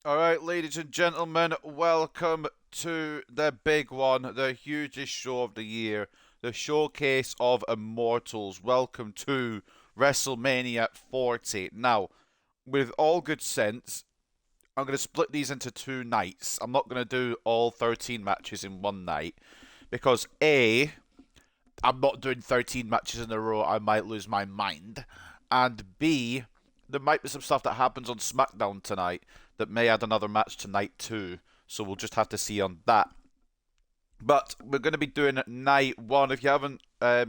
All right, ladies and gentlemen, welcome to the big one, the hugest show of the year, the showcase of immortals. Welcome to WrestleMania 40. Now, with all good sense, I'm going to split these into two nights. I'm not going to do all 13 matches in one night because A, I'm not doing 13 matches in a row, I might lose my mind. And B, there might be some stuff that happens on SmackDown tonight that may add another match tonight too. So we'll just have to see on that. But we're going to be doing night one. If you haven't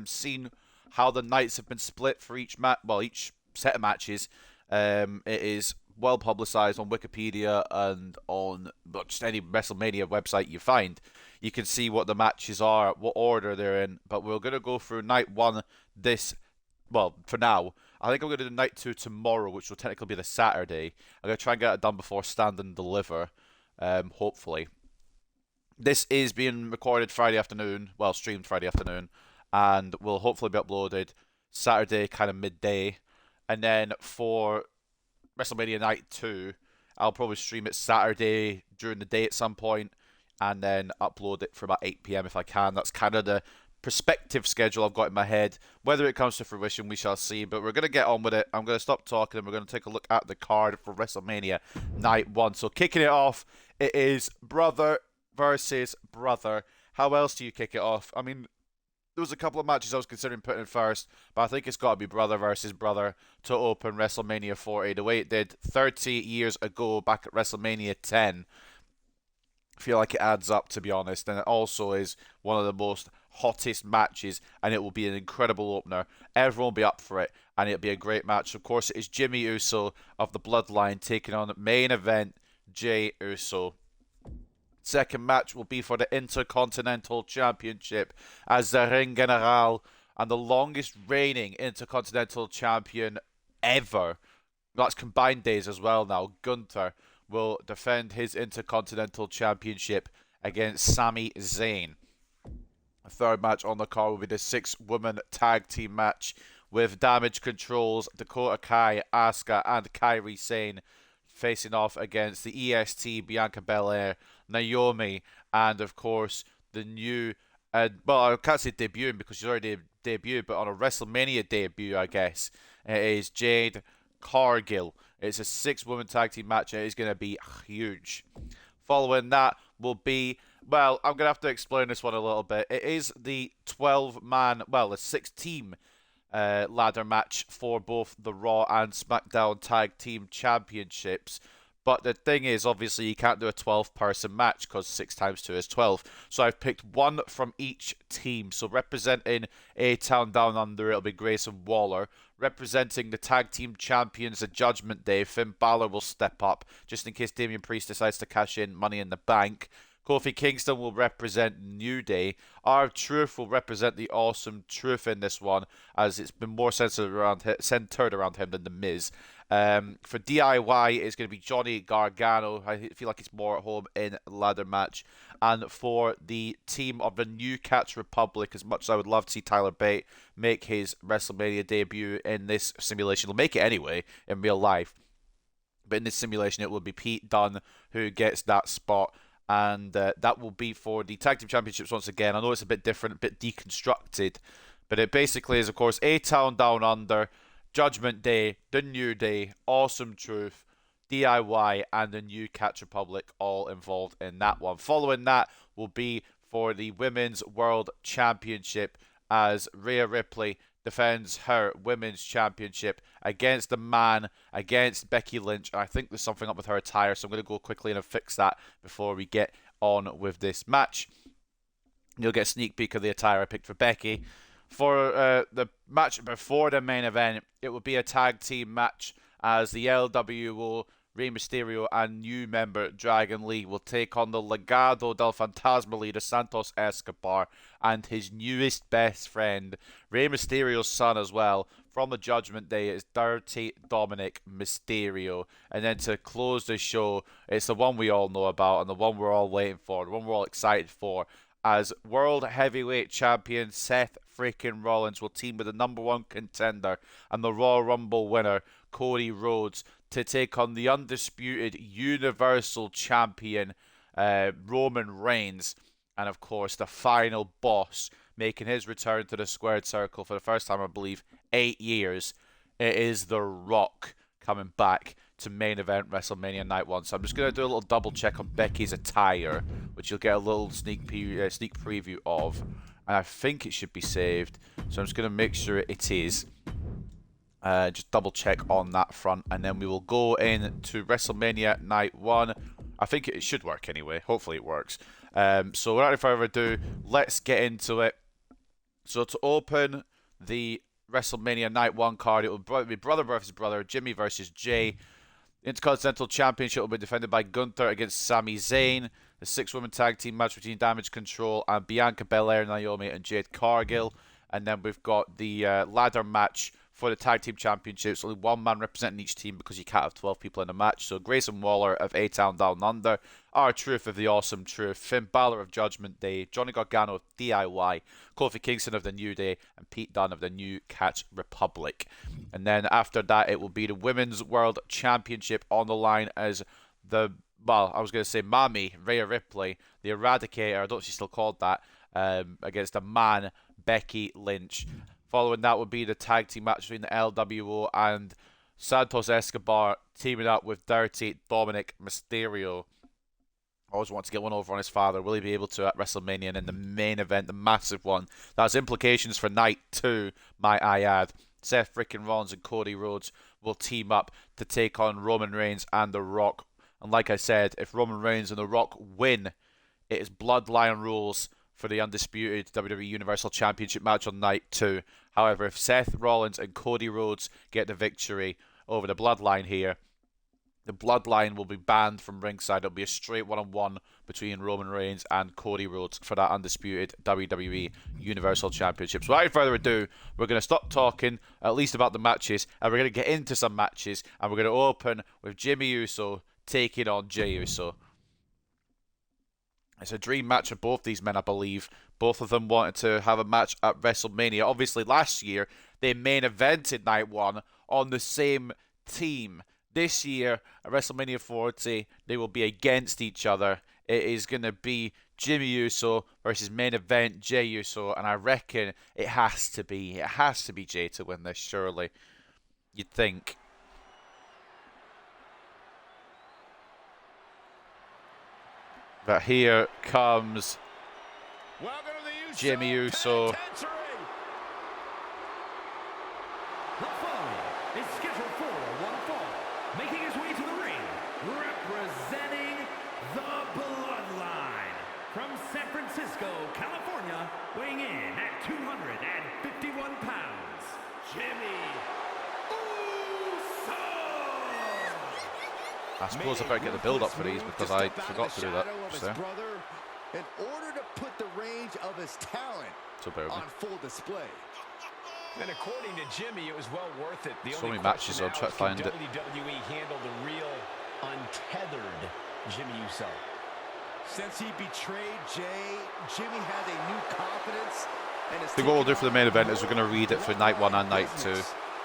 seen how the nights have been split for each each set of matches, it is well publicized on Wikipedia and on just any WrestleMania website you find. You can see what the matches are, what order they're in. But we're going to go through night one this, well, for now. I think I'm going to do night two tomorrow, which will technically be the Saturday. I'm going to try and get it done before Stand and Deliver, hopefully. This is being recorded Friday afternoon, well, streamed Friday afternoon, and will hopefully be uploaded Saturday, kind of midday. And then for WrestleMania Night 2, I'll probably stream it Saturday during the day at some point, and then upload it for about 8 p.m. if I can. That's kind of the perspective schedule I've got in my head. Whether it comes to fruition, we shall see. But we're going to get on with it. I'm going to stop talking and we're going to take a look at the card for WrestleMania Night 1. So kicking it off, it is brother versus brother. How else do you kick it off? I mean, there was a couple of matches I was considering putting in first, but I think it's got to be brother versus brother to open WrestleMania 40 the way it did 30 years ago back at WrestleMania 10. I feel like it adds up, to be honest, and it also is one of the most hottest matches, and it will be an incredible opener. Everyone will be up for it, and it'll be a great match. Of course, it is Jimmy Uso of the Bloodline taking on main event Jey Uso. Second match will be for the Intercontinental Championship as the Ring General and the longest reigning Intercontinental Champion ever. That's combined days as well now. Gunther will defend his Intercontinental Championship against Sami Zayn. The third match on the card will be the six-woman tag team match with Damage Controls, Dakota Kai, Asuka, and Kairi Sane facing off against the EST, Bianca Belair, Naomi, and of course the new, well, I can't say debuting because she's already debuted, but on a WrestleMania debut, I guess, it is Jade Cargill. It's a six-woman tag team match, and it is going to be huge. Following that will be, well, I'm going to have to explain this one a little bit. It is the 12-man, well, the six-team ladder match for both the Raw and SmackDown Tag Team Championships. But the thing is, obviously, you can't do a 12-person match because 6 times 2 is 12. So I've picked one from each team. So representing A-Town Down Under, it'll be Grayson Waller. Representing the Tag Team Champions, the Judgment Day, Finn Balor will step up just in case Damian Priest decides to cash in Money in the Bank. Kofi Kingston will represent New Day. R-Truth will represent the Awesome Truth in this one, as it's been more centered around him than The Miz. For DIY, it's going to be Johnny Gargano. I feel like it's more at home in ladder match. And for the team of the New Catch Republic, as much as I would love to see Tyler Bate make his WrestleMania debut in this simulation, he'll make it anyway in real life. But in this simulation, it will be Pete Dunne who gets that spot. And that will be for the Tag Team Championships once again. I know it's a bit different, a bit deconstructed. But it basically is, of course, A-Town Down Under, Judgment Day, The New Day, Awesome Truth, DIY, and the New Catch Republic all involved in that one. Following that will be for the Women's World Championship as Rhea Ripley defends her Women's Championship against the man, against Becky Lynch. I think there's something up with her attire, so I'm going to go quickly and fix that before we get on with this match. You'll get a sneak peek of the attire I picked for Becky. For the match before the main event, it will be a tag team match as the LWO, Rey Mysterio, and new member Dragon Lee will take on the Legado del Fantasma leader Santos Escobar and his newest best friend, Rey Mysterio's son as well, from the Judgment Day is Dirty Dominic Mysterio. And then to close the show, it's the one we all know about and the one we're all waiting for, the one we're all excited for, as World Heavyweight Champion Seth freaking Rollins will team with the number one contender and the Royal Rumble winner, Cody Rhodes, to take on the undisputed Universal Champion Roman Reigns. And of course, the final boss making his return to the squared circle for the first time, I believe, 8 years. It is The Rock coming back to main event WrestleMania Night 1. So I'm just going to do a little double check on Becky's attire, which you'll get a little sneak preview of. And I think it should be saved. So I'm just going to make sure it is. Just double check on that front. And then we will go into WrestleMania Night 1. I think it should work anyway. Hopefully it works. So without any further ado, let's get into it. So to open the WrestleMania Night 1 card, it will be brother versus brother, Jimmy versus Jay. The Intercontinental Championship will be defended by Gunther against Sami Zayn. The 6-woman tag team match between Damage Control and Bianca Belair, Naomi, and Jade Cargill. And then we've got the ladder match for the tag team championships. Only one man representing each team because you can't have 12 people in a match. So Grayson Waller of A-Town Down Under, R-Truth of the Awesome Truth, Finn Balor of Judgment Day, Johnny Gargano of DIY, Kofi Kingston of the New Day, and Pete Dunne of the New Catch Republic. And then after that, it will be the Women's World Championship on the line as the, well, I was going to say Mami, Rhea Ripley, the Eradicator, I don't know if she's still called that, against the man, Becky Lynch. Following that would be the tag team match between the LWO and Santos Escobar teaming up with Dirty Dominic Mysterio. Always wants to get one over on his father. Will he be able to at WrestleMania? And in the main event, the massive one, that has implications for Night 2, might I add. Seth freaking Rollins and Cody Rhodes will team up to take on Roman Reigns and The Rock. And like I said, if Roman Reigns and The Rock win, it is bloodline rules for the undisputed WWE Universal Championship match on Night 2. However, if Seth Rollins and Cody Rhodes get the victory over the Bloodline here, the Bloodline will be banned from ringside. It'll be a straight one-on-one between Roman Reigns and Cody Rhodes for that undisputed WWE Universal Championship. So without further ado, we're going to stop talking, at least about the matches, and we're going to get into some matches, and we're going to open with Jimmy Uso taking on Jey Uso. It's a dream match for both these men, I believe. Both of them wanted to have a match at WrestleMania. Obviously, last year, they main evented Night 1 on the same team. This year, at WrestleMania 40, they will be against each other. It is going to be Jimmy Uso versus main event Jey Uso, and I reckon it has to be Jey to win this, surely. You'd think. But here comes Jimmy Uso. The following is scheduled for one fall, making his way to the ring, representing the Bloodline. From San Francisco, California, weighing in at 251 pounds, Jimmy Uso. I suppose I better get the build up for these because I forgot to do that. In order to put the range of his talent on full display. And according to Jimmy, it was well worth it. So many matches, I'll try to find it. WWE handle the real untethered Jimmy Uso. Since he betrayed Jey, Jimmy has a new confidence. And I think what we'll do for the main event is we're going to read it for Night 1 and Night 2.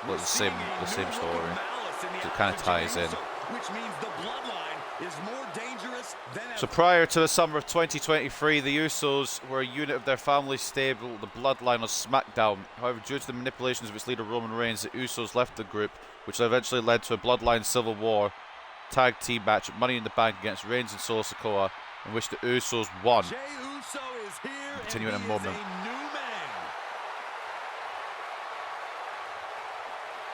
Well, the same story. So it kind of ties in. Which means the Bloodline is more dangerous than ever. So prior to the summer of 2023, the Usos were a unit of their family stable, the Bloodline, on SmackDown. However, due to the manipulations of its leader Roman Reigns, the Usos left the group, which eventually led to a Bloodline Civil War tag team match at Money in the Bank against Reigns and Solo Sikoa, in which the Usos won. Jey Uso is here. We'll continue in a moment.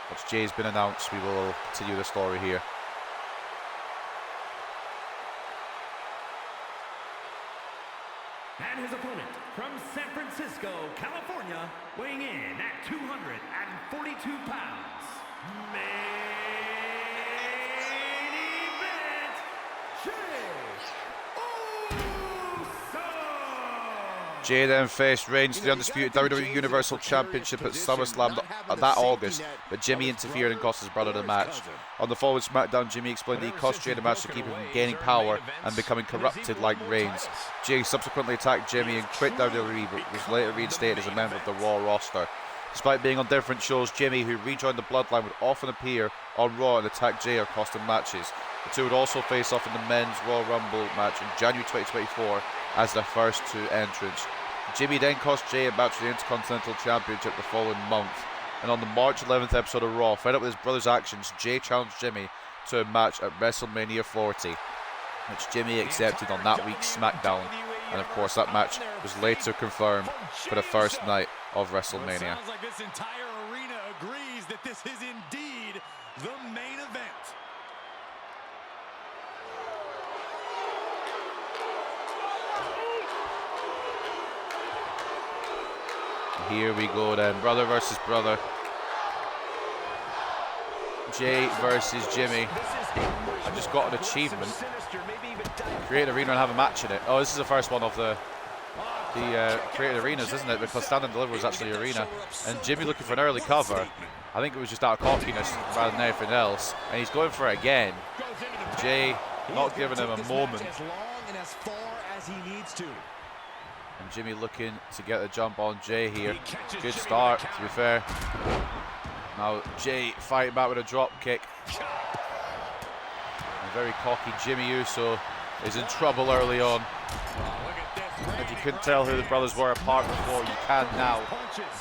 Once Jey's been announced, we will continue the story here. And his opponent from San Francisco, California, weighing in at 242 pounds, main event, Jey Uso. Jey then faced Reigns for the undisputed WWE Universal Championship at SummerSlam that August, but Jimmy interfered and cost his brother the match. On the following SmackDown, Jimmy explained that he cost Jey the match to keep him from gaining power and becoming corrupted like Reigns. Jey subsequently attacked Jimmy and quit WWE, but was later reinstated as a member of the Raw roster. Despite being on different shows, Jimmy, who rejoined the Bloodline, would often appear on Raw and attack Jay or cost him matches. The two would also face off in the Men's Royal Rumble match in January 2024 as their first two entrants. Jimmy then cost Jay a match for the Intercontinental Championship the following month. And on the March 11th episode of Raw, fed up with his brother's actions, Jay challenged Jimmy to a match at WrestleMania 40, which Jimmy accepted on that week's SmackDown. And of course, that match was later confirmed for the first night of WrestleMania. Sounds like this entire arena agrees that this is indeed the main event. Here we go then, brother versus brother. Jay versus Jimmy. I just got an achievement. Create arena and have a match in it. Oh, this is the first one of the created arenas, isn't it? Because Stand and Deliver was actually arena. And Jimmy looking for an early cover. I think it was just out of cockiness rather than anything else. And he's going for it again. Jay not giving him a moment. And Jimmy looking to get a jump on Jay here. Good start, to be fair. Now Jay fighting back with a drop kick. And very cocky Jimmy Uso is in trouble early on. If you couldn't tell who the brothers were apart before, you can now.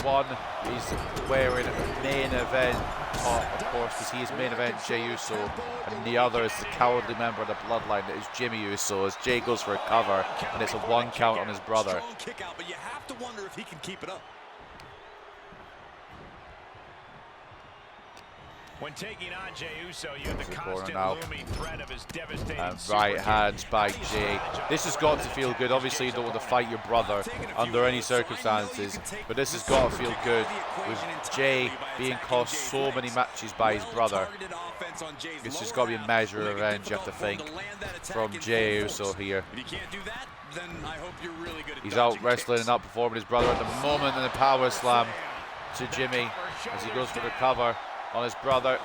One is wearing main event top, of course, because he is main event Jay Uso, and the other is the cowardly member of the Bloodline that is Jimmy Uso, as Jay goes for a cover, and it's a 1 count on his brother. But you have to wonder if he can keep it up. When taking on Jey Uso, you have the constant looming threat of his devastating right hands by Jay. This has got to feel good. Obviously, you don't want to fight your brother under any circumstances, but this has got to feel good with Jay being cost so many matches by his brother. This has got to be a measure of revenge, you have to think, from Jey Uso here. He's out wrestling and out performing his brother at the moment, and a power slam to Jimmy as he goes for the cover on his brother.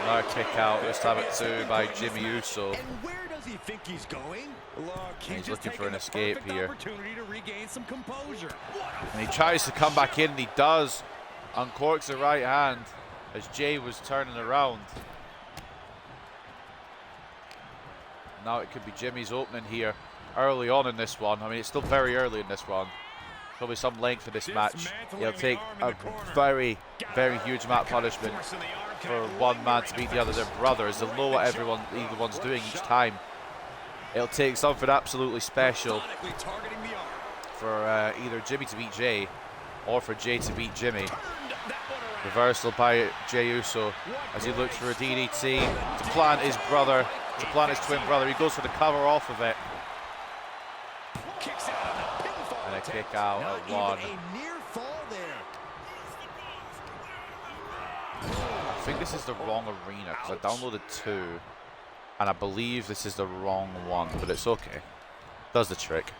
Another kick out, this time at 2 by Jimmy Uso. And where does he think he's going? Look, he's looking for an escape here. Opportunity to regain some composure. And he tries to come back in, and he does. Uncorks the right hand as Jay was turning around. Now it could be Jimmy's opening here early on in this one. I mean, it's still very early in this one. Probably some length for this match. He'll take a very, very huge amount of punishment for one man to beat the other. They're brothers. They'll know what either one's doing each time. It'll take something absolutely special for either Jimmy to beat Jay or for Jay to beat Jimmy. Reversal by Jey Uso as he looks for a DDT to plant his brother, to plant his twin brother. He goes for the cover off of it. And a kick out at 1. I think this is the wrong arena because I downloaded 2 and I believe this is the wrong one, but it's okay. Does the trick.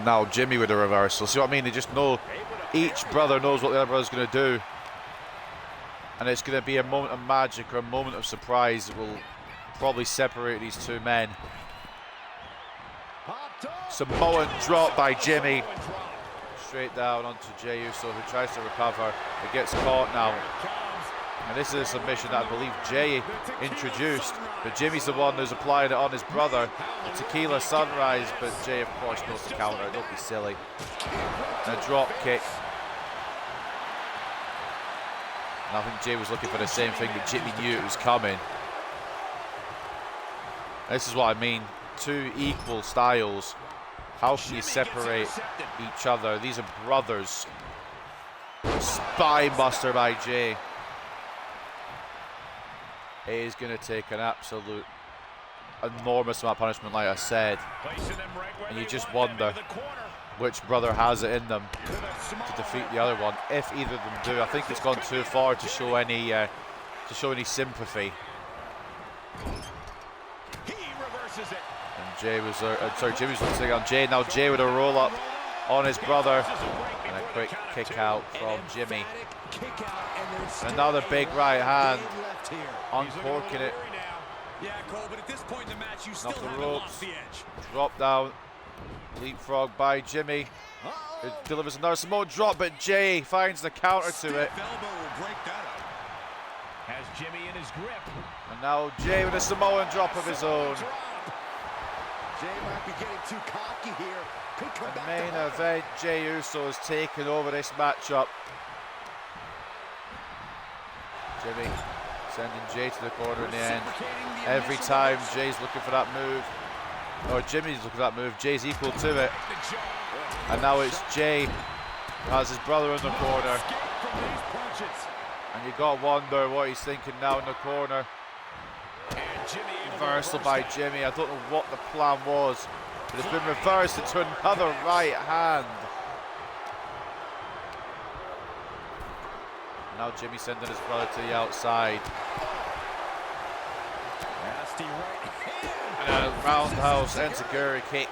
Now Jimmy with a reversal. See what I mean? They just know, each brother knows what the other brother's going to do. And it's going to be a moment of magic or a moment of surprise that will probably separate these two men. Samoan drop by Jimmy. Straight down onto Jey Uso, who tries to recover. It gets caught now. And this is a submission that I believe Jay introduced. But Jimmy's the one who's applying it on his brother. The Tequila Sunrise, but Jay, of course, knows the counter. Don't be silly. And a drop kick. And I think Jay was looking for the same thing, but Jimmy knew it was coming. This is what I mean. Two equal styles. How can you separate each other? These are brothers. Spine buster by Jay. It is going to take an absolute enormous amount of punishment, like I said. And you just wonder which brother has it in them to defeat the other one, if either of them do. I think it's gone too far to show any sympathy. And Jay was, Jimmy was looking on Jay. Now Jay with a roll up on his brother, and a quick kick out from Jimmy. Another big right hand, uncorking it. Off the ropes, drop down. Leapfrog by Jimmy. It delivers another Samoan drop, but Jay finds the counter to it. Has Jimmy in his grip. And now Jay with a Samoan drop of his own. Jay might be getting too cocky here. Could come back. Main event, Jey Uso has taken over this matchup. Jimmy sending Jay to the corner in the end. Every time Jay's looking for that move, or Jimmy's looking for that move, Jay's equal to it. And now it's Jay has his brother in the corner. And you gotta wonder what he's thinking now in the corner. Reversal by Jimmy. I don't know what the plan was, but it's been reversed into another right hand. Now Jimmy sending his brother to the outside. Nasty right hand. And a roundhouse enziguri kick.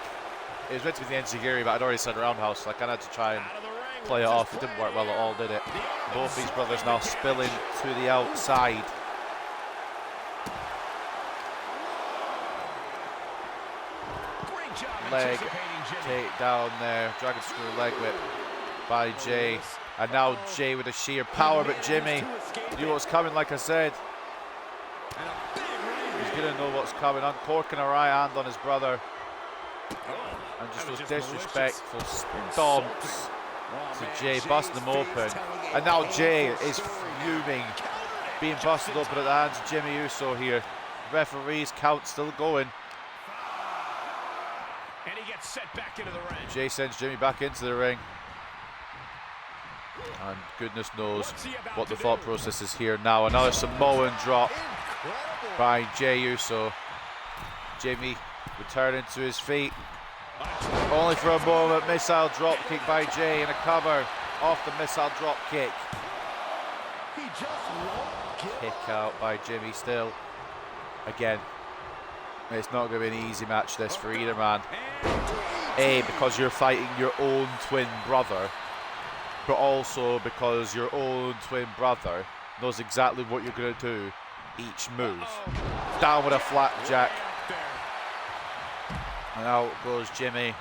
It was meant to be the enziguri, but I'd already said roundhouse, so I kind of had to try and play it off. It didn't work well at all, did it? Both these brothers now spilling to the outside. Leg take down there, dragon screw leg whip by Jay, and now Jay with a sheer power, but Jimmy knew what was coming. Like I said, he's gonna know what's coming. Uncorking a right hand on his brother, and just those disrespectful stomps to Jay, busting them open. And now Jay is fuming, being busted open at the hands of Jimmy Uso here. Referee's count still going. And he gets set back into the ring. Jay sends Jimmy back into the ring. And goodness knows what the thought process is here now. Another Samoan drop by Jey Uso. Jimmy returning to his feet. Only for a moment. Missile drop kick by Jay and a cover off the missile drop kick. Kick out by Jimmy still. Again, it's not going to be an easy match this for either man. A, because you're fighting your own twin brother, but also because your own twin brother knows exactly what you're going to do each move. Down with a flapjack. And out goes Jimmy.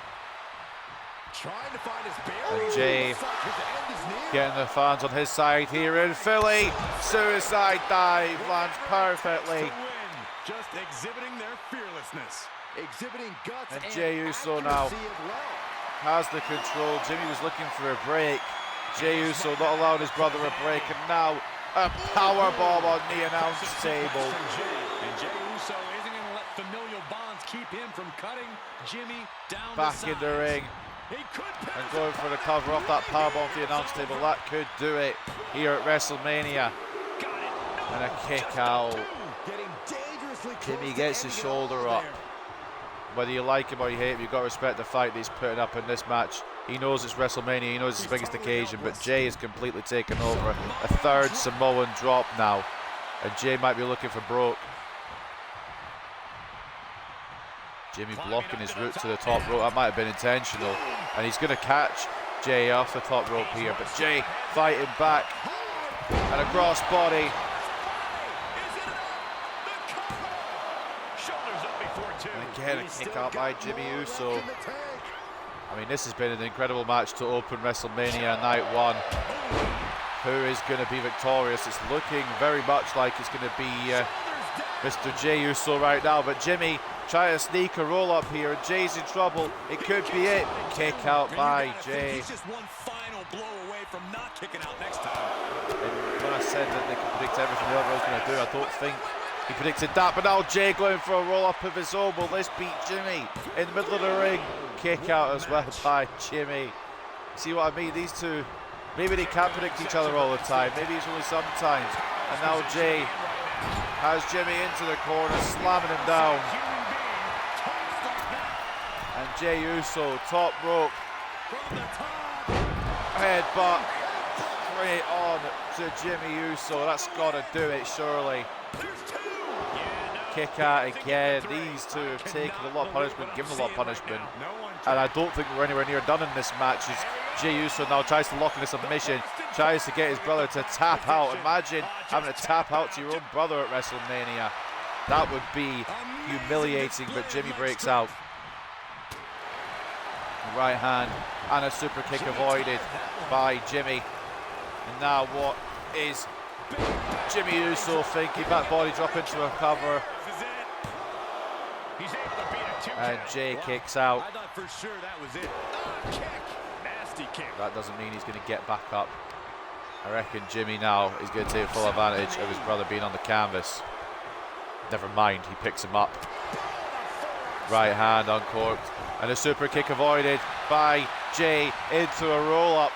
And Jay getting the fans on his side here in Philly. Suicide dive lands perfectly. Just exhibiting their fearlessness. Exhibiting guts. And Jey Uso now has the control. Jimmy was looking for a break. Jey Uso not allowing his brother a break, and now a powerbomb on the announce table. And Jey Uso isn't going to let familial bonds keep him from cutting Jimmy down back in the ring. And going for the cover off that powerbomb for the announce table. That could do it here at WrestleMania. And a kick out. Jimmy gets his shoulder up. Whether you like him or you hate him, you've got to respect the fight that he's putting up in this match. He knows it's WrestleMania, he knows it's his biggest occasion, but Jay is completely taken over. A third Samoan drop now, and Jay might be looking for broke. Jimmy blocking his route to the top rope. That might have been intentional, and he's going to catch Jay off the top rope here, but Jay fighting back, and a cross body. And again, a kick out by Jimmy Uso. I mean, this has been an incredible match to open WrestleMania Night 1. Who is going to be victorious? It's looking very much like it's going to be Mr. Jey Uso right now, but Jimmy trying to sneak a roll up here, and Jay's in trouble. It could be it. Kick out by Jay. He's just one final blow away from not kicking out next time. And when I said that they could predict everything the other was going to do, I don't think he predicted that, but now Jay going for a roll-up of his own. Will this beat Jimmy in the middle of the ring? Kick out as well by Jimmy. See what I mean? These two, maybe they can't predict each other all the time. Maybe it's only sometimes. And now Jay has Jimmy into the corner, slamming him down. And Jey Uso, top rope. Headbutt straight on to Jimmy Uso. That's got to do it, surely. Kick out again. These two have taken a lot of punishment, given a lot of punishment, and I don't think we're anywhere near done in this match. As Jey Uso now tries to lock in a submission, tries to get his brother to tap out. Imagine having to tap out to your own brother at WrestleMania. That would be humiliating, but Jimmy breaks out. Right hand and a super kick avoided by Jimmy. And now what is Jimmy Uso thinking? Back body drop into a cover. And Jay kicks out. I thought for sure that was it. Kick. Nasty kick. That doesn't mean he's going to get back up. I reckon Jimmy now is going to take full advantage of his brother being on the canvas. Never mind, he picks him up. Right hand uncorked. And a super kick avoided by Jay into a roll-up.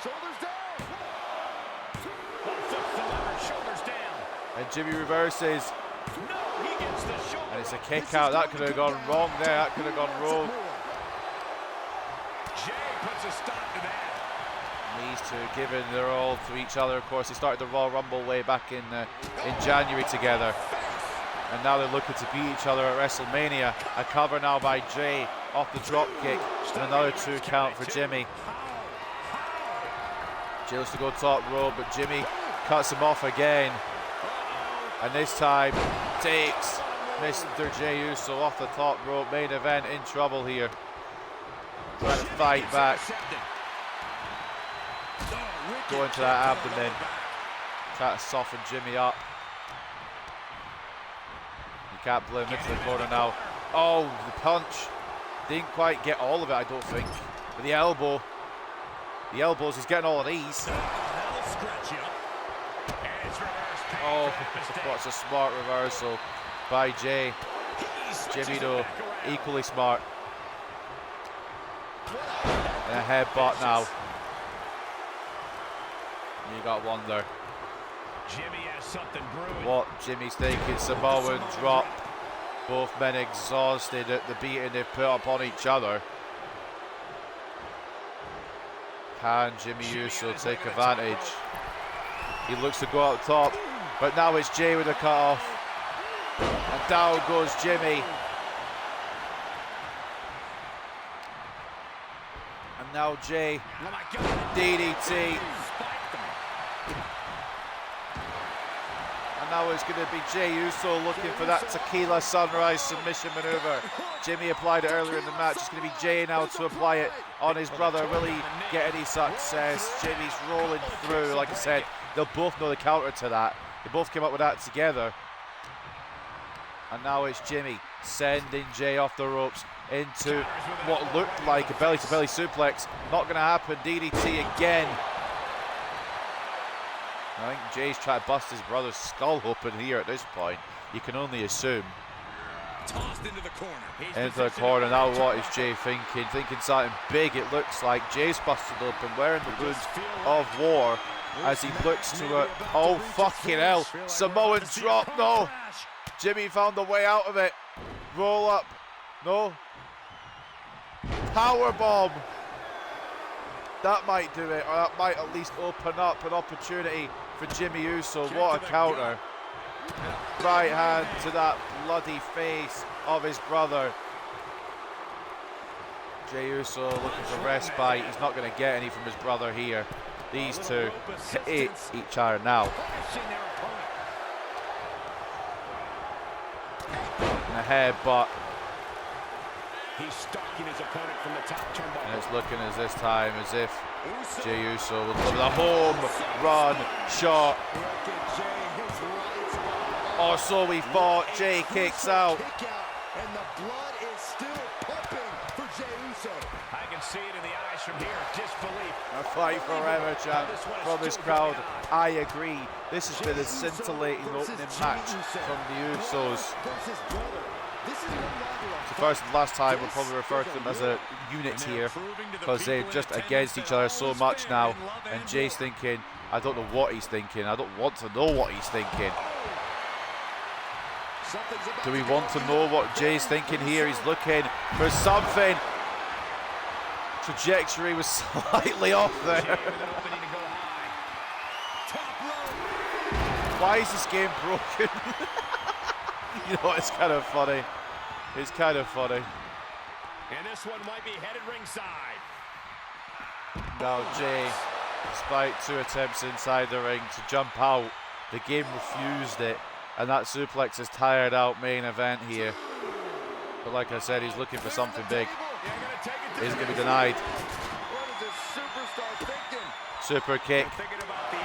Shoulders down. Shoulders down. And Jimmy reverses. No, he gets the shoulder. And it's a kick out. That could have gone wrong there. That could have gone rogue. Jay puts a stop to that. These two giving their all to each other. Of course, they started the Royal Rumble way back in January together. And now they're looking to beat each other at WrestleMania. A cover now by Jay off the drop kick. And another 2 count for Jimmy. Jay wants to go top rope, but Jimmy cuts him off again. And this time takes Mr. Jey Uso off the top rope. Main event in trouble here. Trying to fight back. Go into that abdomen. Try to soften Jimmy up. You can't blow him into the corner now. Oh, the punch. Didn't quite get all of it, I don't think. But the elbow. The elbows, he's getting all of these. Oh, what's a smart reversal by Jay. Jimmy though, equally smart. And a headbutt now. You got one there. Jimmy has something brewing. What Jimmy's thinking, Samoan drop. Both men exhausted at the beating they've put up on each other. Can Jimmy Uso take advantage? He looks to go up top, but now it's Jay with a cut off. And down goes Jimmy. And now Jay, DDT. And now it's going to be Jey Uso looking for that tequila sunrise submission maneuver. Jimmy applied it earlier in the match. It's going to be Jay now to apply it on his brother. Will he get any success? Jimmy's rolling through. Like I said, they'll both know the counter to that. They both came up with that together. And now it's Jimmy sending Jay off the ropes into what looked like a belly-to-belly suplex. Not going to happen. DDT again. I think Jay's trying to bust his brother's skull open here at this point. You can only assume. Tossed into the corner. Into the corner. Now what is Jay thinking? Thinking something big, it looks like. Jay's busted open, wearing the boots of war as he looks to a... Oh, fucking hell. Samoan drop. No. Jimmy found a way out of it. Roll up. No. Power bomb. That might do it, or that might at least open up an opportunity for Jimmy Uso. What a counter. Right hand to that bloody face of his brother. Jey Uso looking for respite. He's not going to get any from his brother here. These two hit each other now. And a headbutt. He's stalking his opponent from the top turnbuckle. And it's looking as this time as if Jey Uso will go with a home run shot. Or so we thought. Jay kicks out. And the blood is still pumping for Jey Uso. I can see it in the eyes from here. Disbelief. A fight forever, chant from this crowd. I agree. This has been a scintillating opening match from the Usos. So first and last time we'll probably refer to them as a unit here because they're just against each other so much now. And Jay's thinking, I don't know what he's thinking. I don't want to know what he's thinking. Do we want to know what Jay's thinking here? He's looking for something. Trajectory was slightly off there. Why is this game broken? You know, it's kind of funny. It's kind of funny. And this one might be headed ringside. Now Jay, despite 2 attempts inside the ring to jump out, the game refused it. And that suplex is tired out main event here. But like I said, he's looking for something big. He's going to be denied. Super kick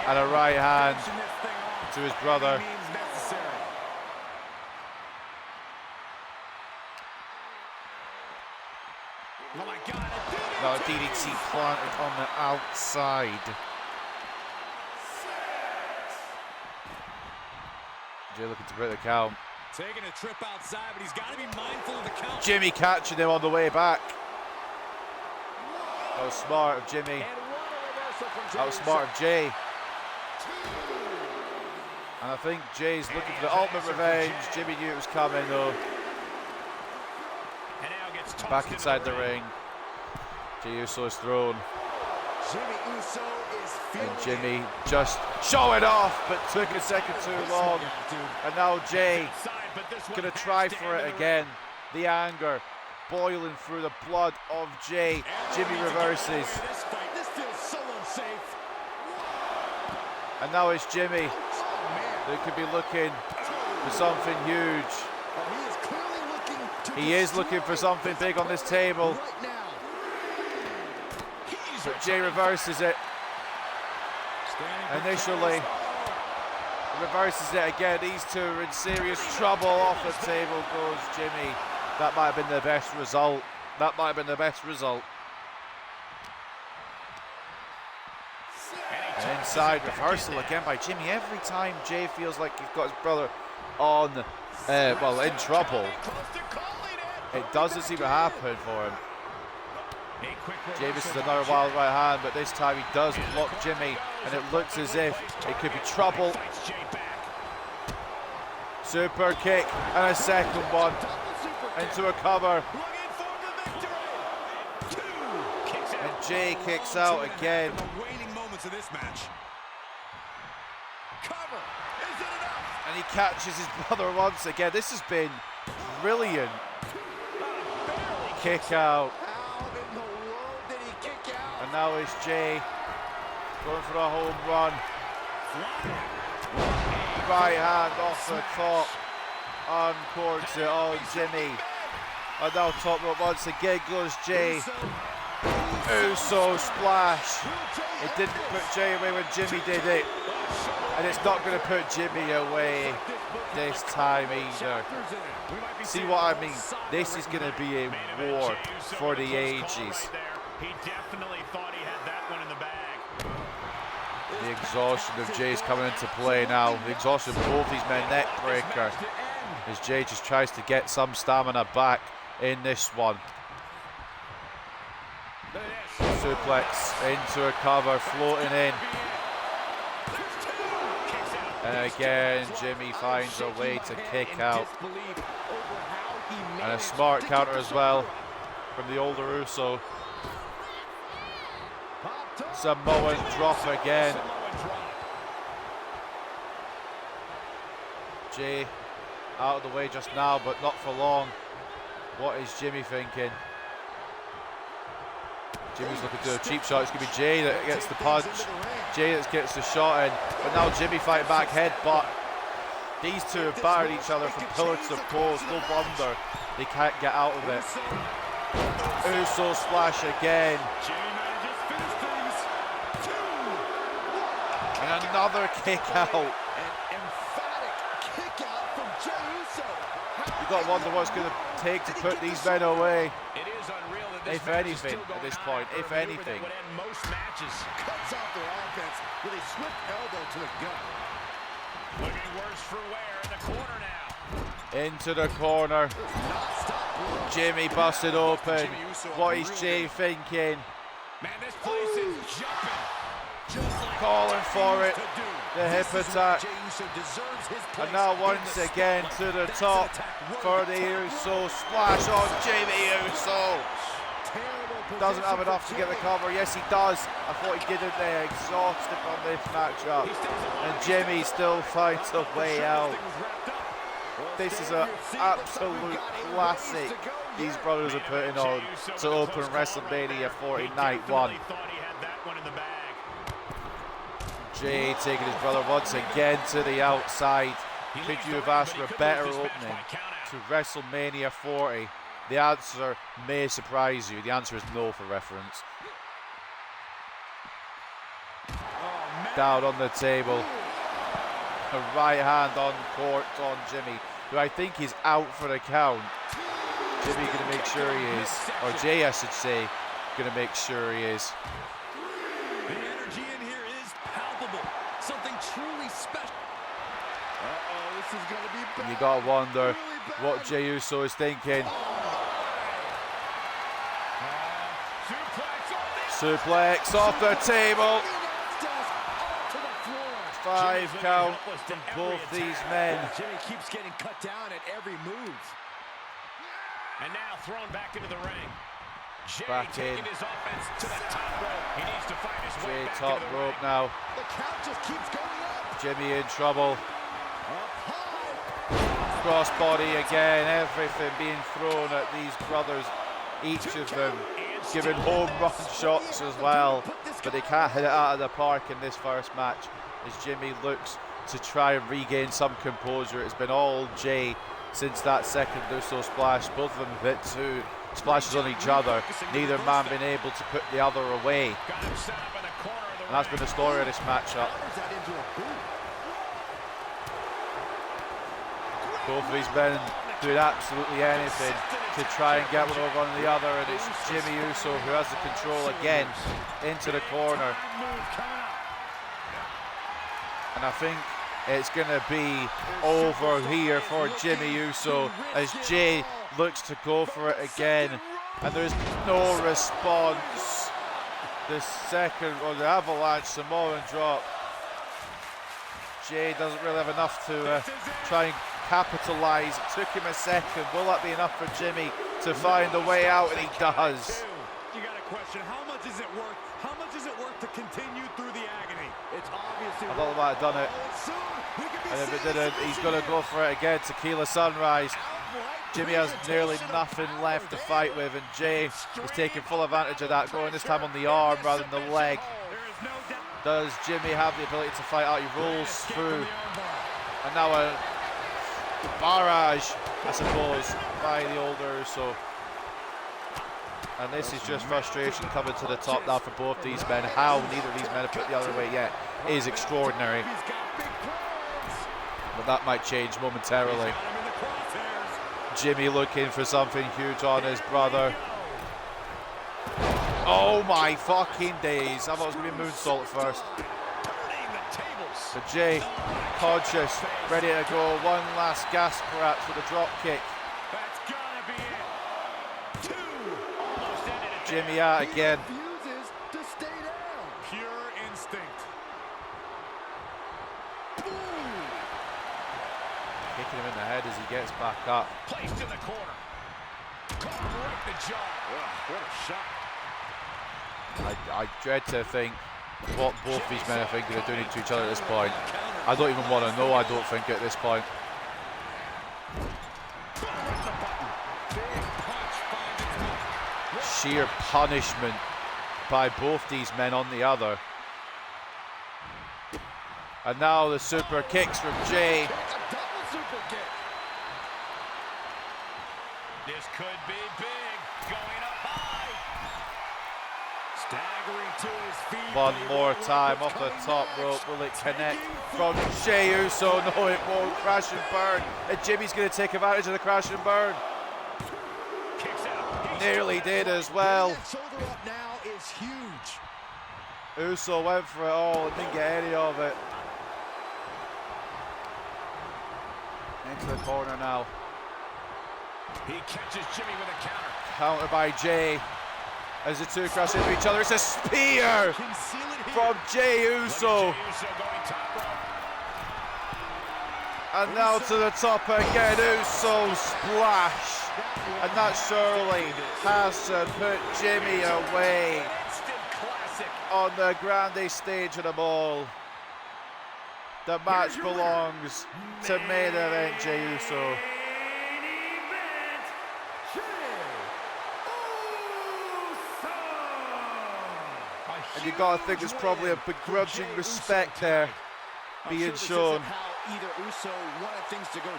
and a right hand to his brother. Now DDT planted on the outside. Jay looking to break the count. Taking a trip outside, but he's got to be mindful of the count. Jimmy catching him on the way back. That was smart of Jimmy. That was smart of Jay. And I think Jay's looking for the ultimate revenge. Jimmy knew it was coming though. Back inside the ring. Jey Uso is thrown. Jimmy Uso is feeling and Jimmy just showing off, but took a second too long. And now Jay gonna try for it again. The anger boiling through the blood of Jay. Jimmy reverses. This feels so unsafe. And now it's Jimmy that could be looking for something huge. He is looking for something big on this table. But Jay reverses it. Initially, reverses it again. These two are in serious trouble. Off the table goes Jimmy. That might have been the best result. That might have been the best result. And inside, reversal again by Jimmy. Every time Jay feels like he's got his brother on, in trouble, it doesn't seem to happen for him. Jay misses another wild right hand, but this time he does block Jimmy, and it looks as if it could be trouble. Super kick and a second one into a cover. And Jay kicks out again. And he catches his brother once again. This has been brilliant. Kick out. And now it's Jay going for a home run. Right hand off the top. Uncorks it on Jimmy. And now top rope once again goes Jay. Uso splash. It didn't put Jay away when Jimmy did it. And it's not going to put Jimmy away this time either. See what I mean? This is going to be a war for the ages. He definitely thought he had that one in the bag. The exhaustion of Jay's coming into play now. The exhaustion of both these men, neck breaker. As Jay just tries to get some stamina back in this one. Suplex into a cover, floating in. And again, Jimmy finds a way to kick out. And a smart counter as well from the older Uso. Samoan drop again. Jay out of the way just now, but not for long. What is Jimmy thinking? Jimmy's looking to do a cheap shot. It's going to be Jay that gets the punch. Jay that gets the shot in. But now Jimmy fighting back, headbutt. These two have battered each other from pillar to post. No wonder they can't get out of it. Uso splash again. And another kick out. An emphatic kick out from Jey Uso. You've got to wonder what it's going to take to put these men away. It is unreal that this If match is anything, still at this going point, on. if Earlier, anything. they would end most matches. Cuts off their offense with a swift elbow to the gut. Looking worse for wear in the corner now. Into the corner. Jimmy busted open. What is Jay thinking? Man, this place is jumping. Calling for it. The hip attack. And now once again to the top for the Uso splash on Jimmy Uso. Doesn't have enough to get the cover. Yes, he does. I thought he did it there. Exhausted from this matchup. And Jimmy still finds a way out. This is an absolute classic these brothers are putting on to open WrestleMania 40 Night 1. Jay taking his brother once again to the outside. Could you have asked for a better opening to WrestleMania 40? The answer may surprise you. The answer is no for reference. Down on the table. A right hand on court on Jimmy, who I think is out for the count. Jimmy going to make sure he is, or Jay I should say, going to make sure he is. The energy in here is palpable. Something truly special. This is going to be bad. You got to wonder what Jey Uso is thinking. Suplex off the table. 5 count from both these men. Jimmy keeps getting cut down at every move. And now thrown back into the ring. Jay Back in. taking his offense to the top rope. He needs to find his way Jay back top into the rope ring. now. The count just keeps going up. Jimmy in trouble. Up high. Crossbody again. Everything being thrown at these brothers. Each of them giving home run shots as well. But they can't hit it out of the park in this first match, as Jimmy looks to try and regain some composure. It's been all Jay since that second Uso splash. Both of them hit 2 splashes on each other. Neither man been able to put the other away. And that's been the story of this matchup. Both of these men doing absolutely anything to try and get one over on the other, and it's Jimmy Uso who has the control again into the corner. And I think it's going to be over here for Jimmy Uso as Jay looks to go for it again, and there's no response. The second, or the avalanche Samoan drop. Jay doesn't really have enough to try and capitalise. It took him a second. Will that be enough for Jimmy to find a way out? And he does. You got a question. How much is it worth? How much is it worth to continue through the agony? It's obviously. I thought they might have done it. And if it didn't, he's going to go for it again. Tequila Sunrise. Jimmy has nearly nothing left to fight with, and Jay is taking full advantage of that, going this time on the arm rather than the leg. Does Jimmy have the ability to fight out? He rolls through. And now a barrage, I suppose, by the older Uso. And this is just frustration coming to the top now for both these men. How neither of these men have put the other way yet is extraordinary. But that might change momentarily. Jimmy looking for something huge on his brother. Oh my fucking days. I thought it was going to be a moonsault first. But Jay, conscious, ready to go. One last gasp perhaps with a drop kick. Jimmy out again. Refuses to stay down. Pure instinct. Kicking him in the head as he gets back up. Placed in the corner. Caught right in the jaw. What a shot. I dread to think what both these men are thinking of doing to each other at this point. I don't even want to know, I don't think, at this point. Sheer punishment by both these men on the other. And now the super kicks from Jay. This could be big. Going up high. Staggering to his feet. One more time off the top rope. Will it connect from Jey Uso? No, it won't. Crash and burn. And Jimmy's going to take advantage of the crash and burn. Kicks out. Nearly did as well. That shoulder up now is huge. Uso went for it all and didn't get any of it. Into the corner now. He catches Jimmy with a counter. Counter by Jay. As the two crash into each other. It's a spear from Jey Uso. And now to the top again. Uso splash. And that surely has to put Jimmy away on the grandest stage of them all. The match belongs to main event Jey Uso. And you gotta think there's probably a begrudging respect there being shown.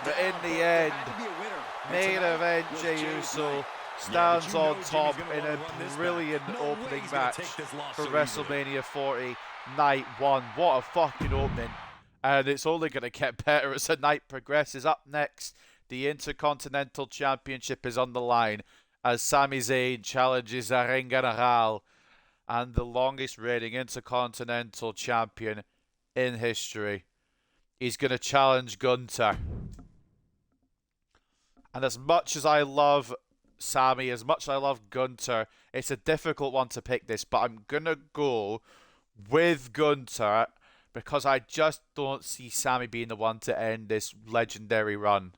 But in the end, main event Jey Uso stands on top in a brilliant opening match for WrestleMania 40 Night 1. What a fucking opening. And it's only going to get better as the night progresses. Up next, the Intercontinental Championship is on the line as Sami Zayn challenges the Ring General and the longest reigning Intercontinental Champion in history. He's going to challenge Gunther. And as much as I love Sami, as much as I love Gunther, it's a difficult one to pick this, but I'm going to go with Gunther because I just don't see Sami being the one to end this legendary run.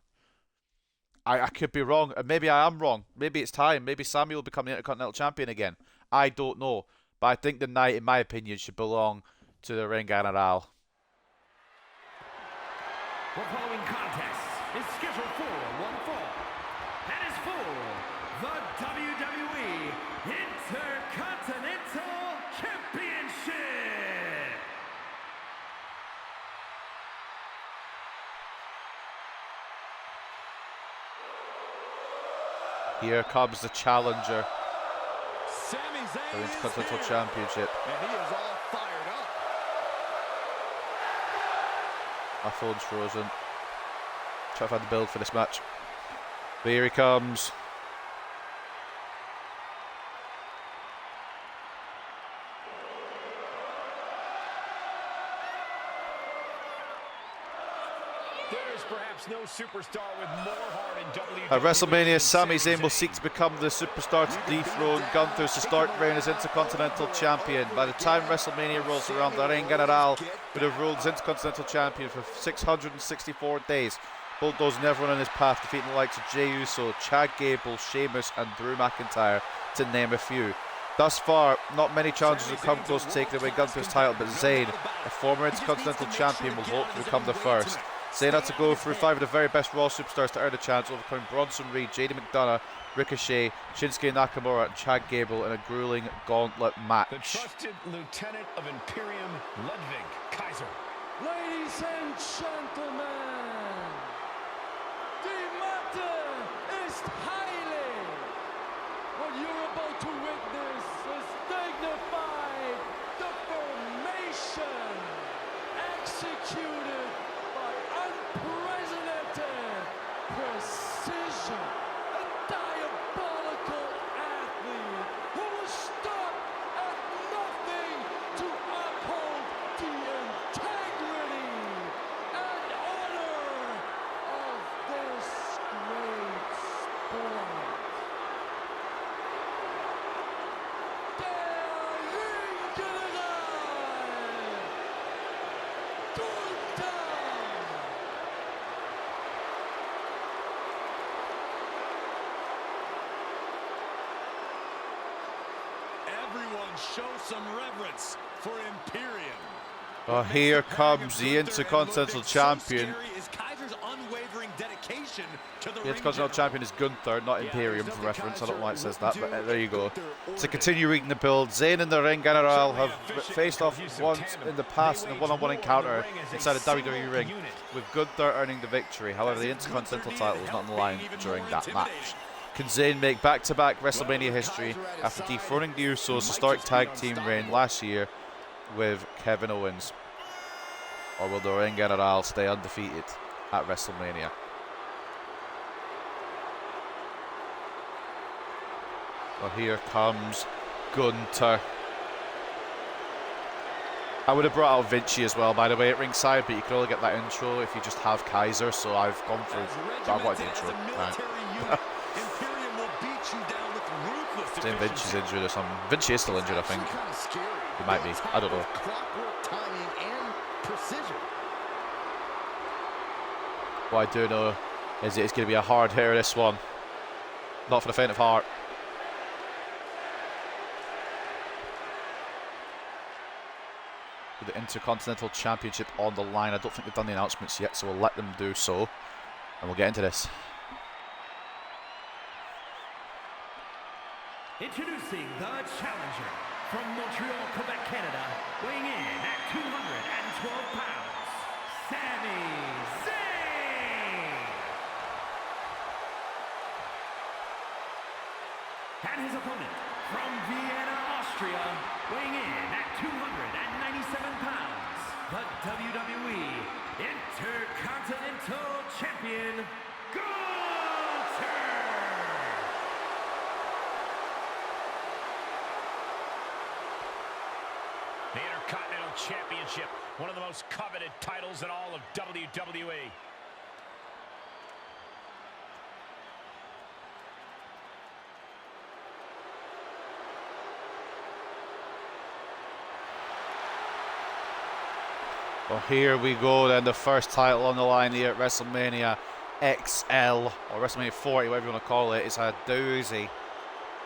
I could be wrong, and maybe I am wrong. Maybe it's time. Maybe Sami will become the Intercontinental Champion again. I don't know. But I think the night, in my opinion, should belong to the Ring General. The following contest is scheduled for one fall. That is for the WWE Intercontinental Championship. Here comes the challenger Sami for the Zayn Intercontinental is Championship. and he is all fired up. My phone's frozen. Try to find the build for this match. But here he comes. There's perhaps no superstar with more heart in WWE. At WrestleMania, Sami Zayn will seek to become the superstar to dethrone Gunther to start reign as Intercontinental Champion. By the time WrestleMania rolls around, the Ring General would have ruled as Intercontinental Champion for 664 days, bulldozing everyone in his path, defeating the likes of Jey Uso, Chad Gable, Sheamus and Drew McIntyre, to name a few. Thus far, not many challengers have come close to taking away Gunther's title, but Zayn, a former Intercontinental Champion, will hope to become the first. Zayn had to go through 5 of the very best Raw superstars to earn a chance, overcoming Bronson Reed, JD McDonough, Ricochet, Shinsuke Nakamura and Chad Gable in a grueling gauntlet match. The trusted lieutenant of Imperium, Ludwig Kaiser. Ladies and gentlemen, the matter is highly. What you're about to witness is dignified deformation executed by unprecedented precision. A diabolical athlete who will stop at nothing to uphold the integrity and honor of this great sport. The Ring General, Gunther. Everyone show some reverence for Imperium. Oh, here comes the Intercontinental Champion. Is Kaiser's unwavering dedication to the The Intercontinental Champion is Gunther, not Imperium for reference. I don't know why it says that, but there you go. To continue reading the build, Zayn and the Ring General have faced off once in the past in a one-on-one encounter inside a WWE ring, with Gunther earning the victory. However, the Intercontinental title was not on the line during that match. Can Zayn make back-to-back WrestleMania history after dethroning the Usos to start tag team reign last year with Kevin Owens? Or will the Ring General stay undefeated at WrestleMania? Well, here comes Gunther. I would have brought out Vinci as well, by the way, at ringside, but you can only get that intro if you just have Kaiser, so I've gone for I wanted the intro. Right. Imperium will beat you down with ruthless Saying Vinci's injured or something. Vinci is still injured, I think. Kind of scary. He might be. I don't know. Clockwork timing and precision. What I do know is it's going to be a hard hitter, this one. Not for the faint of heart. With the Intercontinental Championship on the line. I don't think they've done the announcements yet, so we'll let them do so. And we'll get into this. Introducing the challenger from Montreal, Quebec, Canada, weighing in at 212 pounds, Sami Zayn. And his opponent from Vienna, Austria, weighing in at 297 pounds, the WWE Intercontinental Champion, Gunther! The Intercontinental Championship, one of the most coveted titles in all of WWE. Well, here we go then, the first title on the line here at WrestleMania XL, or WrestleMania 40, whatever you want to call it. It's a doozy,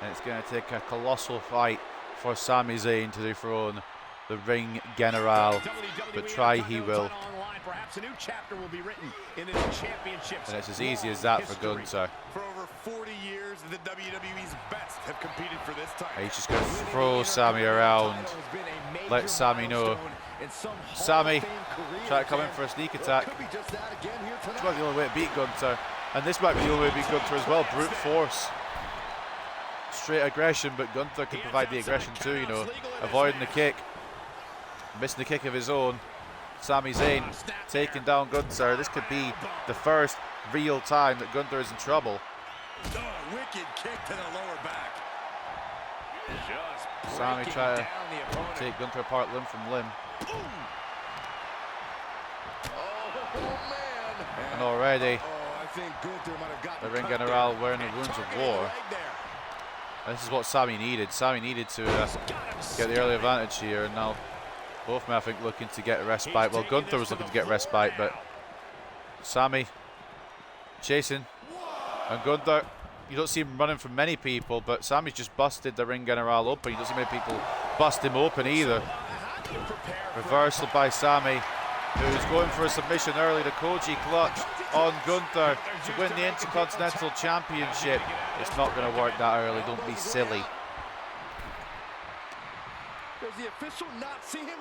and it's going to take a colossal fight for Sami Zayn to dethrone the Ring General, but try he will. Perhaps a new chapter will be written in the championships. And it's as easy as that for Gunther. For over 40 years, the WWE's best have competed for this title. He's just going to throw Sami around, let Sami know. Sami, try to come in for a sneak attack. This might be the only way to beat Gunther, and this might be the only way to beat Gunther as well. Brute force, straight aggression, but Gunther can provide the aggression too, you know, avoiding the kick, missing the kick of his own. Sami Zayn taking down Gunther. This could be the first real time that Gunther is in trouble. Wicked kick to the lower back. Sami trying to take Gunther apart limb from limb. And already the Ring General wearing the wounds of war. And this is what Sami needed. Sami needed to get the early advantage here, and now both men, I think, looking to get a respite. Well, Gunther was looking to get respite, but Sami chasing. And Gunther, you don't see him running from many people, but Sami's just busted the Ring General open. You don't see many people bust him open either. Reversal by Sami, who's going for a submission early. The Koji clutch on Gunther to win the Intercontinental Championship. It's not going to work that early. Don't be silly.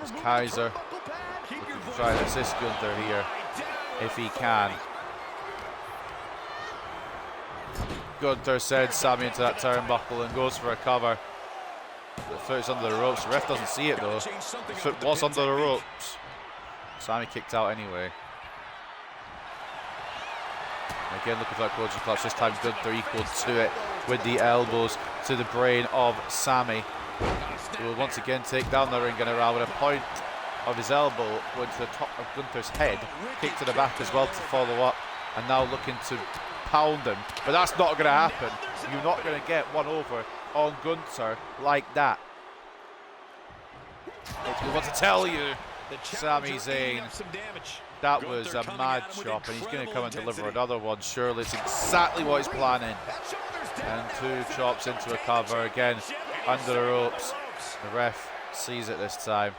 As Kaiser looking to try and assist Gunther here if he can. Gunther sends Sami into that turnbuckle and goes for a cover. The foot's under the ropes. The ref doesn't see it though. The foot was under the ropes. Sami kicked out anyway. And again, looking for that Koji clutch. This time Gunther equal to it with the elbows to the brain of Sami. He will once again take down the Ring General with a point of his elbow going to the top of Gunther's head. Kick to the back as well to follow up, and now looking to pound him. But that's not going to happen. You're not going to get one over on Gunther like that. We want to tell you, Sami Zayn, that was a mad chop, and he's going to come and deliver another one. Surely it's exactly what he's planning. And two chops into a cover again under the ropes. The ref sees it this time.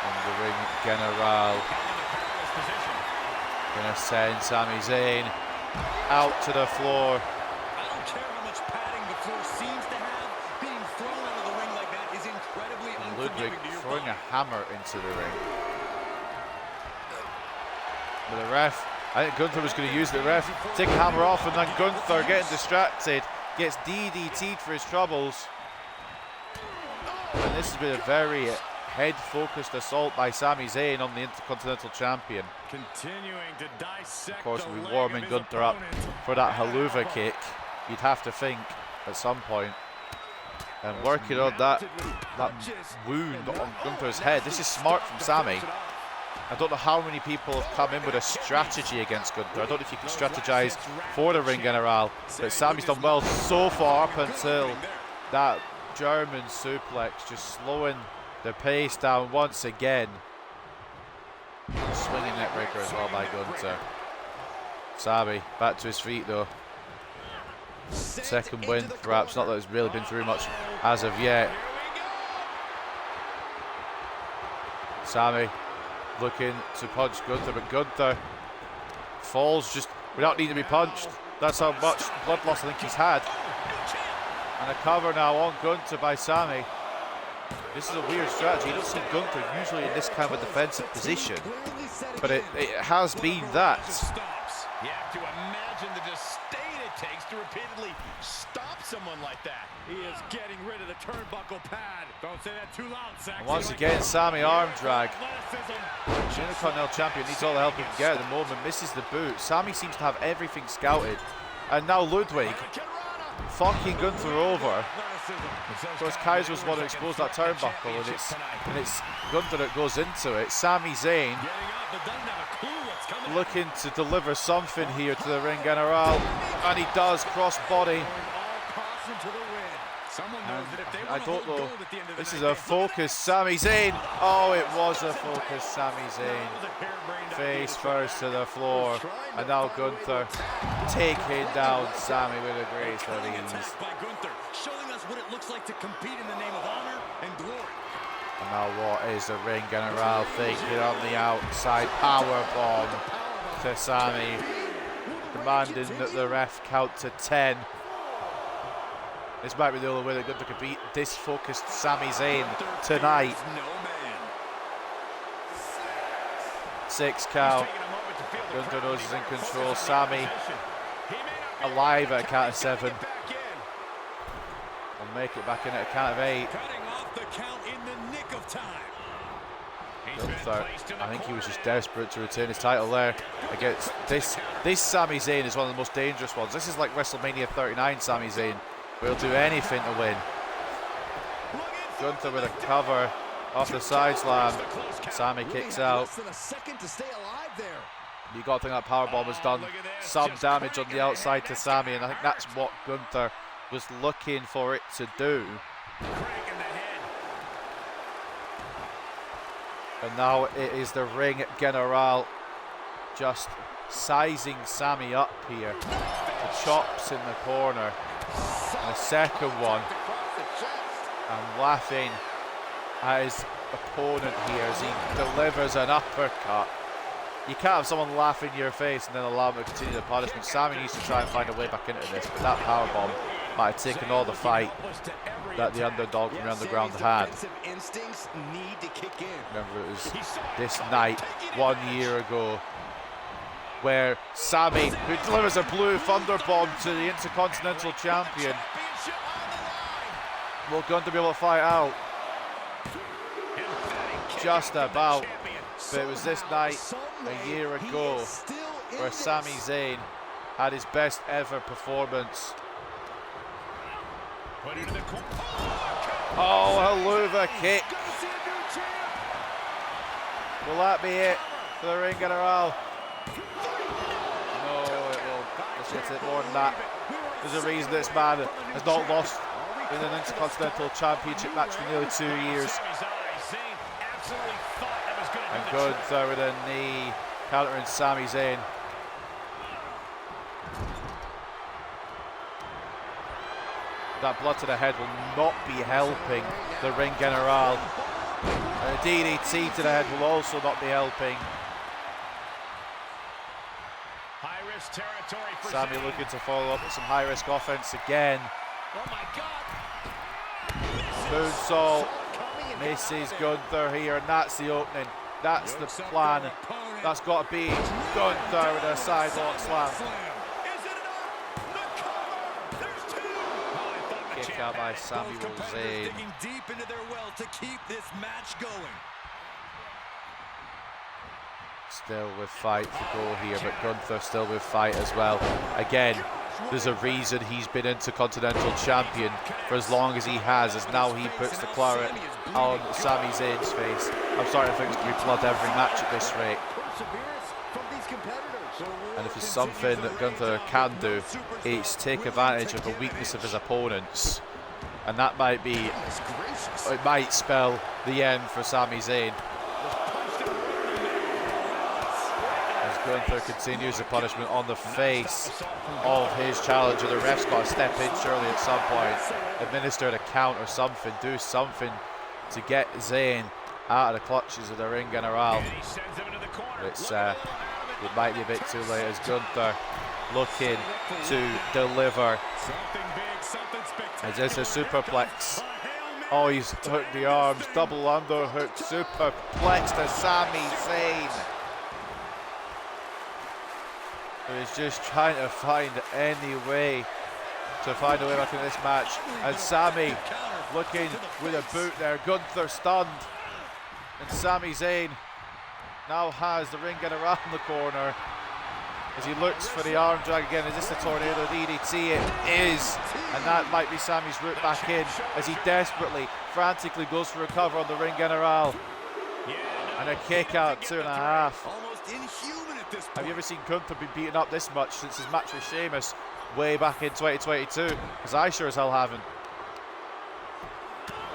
And the Ring General gonna send Sami Zayn out to the floor. I don't care how much padding the floor seems to have. Being thrown out of the ring like that is incredibly Ludwig unforgiving to your throwing body. a hammer into the ring. But the ref, I think Gunther was going to use the ref, take a hammer off, and then Gunther getting distracted, gets DDT'd for his troubles. And this has been a very head-focused assault by Sami Zayn on the Intercontinental Champion. Continuing to dissect. Of course, the we'll be leg warming of his Gunther up opponent. for that haluva kick, you'd have to think, at some point. And working on that wound on Gunther's head. This is smart from Sami. I don't know how many people have come in with a strategy against Gunther. I don't know if you can strategize for the Ring General, but Sami's done well so far up until that German suplex, just slowing the pace down once again. Swinging neck breaker as well by Gunther. Sami back to his feet though. Second win, perhaps, not that it's really been through much as of yet. Sami looking to punch Gunther, but Gunther falls just without needing to be punched. That's how much blood loss I think he's had. And a cover now on Gunther by Sami. This is a weird strategy. You don't see Gunther usually in this kind of a defensive position, but it has been that. You have to imagine the disdain it takes to repeatedly stop someone like that. He is getting rid of the turnbuckle pad. Don't say that too loud, Saxon. And once again, Sami arm drag. The Intercontinental Champion needs all the help he can get at the moment. Misses the boot. Sami seems to have everything scouted. And now Ludwig fucking Gunther over. Of course, Kaiser was the one who exposed that turnbuckle, and it's Gunther that goes into it. Sami Zayn looking to deliver something here to the ring general, and he does, crossbody. And I don't know, this is a focus, Sami Zayn. Oh, it was a focus, Sami Zayn. Face first to the floor, and now Gunther taking down Sami with a grace of ease. Showing us what it looks like to compete in the name of honor and glory. And now what is the ring general thinking on the outside? Power bomb to Sami, demanding that the ref count to 10. This might be the only way that Gunther can beat this focused Sami Zayn tonight. 6 count. Gunther knows he's in control. Sami alive at a count of 7. Will make it back in at a count of 8. Gunther, I think he was just desperate to retain his title there against this Sami Zayn is one of the most dangerous ones. This is like WrestleMania 39 Sami Zayn. We'll do anything to win. Gunther with a cover off the side slam. Sami kicks out. You got to think that powerbomb has done some damage on the outside to Sami, and I think that's what Gunther was looking for it to do. And now it is the ring general just sizing Sami up here. The chops in the corner. And a second one. And laughing at his opponent here as he delivers an uppercut. You can't have someone laugh in your face and then allow them to continue the punishment. Sami needs to try and find a way back into this, but that powerbomb might have taken all the fight that the underdog from the underground had. Remember, it was this night 1 year ago where Sami, who delivers a blue thunderbomb to the Intercontinental Champion, will Gunther be able to fight out? Just about. But it was this night a year ago where Sami Zayn had his best ever performance. Oh, a Helluva kick. Will that be it for the ring general? No, it will. Let's get it more than that. There's a reason this man has not lost in an Intercontinental Championship match for nearly 2 years. And Gunther with a knee, countering Sami Zayn. That blood to the head will not be helping the ring general. A DDT to the head will also not be helping. High-risk territory for Sami looking to follow up with some high-risk offense again. Oh my God! Moonsault misses Gunther here, and that's the opening. That's the plan. That's got to be Gunther with a sidewalk slam. Kick out by Samuel Zayn. Digging deep into their well to keep this match going. Still with fight to go here, but Gunther still with fight as well. Again, there's a reason he's been Intercontinental Champion for as long as he has, as now he puts the claret on Sami Zayn's face. I'm starting to think it's going to be blood every match at this rate. And if there's something that Gunther can do, it's take advantage of the weakness of his opponents. And that might be, it might spell the end for Sami Zayn. Gunther continues the punishment on the face of his challenger. The ref's got to step in surely at some point, administer a count or something, do something to get Zayn out of the clutches of the ring general. It might be a bit too late as Gunther looking to deliver. Is this a superplex? Oh, he's hooked the arms, double underhook, superplex to Sami Zayn. He's just trying to find any way back in this match. And Sami looking with a boot there. Gunther stunned. And Sami Zayn now has the ring get around the corner as he looks for the arm drag again. Is this the tornado DDT? It is. And that might be Sami's route back in as he desperately, frantically goes for a cover on the ring general. And a kick out, 2.5. Almost inhuman at this point. Have you ever seen Gunther be beaten up this much since his match with Sheamus way back in 2022? Because I sure as hell haven't.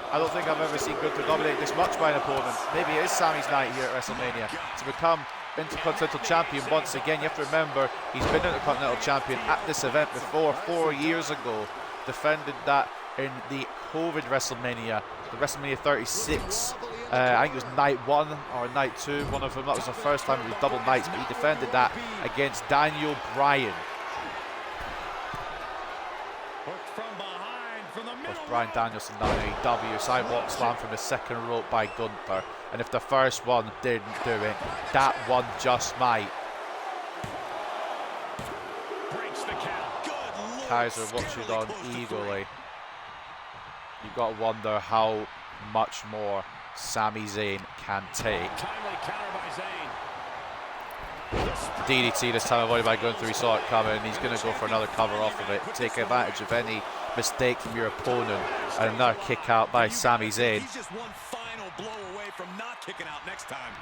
I don't think I've ever seen Gunther dominate this much by an opponent. Maybe it is Sami's night here at WrestleMania to become Intercontinental Champion once again. You have to remember, he's been Intercontinental Champion at this event before, 4 years ago. Defended that in the COVID WrestleMania, the WrestleMania 36. I think it was night 1 or night 2, one of them. That was the first time it was double nights, but he defended that against Daniel Bryan. Bryan Danielson down in AEW, sidewalk slam from the second rope by Gunther. And if the first one didn't do it, that one just might. Kaiser watching on eagerly. You've got to wonder how much more Sami Zayn can take. DDT this time avoided by Gunther. He saw it coming. He's going to go for another cover off of it. Take advantage of any mistake from your opponent. And another kick out by Sami Zayn. He's just one final blow away from not kicking out next time.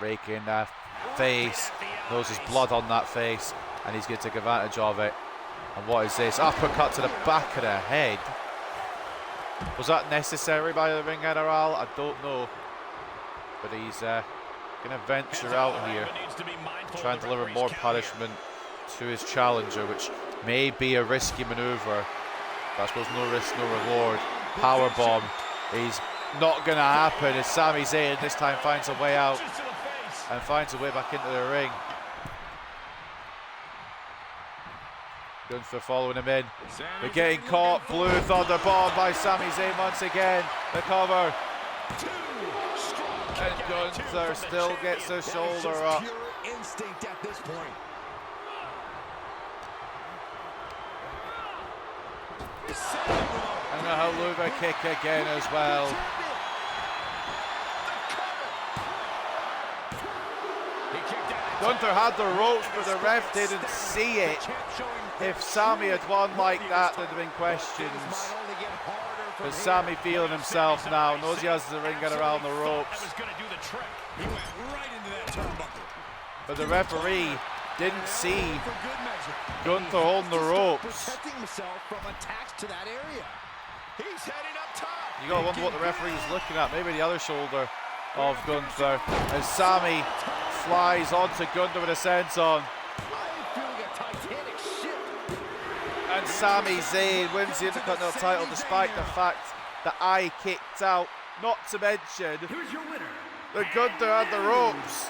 Raking that face. Knows his blood on that face. And he's going to take advantage of it. And what is this? Uppercut to the back of the head. Was that necessary by the ring general? I don't know. But he's going to venture out here. Try and deliver more punishment to his challenger, which may be a risky maneuver. But I suppose no risk, no reward. Powerbomb is not going to happen as Sami Zayn this time finds a way out and finds a way back into the ring. Gunther following him in. They're getting caught. Blue Thunder Bomb by Sami Zayn once again. The cover. And Gunther still gets the shoulder up. Instinct at this point. And a Haluva kick again as well. Gunther had the ropes, but the ref didn't see it. If Sami had won like that, there'd have been questions. But Sami feeling himself now, knows he has the ring get around the ropes. But the referee didn't see Gunther holding the ropes. You gotta wonder what the referee is looking at. Maybe the other shoulder of Gunther. As Sami flies onto Gunther with a sense on. And Sami Zayn wins the Intercontinental title despite the fact that I kicked out. Not to mention that Gunther had the ropes.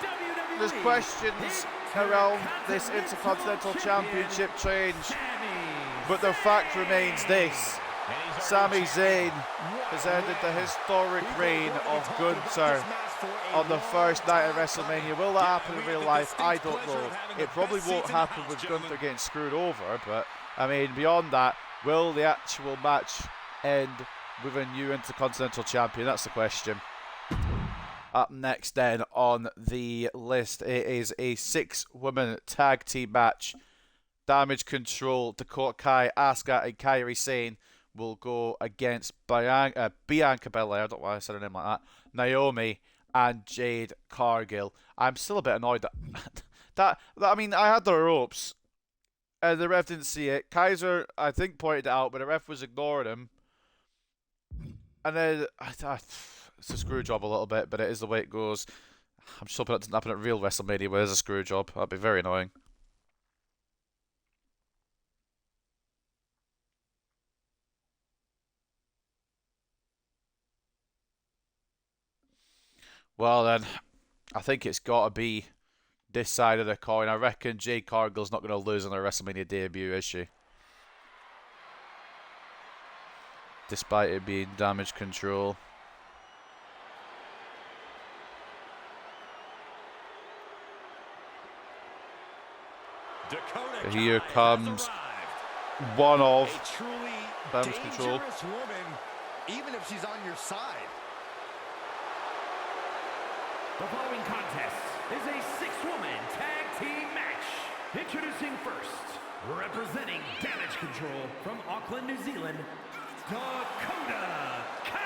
There's questions around this Intercontinental Championship change. But the fact remains this. Sami Zayn has ended the historic reign of Gunther on the first night of WrestleMania. Will that happen in real life? I don't know. It probably won't happen with Gunther getting screwed over, but I mean, beyond that, will the actual match end with a new Intercontinental Champion? That's the question. Up next then on the list, it is a 6-woman tag team match. Damage Control, Dakota Kai, Asuka and Kairi Sane will go against Bianca Belair, I don't know why I said her name like that, Naomi and Jade Cargill. I'm still a bit annoyed that I mean, I had the ropes and the ref didn't see it. Kaiser, I think, pointed it out, but the ref was ignoring him. And then it's a screw job a little bit, but it is the way it goes. I'm just hoping it doesn't happen at real WrestleMania where there's a screw job. That'd be very annoying. Well then, I think it's got to be this side of the coin. I reckon Jade Cargill's not going to lose on her WrestleMania debut, is she? despite it being Damage Control. But here comes one of Damage Control. Woman, even if she's on your side. The following contest is a 6-woman tag team match. Introducing first, representing Damage Control from Auckland, New Zealand, Dakota Kai.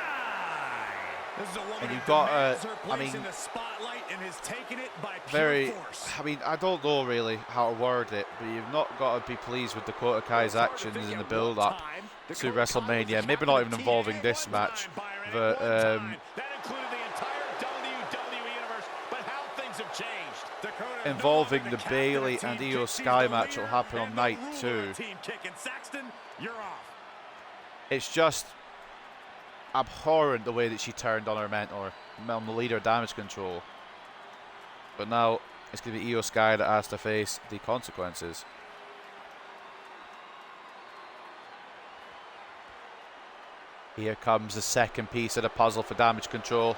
This is a woman And you've who got, demands her I place mean, in the spotlight and has taken it by very, pure force. I mean, I don't know really how to word it, but you've not got to be pleased with Dakota Kai's actions in the build-up to WrestleMania. Maybe not even involving this match, but that included the entire WWE universe. But how things have changed. Dakota involving the Bayley and Io Sky match will happen on night 2. Team kicking Saxton, you're off. It's just abhorrent the way that she turned on her mentor, on the leader of Damage Control. But now it's going to be Io Sky that has to face the consequences. Here comes the second piece of the puzzle for Damage Control.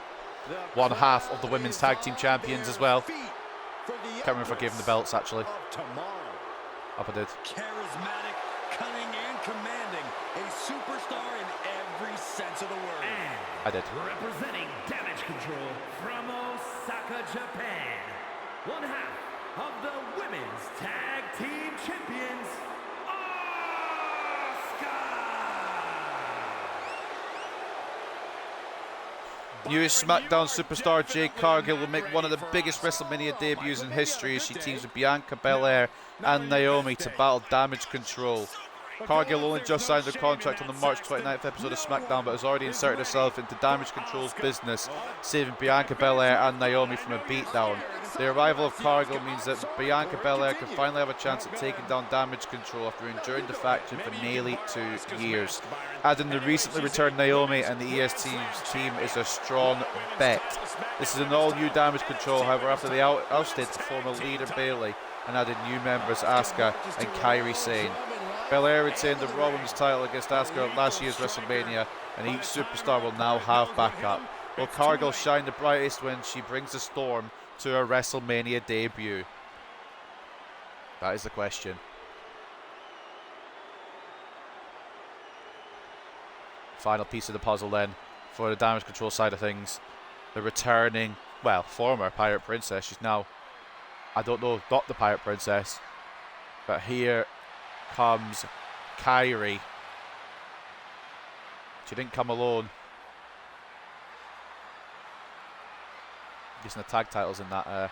One half of the women's tag team champions as well. Can't remember if I gave them the belts actually. Up I did. Charismatic, cunning, and commanding. A superstar in every sense of the word. And I did. representing Damage Control from Osaka, Japan, one half of the women's tag team champions, Newest SmackDown superstar Jade Cargill will make one of the biggest WrestleMania debuts in history as she teams with Bianca Belair and Naomi to battle Damage Control. Cargill only just signed a contract on the March 29th episode of SmackDown, but has already inserted herself into Damage Control's business, saving Bianca Belair and Naomi from a beatdown. The arrival of Cargill means that Bianca Belair can finally have a chance at taking down Damage Control after enduring the faction for nearly 2 years. Adding the recently returned Naomi and the ES team is a strong bet. This is an all-new Damage Control, however, after they ousted former leader Bayley and added new members Asuka and Kairi Sane. Belair retained the Raw Women's title against Asuka at last year's WrestleMania, and each superstar will now have backup. Will Cargill shine the brightest when she brings the storm to her WrestleMania debut? That is the question. Final piece of the puzzle then for the Damage Control side of things. The returning, well, former Pirate Princess. She's now, I don't know, not the Pirate Princess, but here comes Kairi. She didn't come alone. Using the tag titles in that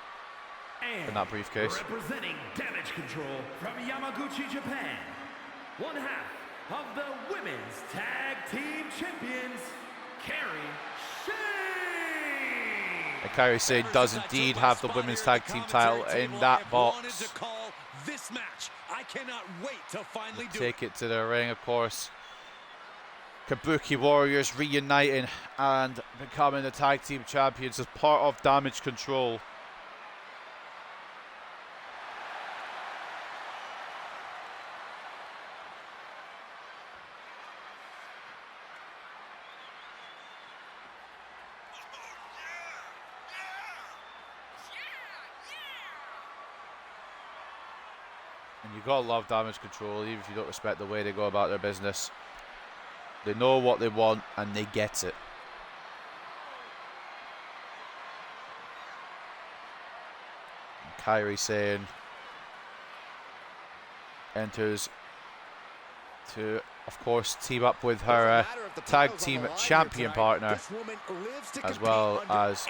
briefcase. representing Damage Control from Yamaguchi, Japan, one half of the women's tag team champions, Kairi Sane. And Kairi Sane does indeed have the women's tag team title in that box. This match, I cannot wait to finally Take it to the ring, of course. Kabuki Warriors reuniting and becoming the tag team champions as part of Damage Control. And you gotta love Damage Control, even if you don't respect the way they go about their business. They know what they want and they get it. And Kairi Sane enters to, of course, team up with her tag team champion partner, as well as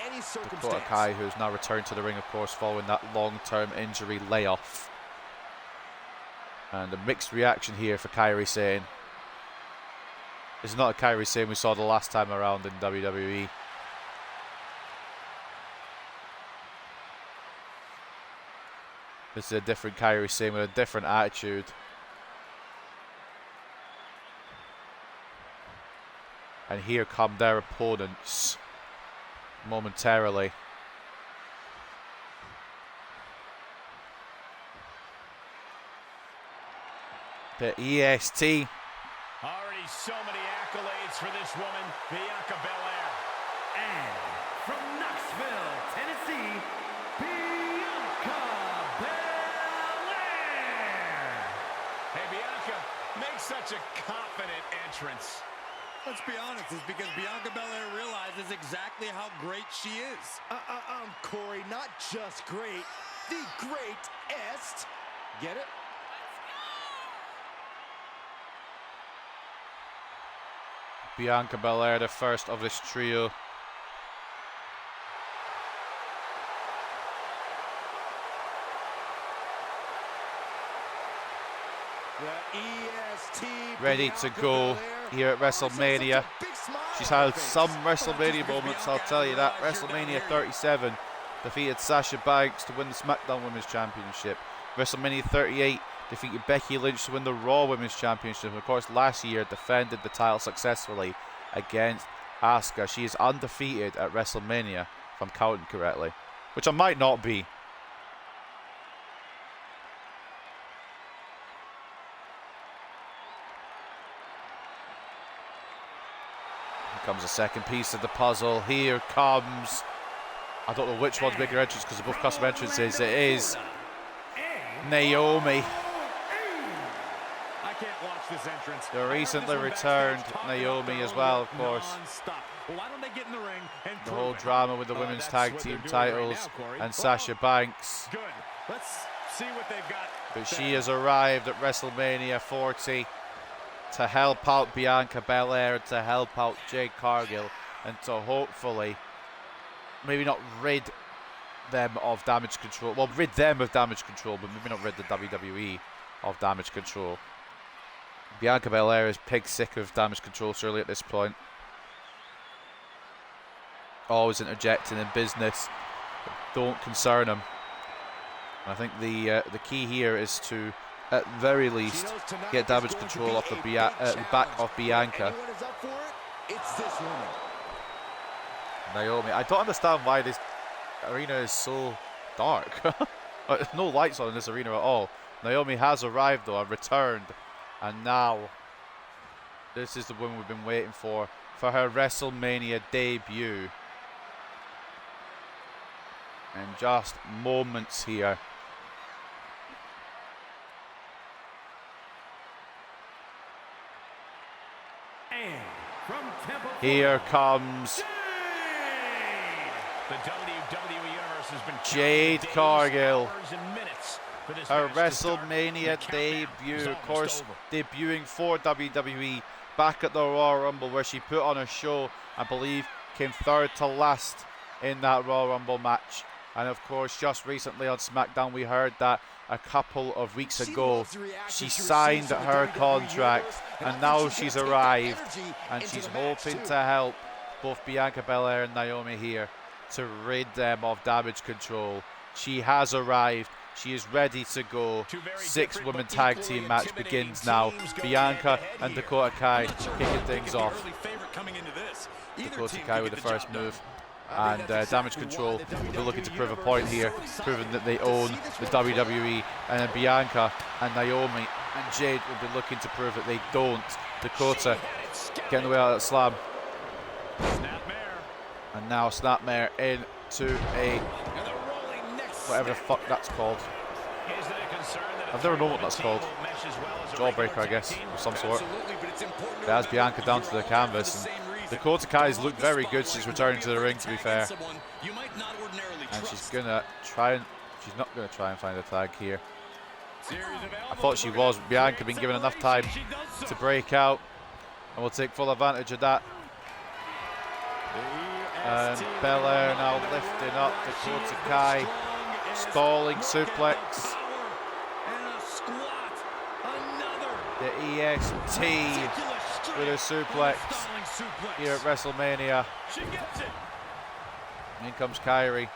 Dakota Kai, who's now returned to the ring, of course, following that long-term injury layoff. And a mixed reaction here for Kairi Sane. This is not a Kairi Sane we saw the last time around in WWE. This is a different Kairi Sane with a different attitude. And here come their opponents momentarily. The EST. Already so many accolades for this woman, Bianca Belair. And from Knoxville, Tennessee, Bianca Belair. Hey, Bianca, make such a confident entrance. Let's be honest, it's because Bianca Belair realizes exactly how great she is. Corey, not just great, the greatest. Get it? Bianca Belair, the first of this trio. The EST Ready to go here at WrestleMania. She's had some WrestleMania moments, I'll tell you that. WrestleMania 37 defeated Sasha Banks to win the SmackDown Women's Championship. WrestleMania 38 defeated Becky Lynch to win the Raw Women's Championship. And of course, last year defended the title successfully against Asuka. She is undefeated at WrestleMania, if I'm counting correctly, which I might not be. Comes a second piece of the puzzle. Here comes, I don't know which one's making her entrance because they're both custom entrances. It is Naomi. I can't watch this entrance. The recently returned Naomi as well, of course. Why don't they get in the ring and The whole drama with the women's tag team titles and Sasha Banks. Good. Let's see what they've got. But she has arrived at WrestleMania 40 to help out Bianca Belair, to help out Jade Cargill, and to hopefully maybe not rid them of Damage Control. Well, rid them of Damage Control, but maybe not rid the WWE of Damage Control. Bianca Belair is pig sick of Damage Control surely at this point. Always interjecting in business that don't concern him. I think the key here is to, at very least, get Damage Control off the back of Bianca. It's this woman. Naomi, I don't understand why this arena is so dark. There's no lights on in this arena at all. Naomi has arrived though and returned, and now this is the woman we've been waiting for her WrestleMania debut. In just moments here. And from Temple, Here comes The WWE Universe has been Jade Cargill. hours and minutes for this Her match to start. WrestleMania The countdown debut, is of almost course, over. debuting for WWE back at the Royal Rumble, where she put on a show, I believe, came third to last in that Royal Rumble match. And of course, just recently on SmackDown, we heard that a couple of weeks ago, she signed her contract, and now she's arrived, and she's hoping to help both Bianca Belair and Naomi here to rid them of Damage Control. She has arrived. She is ready to go. 6-woman tag team match begins now. Bianca and Dakota Kai kicking things off. Dakota Kai with the first move. And Damage Control will be looking to prove a point here, proving that they own the WWE. And then Bianca and Naomi and Jade will be looking to prove that they don't. Dakota getting the way out of that slam. And now Snapmare into a whatever the fuck that's called. I've never known what that's called. Jawbreaker, I guess, of some sort. There's Bianca down to the canvas. And Dakota Kai's looked very good since returning to the ring, to be fair. And she's gonna try and she's not gonna try and find a tag here. I thought she was, but Bianca been given enough time to break out, and we'll take full advantage of that. And Belair now lifting up Dakota Kai, stalling suplex. The EST with a suplex here at WrestleMania. In comes Kyrie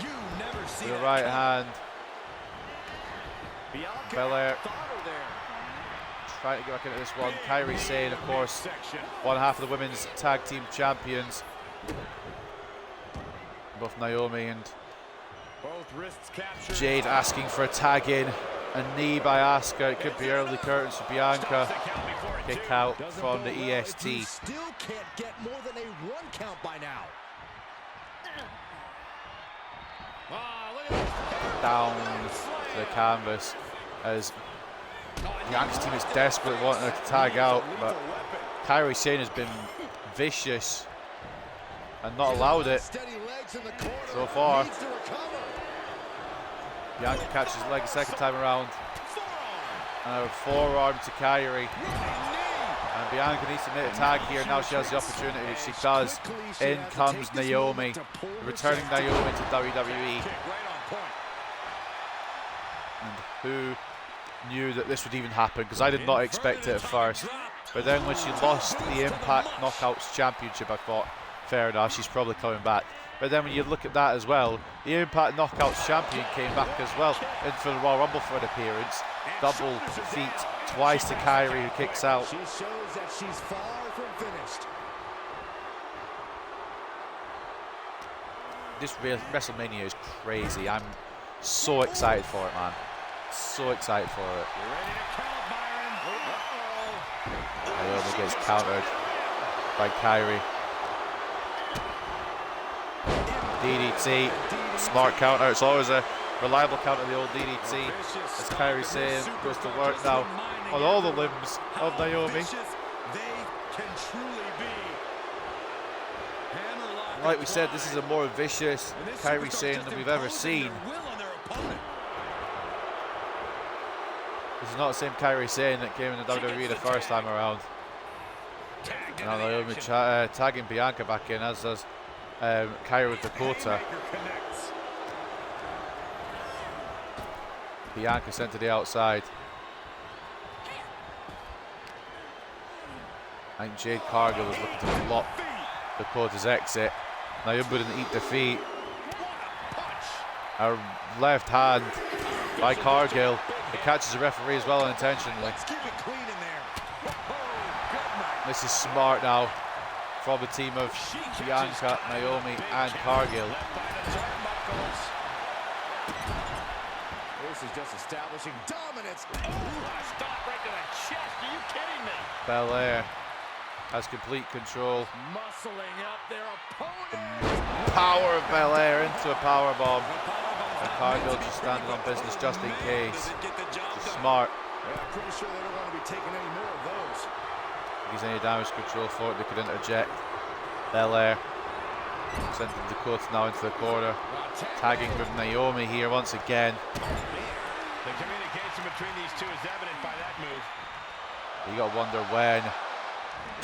with the right hand. Belair trying to get back into this one. Kyrie Sane, of course, one half of the women's tag team champions. Both Naomi and Jade asking for a tag in. A knee by Asuka. It could be early curtains for Bianca. Kick out from the EST. Still can't get more than a 1 count by now. Down to the canvas as Bianca's team is desperate, wanting her to tag out, but Kairi Sane has been vicious and not allowed it so far. Bianca catches his leg a second time around. And a forearm to Kairi. And Bianca needs to make a tag here. Now she has the opportunity. She does. In comes Naomi. Returning Naomi to WWE. And who knew that this would even happen? Because I did not expect it at first. But then when she lost the Impact Knockouts Championship, I thought, fair enough, she's probably coming back. But then when you look at that as well, the Impact Knockouts Champion came back as well in for the Royal Rumble for an appearance. Double feet twice to Kairi, who kicks out. She shows that she's far from finished. This WrestleMania is crazy. I'm so excited for it, man. So excited for it. Naomi gets countered by Kairi. DDT, smart counter. It's always a reliable counter, the old DDT. As Kairi Sane goes to work now on all the limbs of Naomi. Like we said, this is a more vicious Kairi Sane than we've ever seen. This is not the same Kairi Sane that came in the WWE the first time around. Now Naomi tagging Bianca back in, as does Kairi with Dakota. Bianca sent to the outside. I think Jade Cargill was looking to block Dakota's exit. Naomi wouldn't eat defeat. Her left hand by Cargill. It catches the referee as well unintentionally. This is smart now from the team of Bianca, Naomi and Cargill. This is just establishing dominance. Stop right to the chest. Are you kidding me? Belair has complete control. Muscling up their opponent. Power of Belair into a power bomb. And Cargill just standing on business just in case. Just smart. Yeah, I'm pretty sure they don't want to be taking any more of those. If there's any damage control for it, they could interject. Belair sending Dakota now into the corner. Tagging with Naomi here once again. The communication between these two is evident by that move. You got to wonder when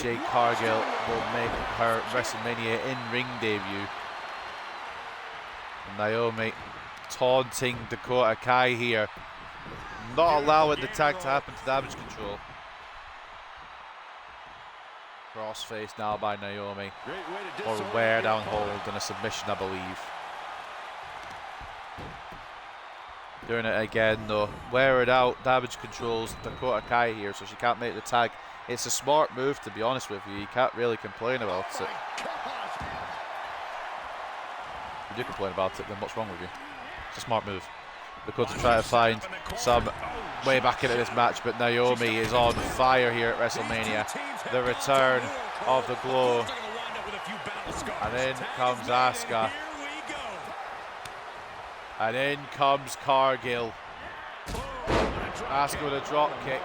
Jade Cargill will make her WrestleMania in-ring debut. And Naomi taunting Dakota Kai here, not allowing the tag to happen to damage control. Crossface now by Naomi, or wear down hold and a submission, I believe. Doing it again though, wear it out, damage controls Dakota Kai here, so she can't make the tag. It's a smart move, to be honest with you. You can't really complain about it. If you do complain about it, then what's wrong with you? It's a smart move. Dakota try to find some way back into this match, but Naomi is on fire here at WrestleMania. The return of the glow. And in comes Asuka. And in comes Cargill. Asuka with a drop kick.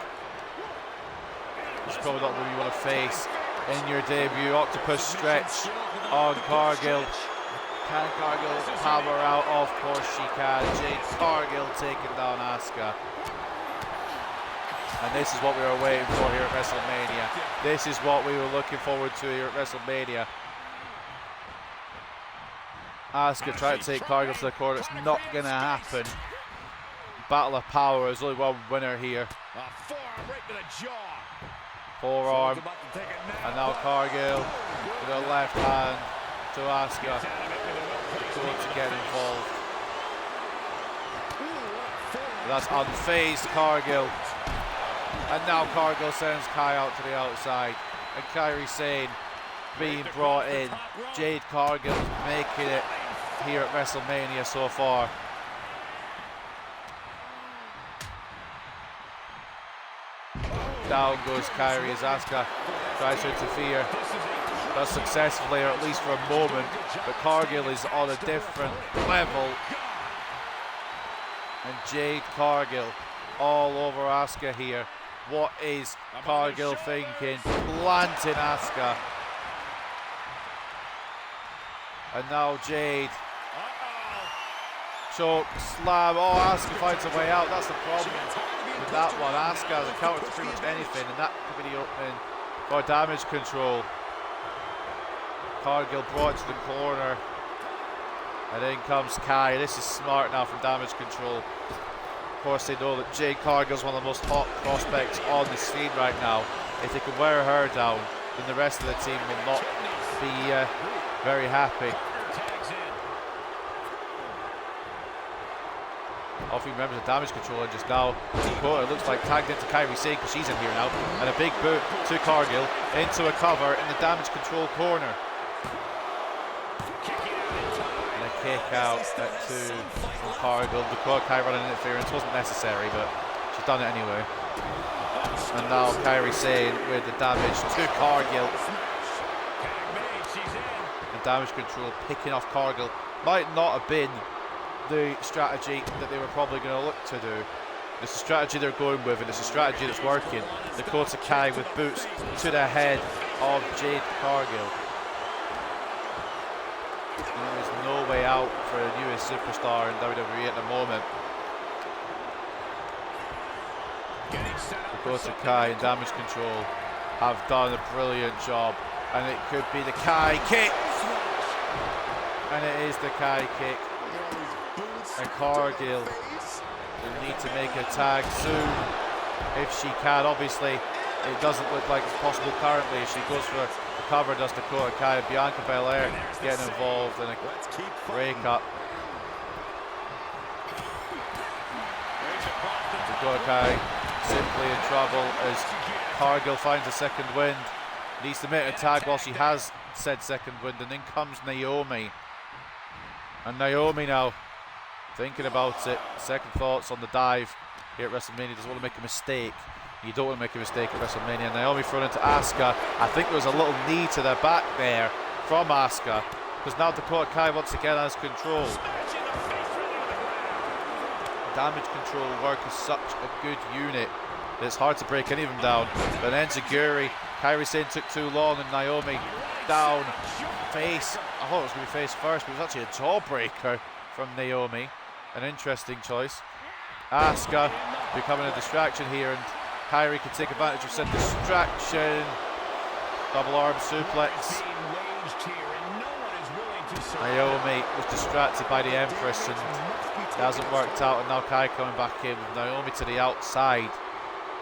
It's probably not what you want to face in your debut. Octopus stretch on Cargill. Can Cargill power out? Of course she can. Jade Cargill taking down Asuka. And this is what we were waiting for here at WrestleMania. This is what we were looking forward to here at WrestleMania. Asuka trying to take Cargill to the corner. It's not going to happen. Battle of power. There's only one winner here. Forearm right to the jaw. Forearm. And now Cargill with her left hand to Asuka. To get involved. That's unfazed Cargill. And now Cargill sends Kai out to the outside. And Kairi Sane being brought in. Jade Cargill making it here at WrestleMania so far. Down goes Kairi as Asuka tries to interfere. Does successfully, or at least for a moment. But Cargill is on a different level. And Jade Cargill all over Asuka here. What is Cargill thinking? Planting Asuka. And now Jade. Choke, slam. Oh, Asuka finds a way out. That's the problem with that one. Asuka has a counter to pretty much anything, and that could be the opening for damage control. Cargill brought to the corner. And in comes Kai. This is smart now from damage control. Of course, they know that Jade Cargill's one of the most hot prospects on the scene right now. If they can wear her down, then the rest of the team will not be very happy. All three members of damage control and just now Dakota looks like tagged into Kairi Sane because she's in here now. And a big boot to Cargill into a cover in the damage control corner. And a kick out at 2 from Cargill. Dakota Kai running interference wasn't necessary, but she's done it anyway. And now Kairi Sane with the damage to Cargill. And damage control picking off Cargill. Might not have been the strategy that they were probably going to look to do. It's a strategy they're going with, and it's a strategy that's working. Dakota Kai with boots to the head of Jade Cargill. There is no way out for the newest superstar in WWE at the moment. Dakota Kai and damage control have done a brilliant job, and it could be the Kai kick. And it is the Kai kick. And Cargill will need to make a tag soon if she can. Obviously, it doesn't look like it's possible currently. If she goes for the cover, does Dakota Kai. And Bianca Belair getting involved in a breakup. Dakota Kai simply in trouble as Cargill finds a second wind. Needs to make a tag while she has said second wind. And in comes Naomi. And Naomi now thinking about it, second thoughts on the dive here at WrestleMania. Doesn't want to make a mistake. You don't want to make a mistake at WrestleMania. Naomi thrown into Asuka. I think there was a little knee to the back there from Asuka, because now Dakota Kai once again has control. Damage control work is such a good unit that it's hard to break any of them down. But then Enziguri, Kairi Sane took too long, and Naomi down. Face. I thought it was going to be face first, but it was actually a jawbreaker from Naomi. An interesting choice. Asuka becoming a distraction here, and Kairi can take advantage of said distraction. Double arm suplex. Naomi was distracted by the Empress, and it hasn't worked out, and now Kai coming back in with Naomi to the outside.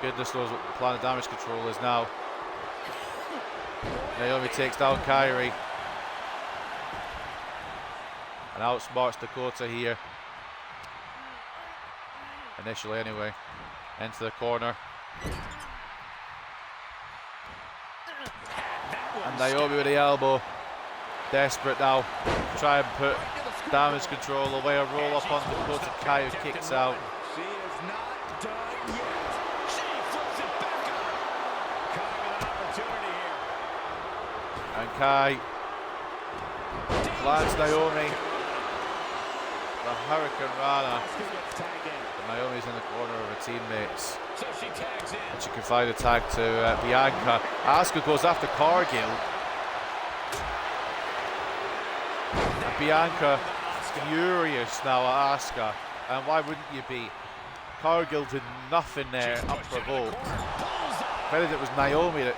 Goodness knows what the plan of damage control is now. Naomi takes down Kairi and outsmarts Dakota here. Initially anyway. Into the corner. And Naomi with the elbow. Desperate now. Try and put damage control away. A roll up on Dakota Kai, who kicks out. She is not done yet. She flips it back up. Kai with an opportunity here. And Kai lands Naomi. The Hurricane Rana. And Naomi's in the corner of her teammates. So she tags in. And she can find a tag to Bianca. Asuka goes after Cargill. And Bianca furious now at Asuka. And why wouldn't you be? Cargill did nothing there, unprovoked. If anything, it was Naomi that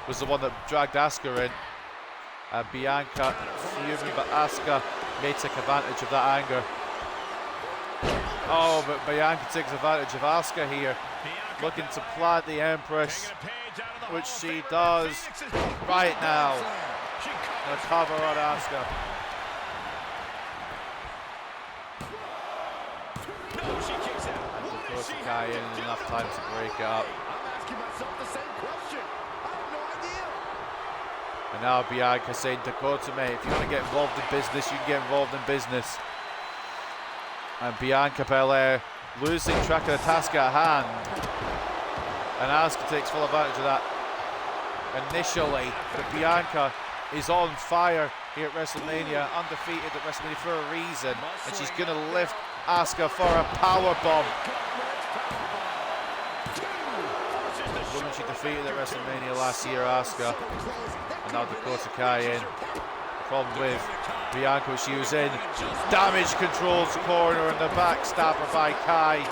was the one that dragged Asuka in. And Bianca fuming, but Asuka may take advantage of that anger. Oh, but Bianca takes advantage of Asuka here, looking to plant the Empress, which she does right now. And a cover on Asuka. And Dakota Kai in enough time to break it up. I'm asking myself the same question. I have no idea. And now Bianca saying, Dakota, mate, if you want to get involved in business, you can get involved in business. And Bianca Belair losing track of the task at hand. And Asuka takes full advantage of that initially. But Bianca is on fire here at WrestleMania, undefeated at WrestleMania for a reason. And she's going to lift Asuka for a powerbomb. The woman she defeated at WrestleMania last year, Asuka. And now Dakota Kai in. Problem with Bianca, she was in damage control's corner and the backstabber by Kai.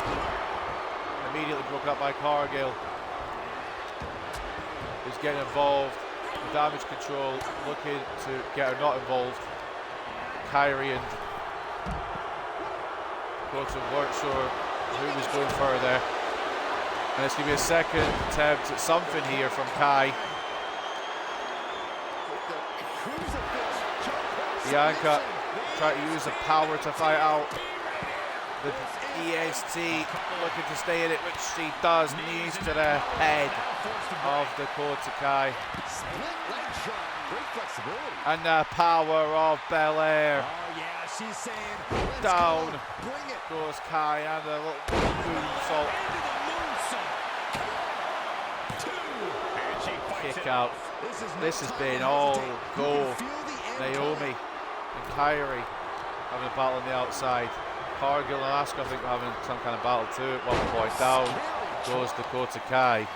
Immediately broken up by Cargill, who's getting involved. The damage control looking to get her not involved. Kyrie and Dakota weren't sure who was going further. And it's going to be a second attempt at something here from Kai. Bianca trying to use the power to fight out the EST, looking to stay in it, which she does. Knees to the head of Dakota Kai. And the power of Belair. Down goes Kai and a little moonsault. Kick out. This has been all go. Naomi and Kyrie having a battle on the outside. Cargill and Asuka, I think, were having some kind of battle too at one point. Down goes Dakota Kai.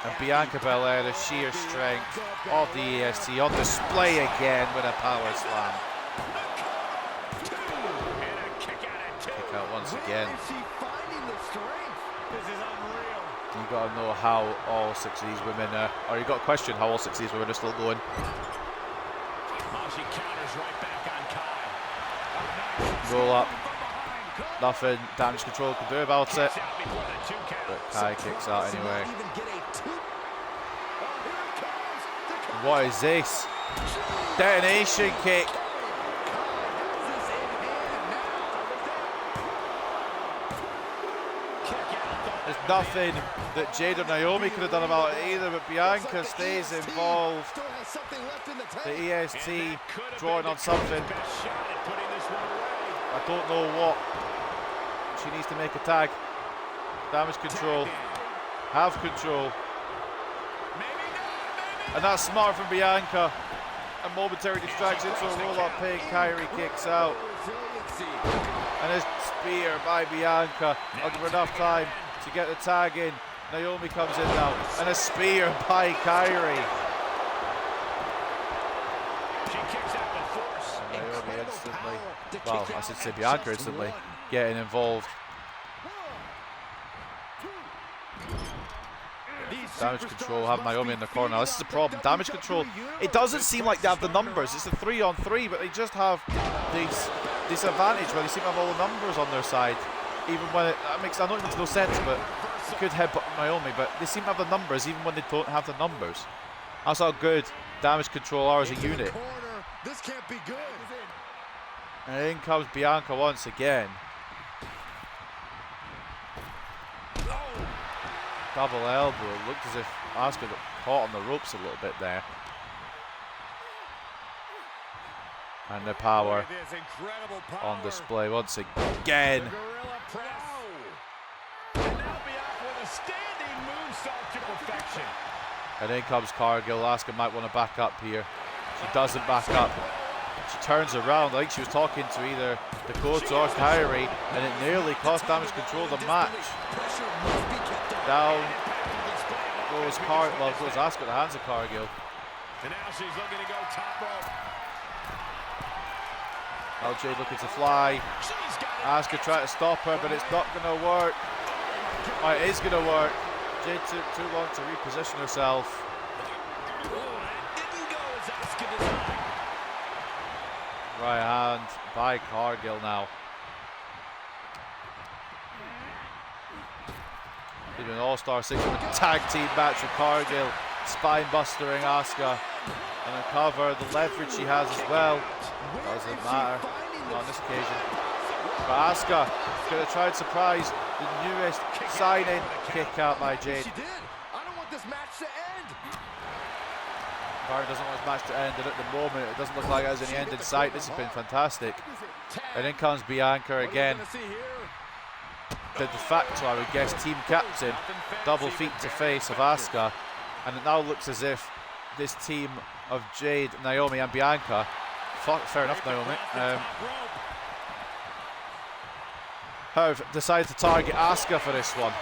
And Bianca Belair, the sheer strength of the EST on display again with a power slam. Kick out once again. You got to know how all 6 of these women are, or you got to question how all 6 of these women are still going. She counters right back on Kai. Roll up. Nothing damage control can do about it. But Kai kicks out anyway. What is this? Detonation kick. There's nothing that Jade or Naomi could have done about it either, but Bianca stays involved. The EST drawing on something. I don't know what. She needs to make a tag. Damage control. Have control. And that's smart from Bianca. A momentary distraction to a roll-up pin. Kyrie kicks out. And a spear by Bianca. I'll give her enough time to get the tag in. Naomi comes in now. And a spear by Kyrie. And Naomi instantly, well, I should say Bianca instantly getting involved. Damage control have Naomi in the corner. Now, this is the problem. Damage control, it doesn't seem like they have the numbers. It's a 3-on-3, but they just have this advantage where they seem to have all the numbers on their side. Even when that makes, I know it makes no sense, but you could headbutt Naomi, but they seem to have the numbers even when they don't have the numbers. That's how good damage control are as a unit. This can't be good. And in comes Bianca once again. Double elbow. It looked as if Asuka got caught on the ropes a little bit there. And the power on display once again. And in comes Cargill. Asuka might want to back up here. She doesn't back up. She turns around. I think she was talking to either Dakota or Kyrie, and it nearly cost damage control the match. Down goes goes Asuka at the hands of Cargill. And now she's looking to go top rope. Now Jade looking to fly. Asuka trying to stop her, but it's not going to work. Oh, it is going to work. Jade took too long to reposition herself. Right hand by Cargill now. Did an all-star 6-woman tag team match with Cargill, spine bustering Asuka, and uncover the leverage she has as well. Doesn't matter on this occasion. But Asuka gonna try and surprise the newest signing. Kick out by Jade. I don't want this match to end. Baron doesn't want his match to end, and at the moment it doesn't look like it has any end in sight. This has been fantastic. And in comes Bianca again. the de facto, I would guess, team captain, double feet to face of Asuka, and it now looks as if this team of Jade, Naomi, and Bianca, fair enough, Naomi, have decided to target Asuka for this one.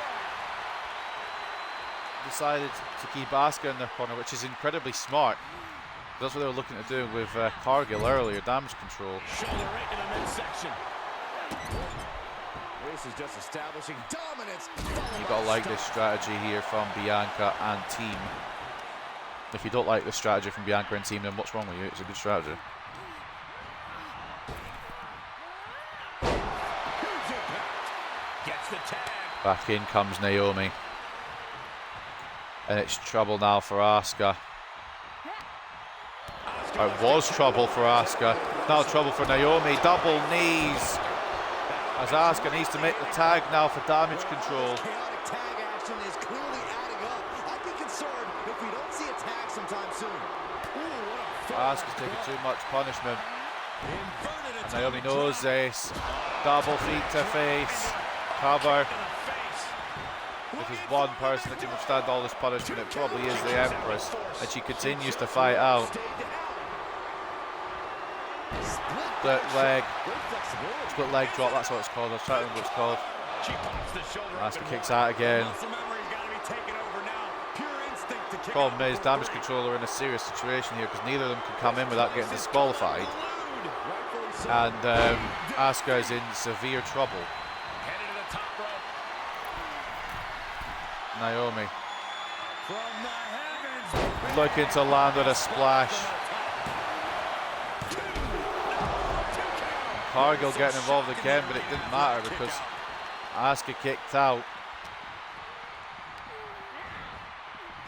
Decided to keep Asuka in their corner, which is incredibly smart. That's what they were looking to do with Cargill earlier, damage control. Shoulder right in the midsection. This is just establishing dominance. You gotta like this strategy here from Bianca and team. If you don't like the strategy from Bianca and team, then what's wrong with you? It's a good strategy. Gets the tag. Back in comes Naomi. And it's trouble now for Asuka. Or it was trouble for Asuka. Now trouble for Naomi. Double knees. As Asuka needs to make the tag now for damage control. Chaotic tag action is clearly adding up. I'd be concerned if we don't see a tag sometime soon. Asuka's taking too much punishment. And Naomi knows this. Double feet to face. Cover. If there's one person that can withstand all this punishment, it probably is the Empress. And she continues to fight out. Split leg drop, that's what it's called. I was trying to remember what it's called. Asuka kicks out again. Problem is, damage control are in a serious situation here because neither of them can come in without getting disqualified. And Asuka is in severe trouble. Naomi looking to land with a splash. Cargill getting involved again, but it didn't matter because Asuka kicked out.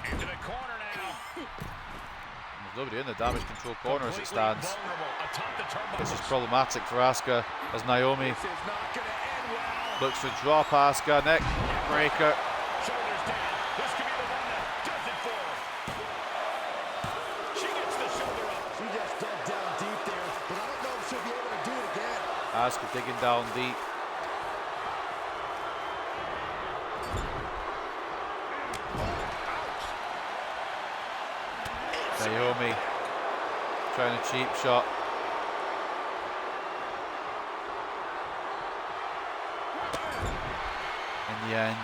Into the corner now. There's nobody in the damage control corner as it stands. This is problematic for Asuka as Naomi looks to drop Asuka. Neck breaker. Shoulders down. This could be the one that does it for her. She gets the shoulder up. She just dug down deep there, but I don't know if she'll be able to do it again. Asuka digging down deep. Naomi trying a cheap shot. In the end,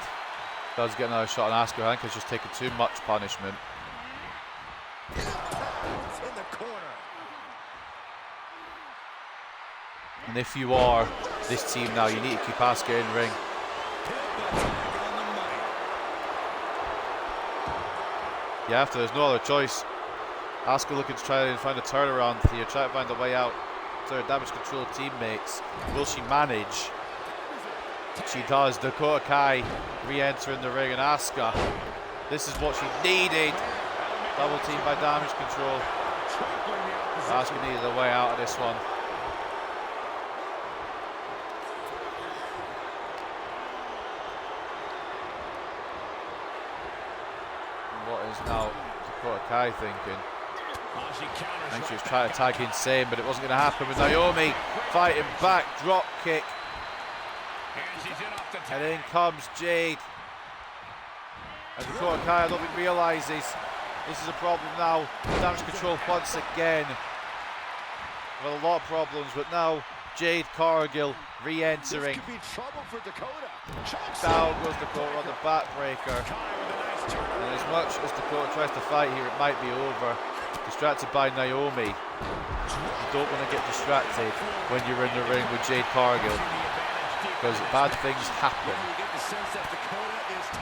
does get another shot on Asuka. I think he's just taken too much punishment. It's in the corner. And if you are this team now, you need to keep Asuka in ring. You have to, there's no other choice. Asuka looking to try and find a turnaround here, try to find a way out to her damage control teammates. Will she manage? She does. Dakota Kai re-entering the ring, and Asuka, this is what she needed. Double team by damage control. Asuka needed a way out of this one. What is now Dakota Kai thinking? I think she was trying to tag Insane, but it wasn't going to happen with Naomi fighting back, drop kick. And in comes Jade. And Dakota Kai, I don't think realises this is a problem now. Damage control once again. Well, a lot of problems, but now Jade Cargill re-entering. Down goes Dakota on the backbreaker. And as much as Dakota tries to fight here, it might be over. Distracted by Naomi. You don't want to get distracted when you're in the ring with Jade Cargill, because bad things happen.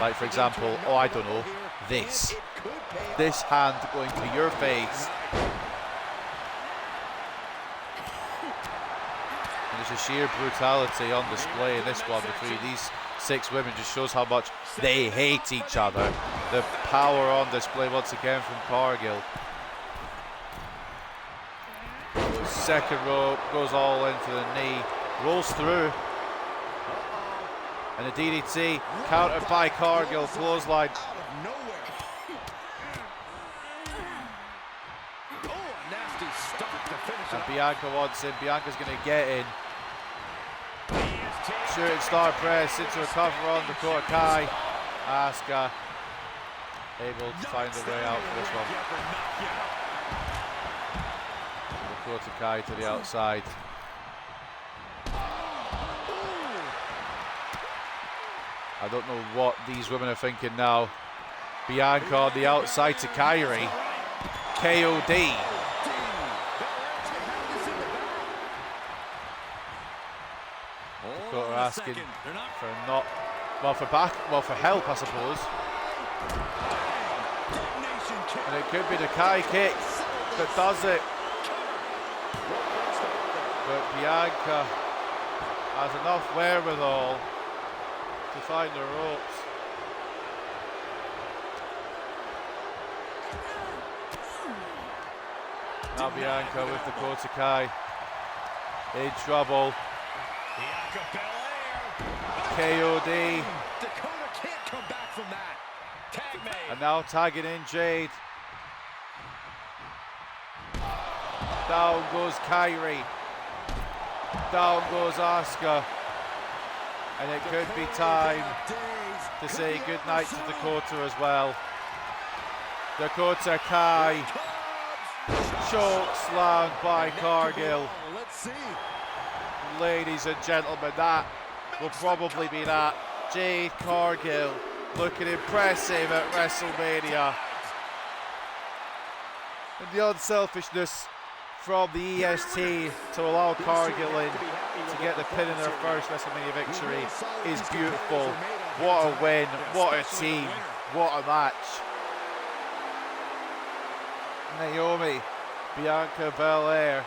Like, for example, oh, I don't know, this hand going to your face. And there's a sheer brutality on display in this one between these 6 women. Just shows how much they hate each other. The power on display once again from Cargill. Second rope, goes all in for the knee, rolls through. And a DDT countered by Cargill, clothesline. And Bianca wants in. Bianca's going to get in. Shooting star press into a cover on Dakota Kai. Asuka able to find a way out for this one. Dakota Kai to the outside. I don't know what these women are thinking now. Bianca on the outside to Kairi. KOD. Dakota asking for help, I suppose. And it could be the Kai kick that does it. But Bianca has enough wherewithal to find the ropes. Now Bianca with Dakota Kai in trouble. Bianca Belair. KOD. Dakota can't come back from that. Tag made. And now tagging in Jade. Down goes Kairi. Down goes Asuka. And it could be time to say goodnight to Dakota as well. Dakota Kai. Choke slam by Cargill. Let's see. Ladies and gentlemen, that will probably be that. Jade Cargill looking impressive at WrestleMania. And the unselfishness from the EST to allow Cargill in to get the pin in their first WrestleMania victory is beautiful. What a win, what a team, what a match. Naomi, Bianca Belair,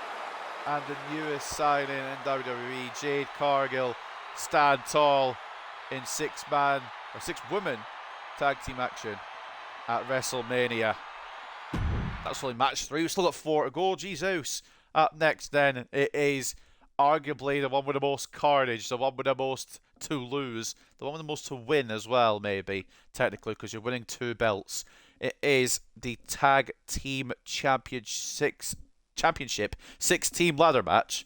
and the newest signing in WWE, Jade Cargill, stand tall in six-woman tag team action at WrestleMania. That's only match 3. We've still got 4 to go. Jesus. Up next, then, it is arguably the one with the most carnage, the one with the most to lose, the one with the most to win as well, maybe, technically, because you're winning 2 belts. It is the Tag Team Championship 6-team ladder match.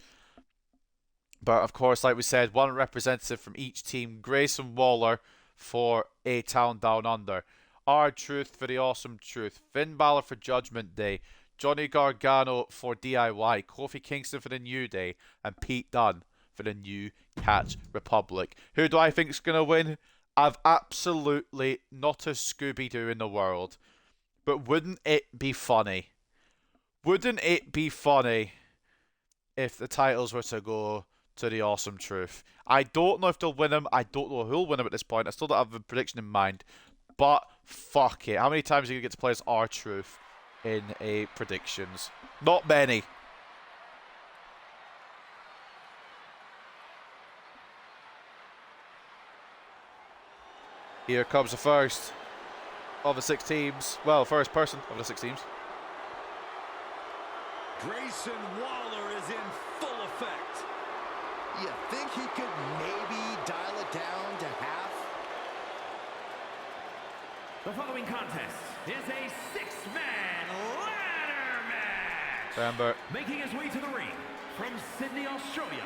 But, of course, like we said, one representative from each team. Grayson Waller for A-Town Down Under. R-Truth for the Awesome Truth. Finn Balor for Judgment Day. Johnny Gargano for DIY. Kofi Kingston for the New Day. And Pete Dunne for the New Catch Republic. Who do I think is going to win? I've absolutely not a Scooby-Doo in the world. But wouldn't it be funny? Wouldn't it be funny if the titles were to go to the Awesome Truth? I don't know if they'll win them. I don't know who'll win them at this point. I still don't have a prediction in mind. But fuck it. How many times are you going to get to play as R-Truth in a predictions? Not many. Here comes the first of the 6 teams. Well, first person of the 6 teams. Grayson Waller is in full effect. You think he could maybe dial it down to half? The following contest is a 6-man ladder match. Remember, Making his way to the ring from Sydney, Australia,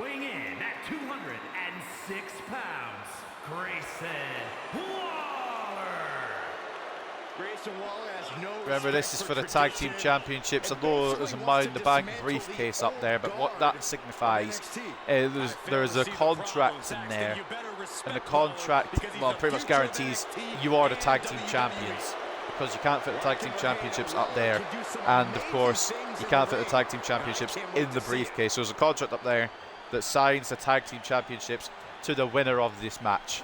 weighing in at 206 pounds, Grayson Waller. Grayson Waller has no remember, this is for the Tag Team Championships. I know there's a Money in the Bank briefcase up there, but what that signifies is there's a contract in there. And the contract, well, pretty much guarantees you are the Tag Team Champions. Because you can't fit the Tag Team Championships up there. And, of course, you can't fit the Tag Team Championships in the briefcase. So there's a contract up there that signs the Tag Team Championships to the winner of this match.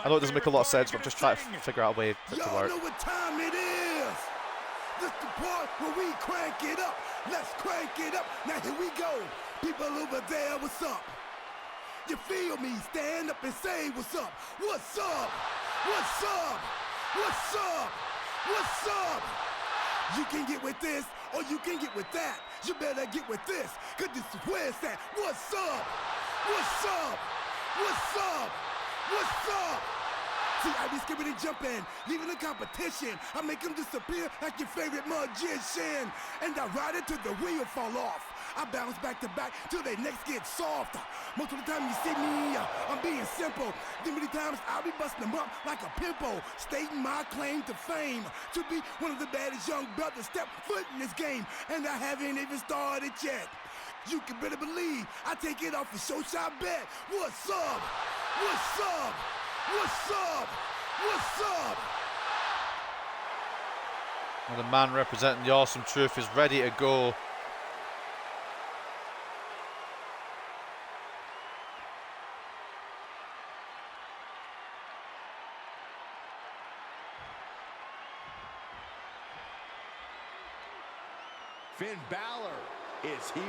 I know it doesn't make a lot of sense, but I'm just trying to figure out a way for it to work. Y'all know what time it is. This the part where we crank it up. Let's crank it up. Now here we go. People over there, what's up? You feel me? Stand up and say what's up. What's up? What's up? What's up? What's up? You can get with this or you can get with that. You better get with this, cause this is where it's at. What's up? What's up? What's up? What's up? See, I be skipping and jumping, leaving the competition. I make them disappear like your favorite magician. And I ride it till the wheel fall off. I bounce back to back till their necks get soft. Most of the time you see me, I'm being simple. Then many times I'll be busting them up like a pimple, stating my claim to fame, to be one of the baddest young brothers step foot in this game. And I haven't even started yet. You can better believe I take it off the show shot bet. What's up? What's up? What's up? What's up? And the man representing the Awesome Truth is ready to go. Finn Balor is here.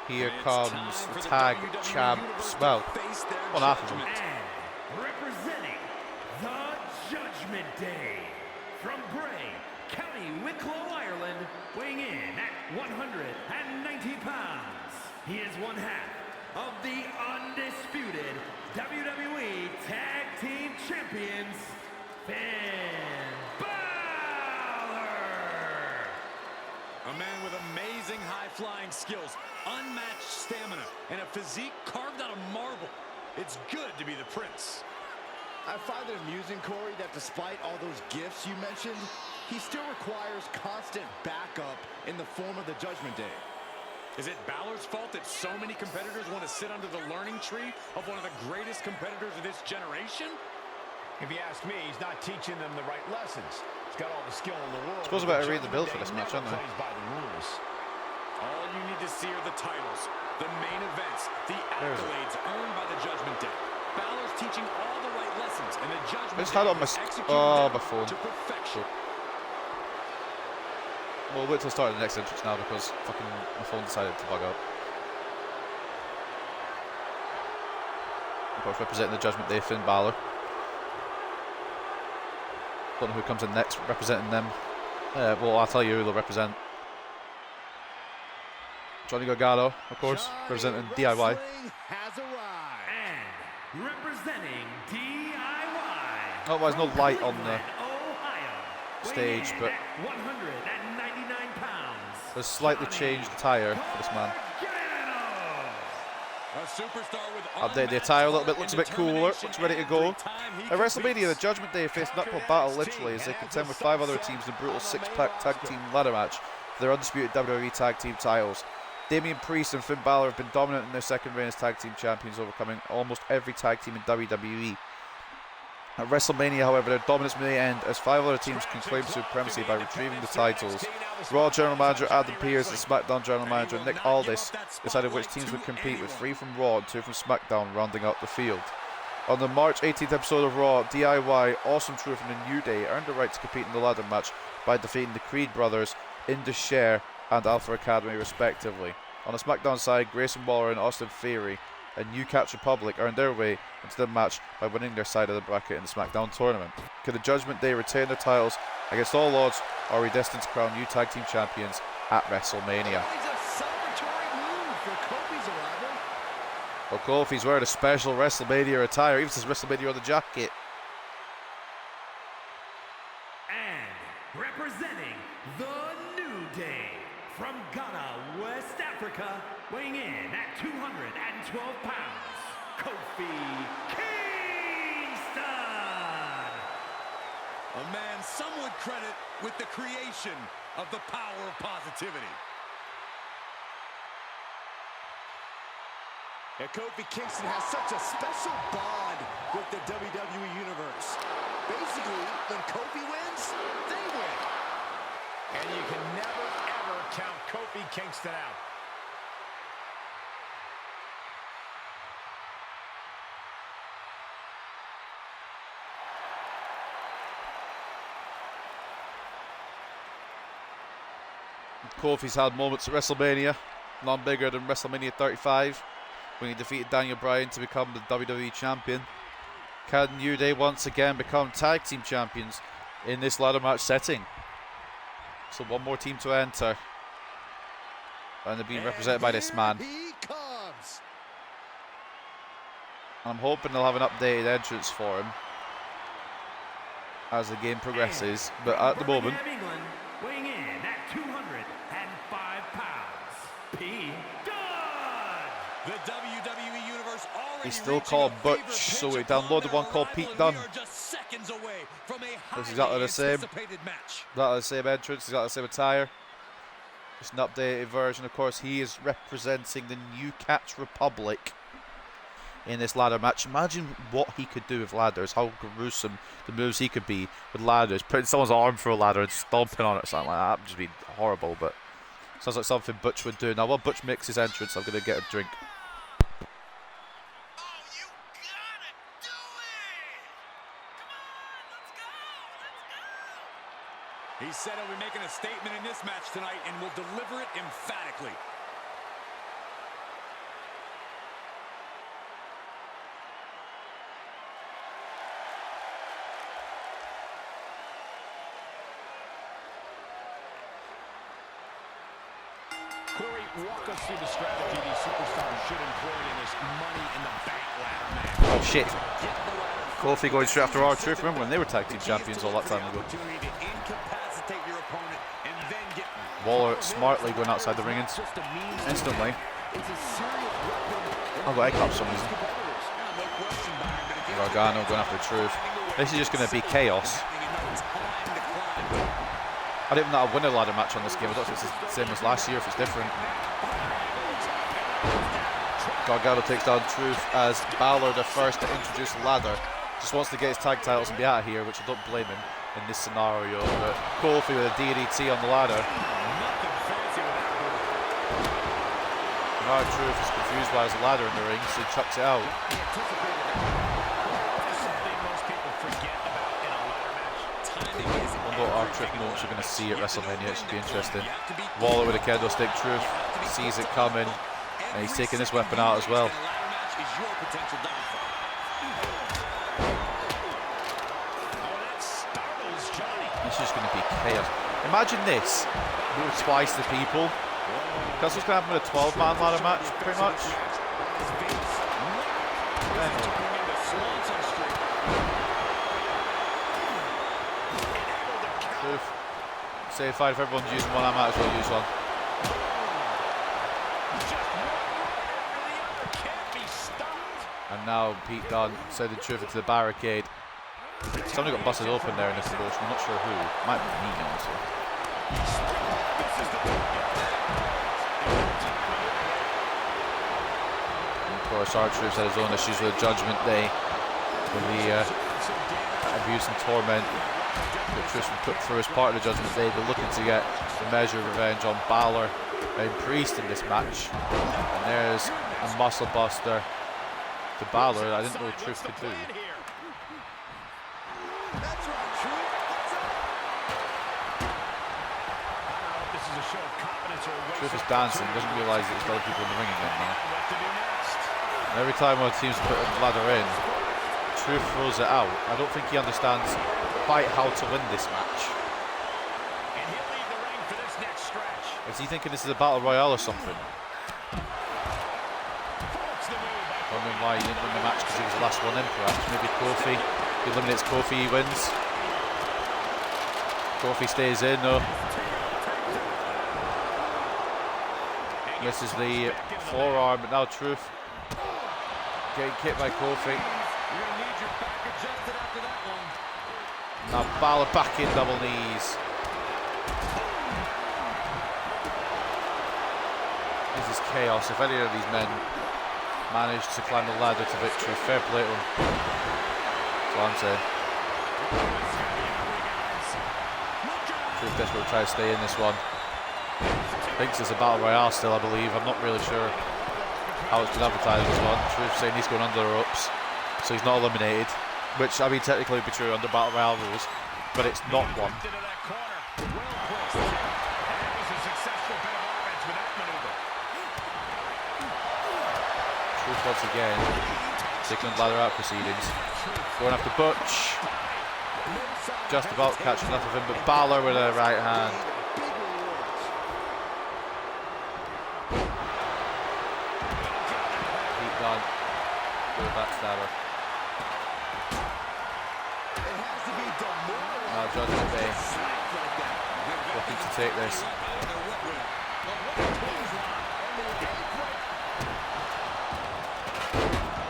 Here And it's comes time the for tag WWE champs. Universe Well, to face their one half of them. judgment. And representing the Judgment Day from Bray, County Wicklow, Ireland, weighing in at 190 pounds. He is one half of the undisputed WWE Tag Team Champions, Finn Balor. A man with amazing high-flying skills, unmatched stamina, and a physique carved out of marble. It's good to be the Prince. I find it amusing, Corey, that despite all those gifts you mentioned, he still requires constant backup in the form of the Judgment Day. Is it Balor's fault that so many competitors want to sit under the learning tree of one of the greatest competitors of this generation? If you ask me, he's not teaching them the right lessons. He's got all the skill in the world. Suppose I better read the bill for this match, never aren't I? plays by the rules. All you need to see are the titles, the main events, the There's it. accolades earned by the Judgment Day. Balor's teaching all the right lessons, and the Judgment just Day had it on my has executed my them phone. to perfection. We'll wait till the start of the next entrance now because fucking my phone decided to bug out. Of course, representing the Judgment Day, Finn Balor. Don't know who comes in next representing them. Well, I'll tell you who they'll represent. Johnny Gargano, of course, representing DIY. Wrestling has arrived. And representing DIY. Oh, well, there's no from light on the Cleveland, Ohio, stage, weighing in but at 199 pounds. they've slightly Johnny changed the attire for this man. Gargano. A superstar with Update the attire a little bit, looks a bit cooler, looks ready to go. At WrestleMania, the Judgment Day faced an uphill battle literally as they contend with 5 other teams in a brutal 6-pack tag team ladder match for their undisputed WWE tag team titles. Damian Priest and Finn Balor have been dominant in their second reign as tag team champions, overcoming almost every tag team in WWE. At WrestleMania, however, their dominance may end as 5 other teams can claim supremacy by retrieving the titles. Raw General Manager Adam Pearce and SmackDown General Manager Nick Aldis decided which teams would compete, with 3 from Raw and 2 from SmackDown rounding out the field. On the March 18th episode of Raw, DIY, Awesome Truth and the New Day earned the right to compete in the ladder match by defeating the Creed brothers, Indus Sher and Alpha Academy respectively. On the SmackDown side, Grayson Waller and Austin Theory and New Catch Republic earned their way into the match by winning their side of the bracket in the SmackDown tournament. Could the Judgment Day retain their titles against all odds, or are we destined to crown new tag team champions at WrestleMania? Always a celebratory move for Kofi's arrival. Well, Kofi's wearing a special WrestleMania attire, even says WrestleMania on the jacket. And representing the New Day from Ghana, West Africa, weighing in at 212 pounds, Kofi Kingston. A man some would credit with the creation of the power of positivity. And Kofi Kingston has such a special bond with the WWE Universe. Basically, when Kofi wins, they win. And you can never, ever count Kofi Kingston out. Kofi's had moments at WrestleMania, none bigger than WrestleMania 35, when he defeated Daniel Bryan to become the WWE Champion. Can New Day once again become tag team champions in this ladder match setting? So one more team to enter, and they're being represented by this man. He comes. I'm hoping they'll have an updated entrance for him. as the game progresses. But at the moment, England, weighing in at 205 pounds, P. Dunne. The WWE Universe already he's still reaching called a fever Butch, pitch so we upon downloaded their one called arrival, Pete and Dunne. we are just seconds away from a Looks exactly the same. anticipated match. Got the same entrance, he's got the same attire. Just an updated version. Of course, he is representing the New Catch Republic in this ladder match. Imagine what he could do with ladders, how gruesome the moves he could be with ladders. Putting someone's arm through a ladder and stomping on it or something like that would just be horrible, but sounds like something Butch would do. Now, while Butch makes his entrance, I'm going to get a drink. He said he'll be making a statement in this match tonight and will deliver it emphatically. Corey, walk us through the strategy these superstars should employ in this Money in the Bank ladder match. Oh shit. Kofi going straight after R-Truth. Remember when they were tag team champions all that time ago? Waller smartly going outside the ring instantly. I've got egg up for some reason. Gargano going after Truth. This is just going to be chaos. I don't even know how to win a ladder match on this game. I don't know if it's the same as last year, if it's different. Gargano takes down Truth as Balor, the first to introduce the ladder, just wants to get his tag titles and be out of here, which I don't blame him in this scenario. But Kofi with a DDT on the ladder. Now Truth is confused why there's a ladder in the ring, so he chucks it out. I wonder what our trick moments we're going to see at WrestleMania. It should be interesting. Waller with a kendo stick. Truth sees it coming, and he's taking this weapon out as well. This is going to be chaos. Imagine this with twice the people. That's what's going to happen with a 12-man ladder match, pretty much. Truth. Say fine if everyone's using one, I might as well use one. And now Pete Dunne sending Truth into the barricade. Somebody got busted open there in this devotion. I'm not sure who. Might be me, honestly. And of course, R-Truth had his own issues with Judgment Day, with the abuse and torment that Truth put through as part of the Judgment Day. They're looking to get the measure of revenge on Balor and Priest in this match. And there's a muscle buster to Balor I didn't know Truth could do. Truth is dancing, doesn't realise that there's other people in the ring again now. And every time one team's put a ladder in, Truth throws it out. I don't think he understands quite how to win this match. Is he thinking this is a battle royale or something? Wondering why he didn't win the match because he was the last one in, perhaps. Maybe Kofi. He eliminates Kofi, he wins. Kofi stays in, though. This is the forearm, but now Truth getting kicked by Kofi. Now Balor back in double knees. This is chaos. If any of these men manage to climb the ladder to victory, fair play to them. That's what I'm saying. Truth desperately try to stay in this one. Thinks it's a battle royale still, I believe. I'm not really sure how it's been advertised this one. Truth saying he's going under the ropes, so he's not eliminated, which I mean technically would be true under battle royale rules, but it's not one. Truth once again taking the ladder out proceedings, going after Butch, just about catching up with him, but Balor with a right hand. Pete Dunne with a backstabber. Now Judgment Day looking to take this.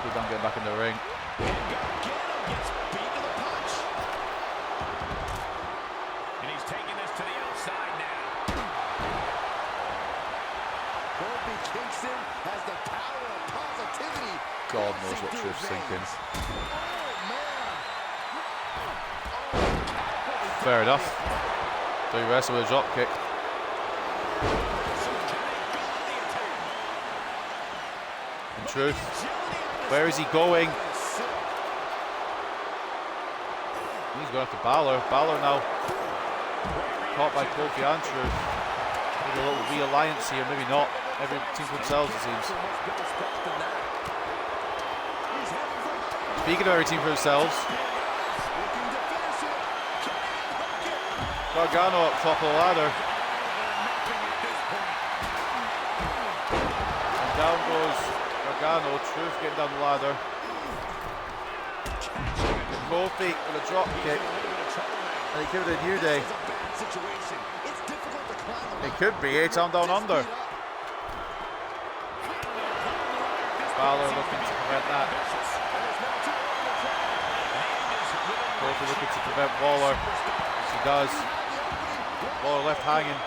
Keep on getting back in the ring. And he's taking this to the outside now. Kofi Kingston has the power of positivity. God knows what Truth's thinking. Fair enough. So he wrestled with a drop kick. And Truth, where is he going? He's going after Balor. Balor now caught by Kofi and Truth. Maybe a little realliance here, maybe not. Every team for themselves, it seems. Speaking of every team for themselves, Gargano up top of the ladder. And down goes Gargano, Truth getting down the ladder. Kofi with a drop kick. And he could have a New Day. It could be 8-arm down under. Balor looking to prevent that. Kofi looking to prevent Waller. Yes, he does. Waller left hanging.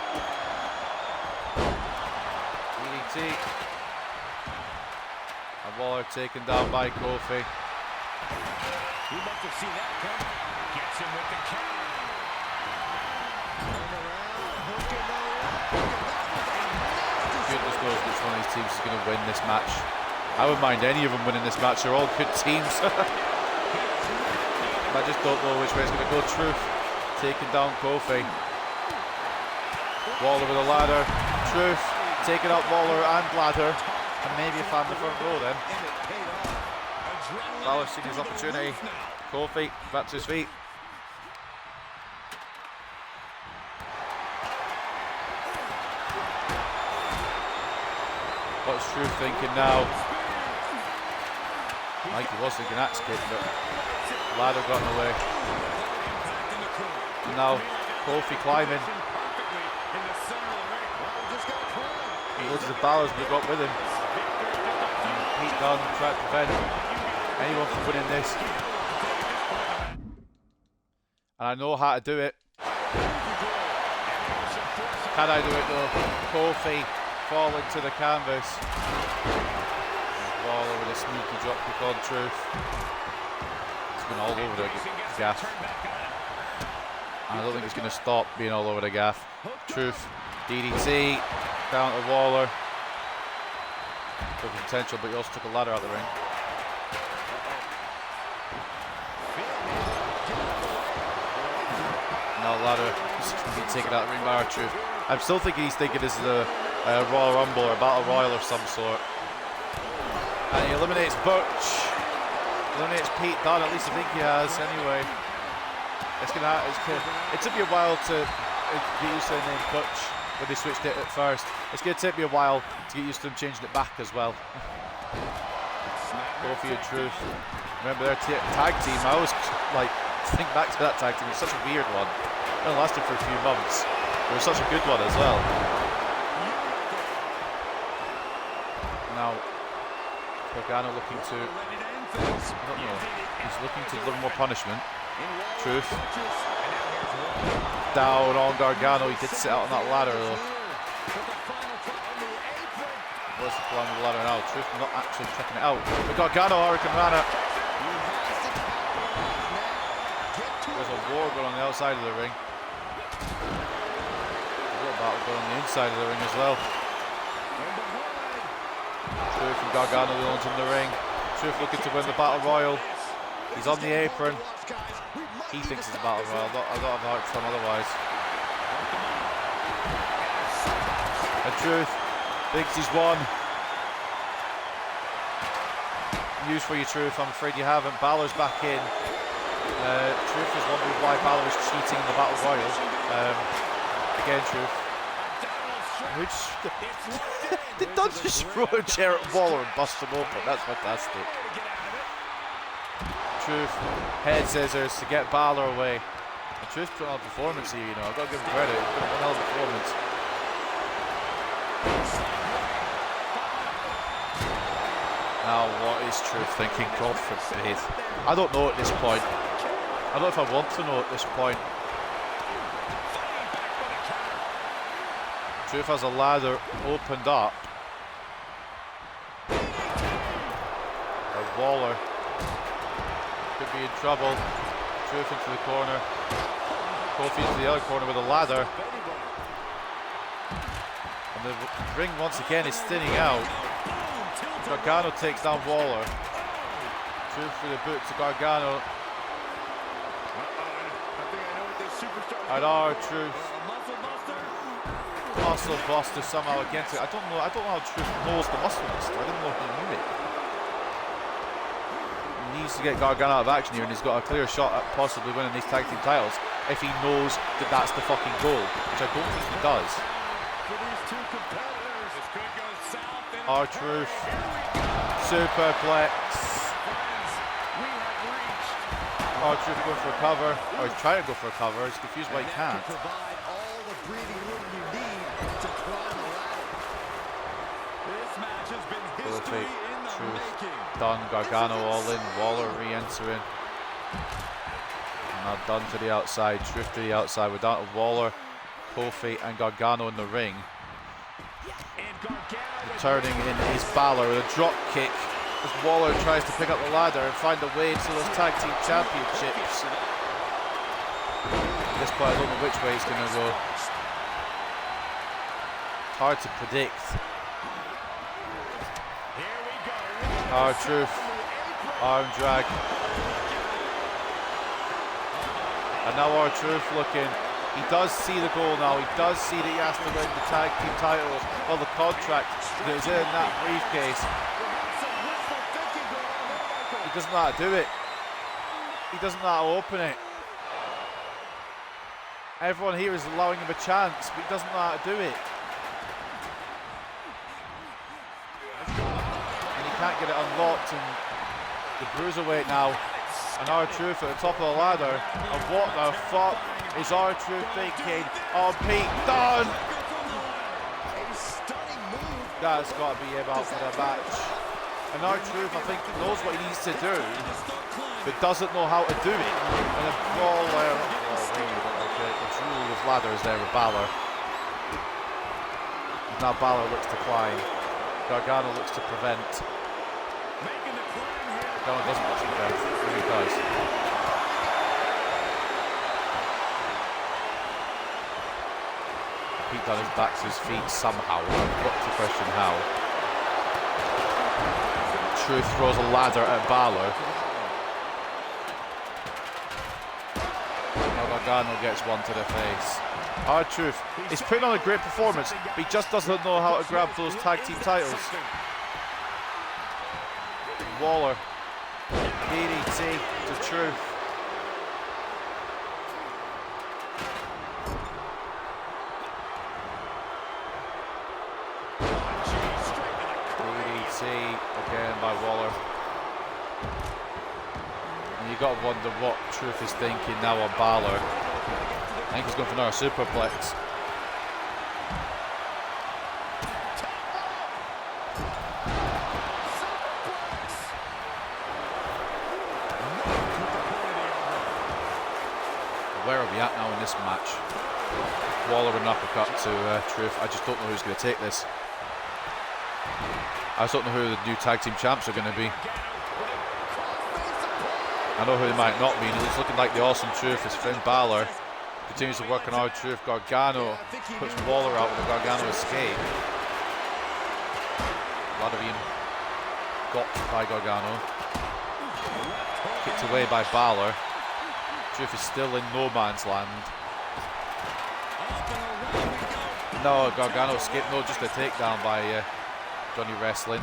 DDT. And Waller taken down by Kofi. He must have seen that coming. Gets him with the counter. Goodness knows which one of these teams is going to win this match. I wouldn't mind any of them winning this match. They're all good teams. I just don't know which way it's going to go. Truth taking down Kofi. Waller with a ladder. Truth taking up Waller and ladder. And maybe find the front row then. Balor's seen his opportunity. Kofi back to his feet. What's Truth thinking now? I think he was thinking axe kick, but ladder got in the way. And now Kofi climbing. He loses the Balor's but got with him. And Pete Dunne tried to prevent anyone from winning this. And I know how to do it. Can I do it though? Kofi falling to the canvas. Waller with a sneaky drop kick on Truth. It's been all over the gaff. And I don't think it's going to stop being all over the gaff. Truth, DDT, down to Waller. Good potential, but he also took a ladder out of the ring. Now ladder is being taken out of the ring by R-Truth. I'm still thinking he's thinking this is a Royal Rumble or a Battle Royal of some sort. And he eliminates Butch. Eliminates Pete Dunne, at least I think he has anyway. It took me a while to get used to the name Butch when they switched it at first. It's going to take me a while to get used to them changing it back as well. Kofi and Truth. Remember their tag team? I always think back to that tag team. It's such a weird one. It only lasted for a few months. It was such a good one as well. Now, Gargano looking to, I don't know, he's looking to deliver more punishment. Truth. Down on Gargano, he did sit out on that ladder though. What's the plan with the ladder now? Truth not actually checking it out. But Gargano, Hurricane Rana. There's a war going on the outside of the ring. A little battle going on the inside of the ring as well. Truth and Gargano the ones in the ring. Truth looking to win the Battle Royal. He's on the apron. He thinks it's a Battle Royal. I don't have heart from otherwise. And Truth thinks he's won. News for you, Truth. I'm afraid you haven't. Balor's back in. Truth is wondering why Balor is cheating in the Battle Royal. Again, Truth. Did Dunne just throw a chair at Waller and bust him open? That's fantastic. R-Truth, head scissors to get Balor away. And Truth's putting on a performance here, you know. I've got to give him credit. He's putting on a hell of a performance. Now, what is Truth thinking? God forbid. I don't know at this point. I don't know if I want to know at this point. Truth has a ladder opened up. Waller could be in trouble. Truth into the corner. Kofi into the other corner with a ladder. And the ring once again is thinning out. Gargano takes down Waller. Truth for the boot to Gargano. And R-Truth. Muscle Buster somehow against it. I don't know how Truth knows the Muscle Buster. I didn't know he knew it. He needs to get Gargano out of action here, and he's got a clear shot at possibly winning these tag team titles if he knows that that's the fucking goal, which I don't think he does. R-Truth, superplex. R-Truth going for a cover, or he's trying to go for a cover. He's confused why he can't. Kofi, Truth, done. Gargano all in. Waller re-entering. Now done to the outside. Truth to the outside. We're down to Waller, Kofi, and Gargano in the ring. Returning in is Balor with a drop kick as Waller tries to pick up the ladder and find a way to those tag team championships. At this point, I don't know which way it's going to go. Hard to predict. R-Truth, arm drag. And now R-Truth looking. He does see the goal now. He does see that he has to win the tag team titles, or the contract that is in that briefcase. He doesn't know how to do it. He doesn't know how to open it. Everyone here is allowing him a chance, but he doesn't know how to do it. And he can't get it unlocked, and the bruiserweight now, and R-Truth at the top of the ladder. And what the fuck is R-Truth thinking? Oh, Pete Dunne! That's got to be him out for the match. And R-Truth, I think, knows what he needs to do, but doesn't know how to do it. And a brawl there. The jewel of ladders there with Balor. Now Balor looks to climb. Gargano looks to prevent. Gargano doesn't look to prevent. He really does. Pete Dunne is back to his feet somehow. I've got to question how. Truth throws a ladder at Balor. Gargano gets one to the face. R-Truth is putting on a great performance, but he just doesn't know how to grab those tag team titles. Waller, DDT to Truth. DDT again by Waller. And you got to wonder what Truth is thinking now on Balor. I think he's going for another superplex. Where are we at now in this match? Waller with an uppercut to Truth. I just don't know who's going to take this. I just don't know who the new tag team champs are going to be. I know who they might not be. It's looking like the Awesome Truth. His friend Balor continues to work on R-Truth. Gargano puts Waller out with a Gargano escape. Ladder being got by Gargano. Kicked away by Balor. Truth is still in no man's land. No, Gargano escaped. No, just a takedown by Johnny Wrestling.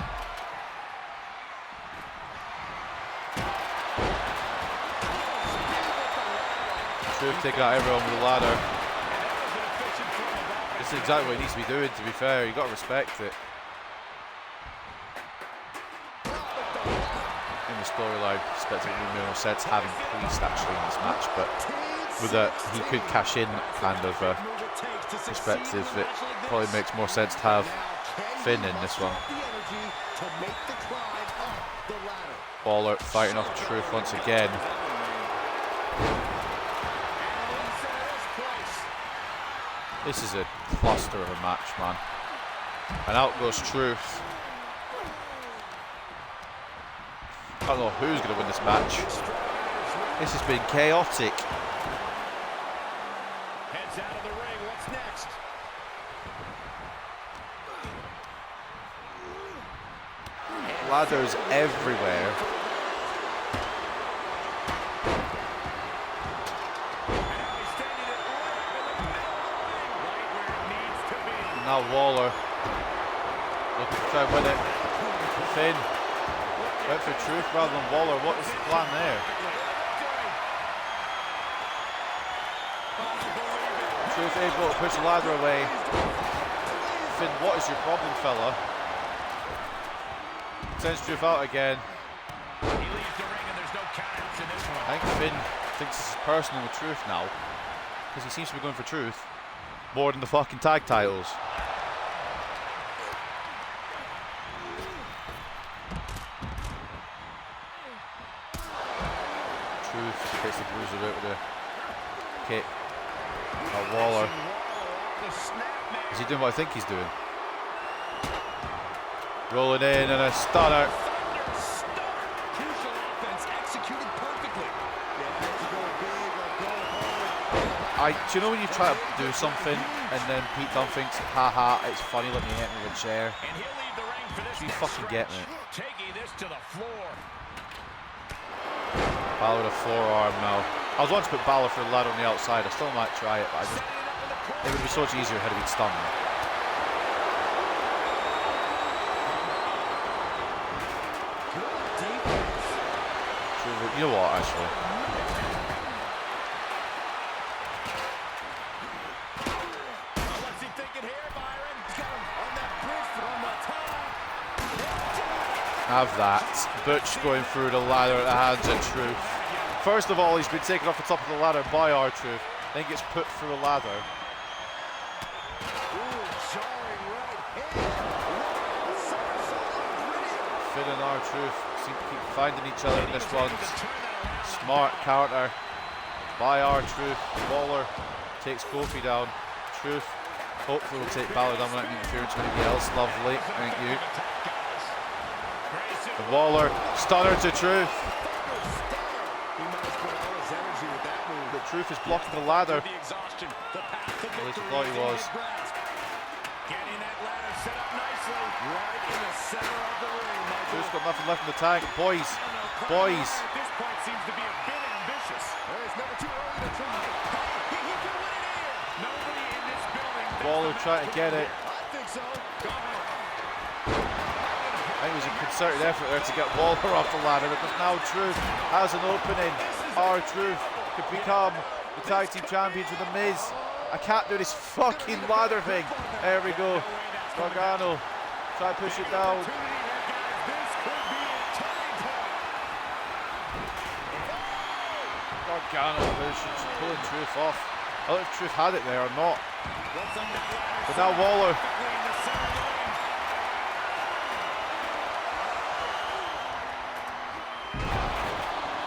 Truth taking out everyone with a ladder. This is exactly what he needs to be doing, to be fair. You've got to respect it. He was storyline perspective, it would make more sense having Priest actually in this match, but with that he could cash in kind of perspective, it probably makes more sense to have Finn in this one. Waller fighting off Truth once again. This is a cluster of a match, man. And out goes Truth. I don't know who's going to win this match. This has been chaotic. Heads out of the ring. What's next? Ladders everywhere. Now Waller looking to try and win it. Finn went for Truth rather than Waller. What is the plan there? Truth able to push the ladder away. Finn, what is your problem, fella? Sends Truth out again. He leaves the ring and there's no countouts in this one. I think Finn thinks this is personal with Truth now, because he seems to be going for Truth more than the fucking tag titles. Truth gets the bruiser out with a kick. Waller. Is he doing what I think he's doing? Rolling in and a stunner. Do you know when you try to do something and then Pete Dunne thinks, haha, it's funny, let me hit me with a chair? And he'll leave the ring for this. You fucking get me. Taking this to the floor. Balor with a forearm now. I was wanting to put Balor for the ladder on the outside. I still might try it, but it would be so much easier had he been stunned. You know what, actually? What's he thinking here, Byron? He's got him on that bridge from the top. Have that. Butch going through the ladder at the hands of Truth. First of all, he's been taken off the top of the ladder by R-Truth, then gets put through a ladder. Finn and R-Truth seem to keep finding each other in this one. Smart counter by R-Truth. Waller takes Kofi down. Truth hopefully will take Balor down without interference with anybody else. Lovely, thank you. And Waller, stunner to Truth. But Truth is blocking the ladder. At least I thought he was. Getting that ladder set up nicely right in the center of the ring. Truth's got nothing left in the tank. Boys, boys. At this point seems to be a bit ambitious. It's never too early to try. He can win it here. Nobody in this building. Waller trying to get it. I think so. I think it was a concerted effort there to get Waller off the ladder, because now Truth has an opening. R-Truth could become the tag team champions with The Miz. I can't do this fucking ladder thing. There we go. Gargano, try to push it down. Gargano pulling Truth off. I don't know if Truth had it there or not. But now Waller.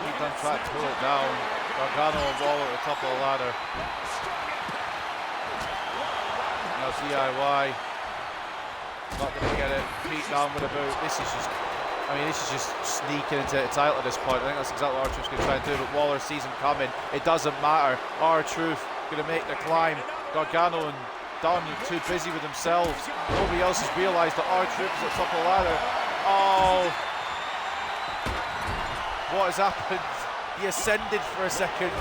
Keep on trying to pull it down. Gargano and Waller at the top of the ladder. Now DIY. Not going to get it. Pete down with a boot. This is just sneaking into the title at this point. I think that's exactly what R-Truth's going to try and do, but Waller sees him coming. It doesn't matter. R-Truth going to make the climb. Gargano and Dunne are too busy with themselves. Nobody else has realised that R-Truth is at the top of the ladder. Oh. What has happened? He ascended for a second.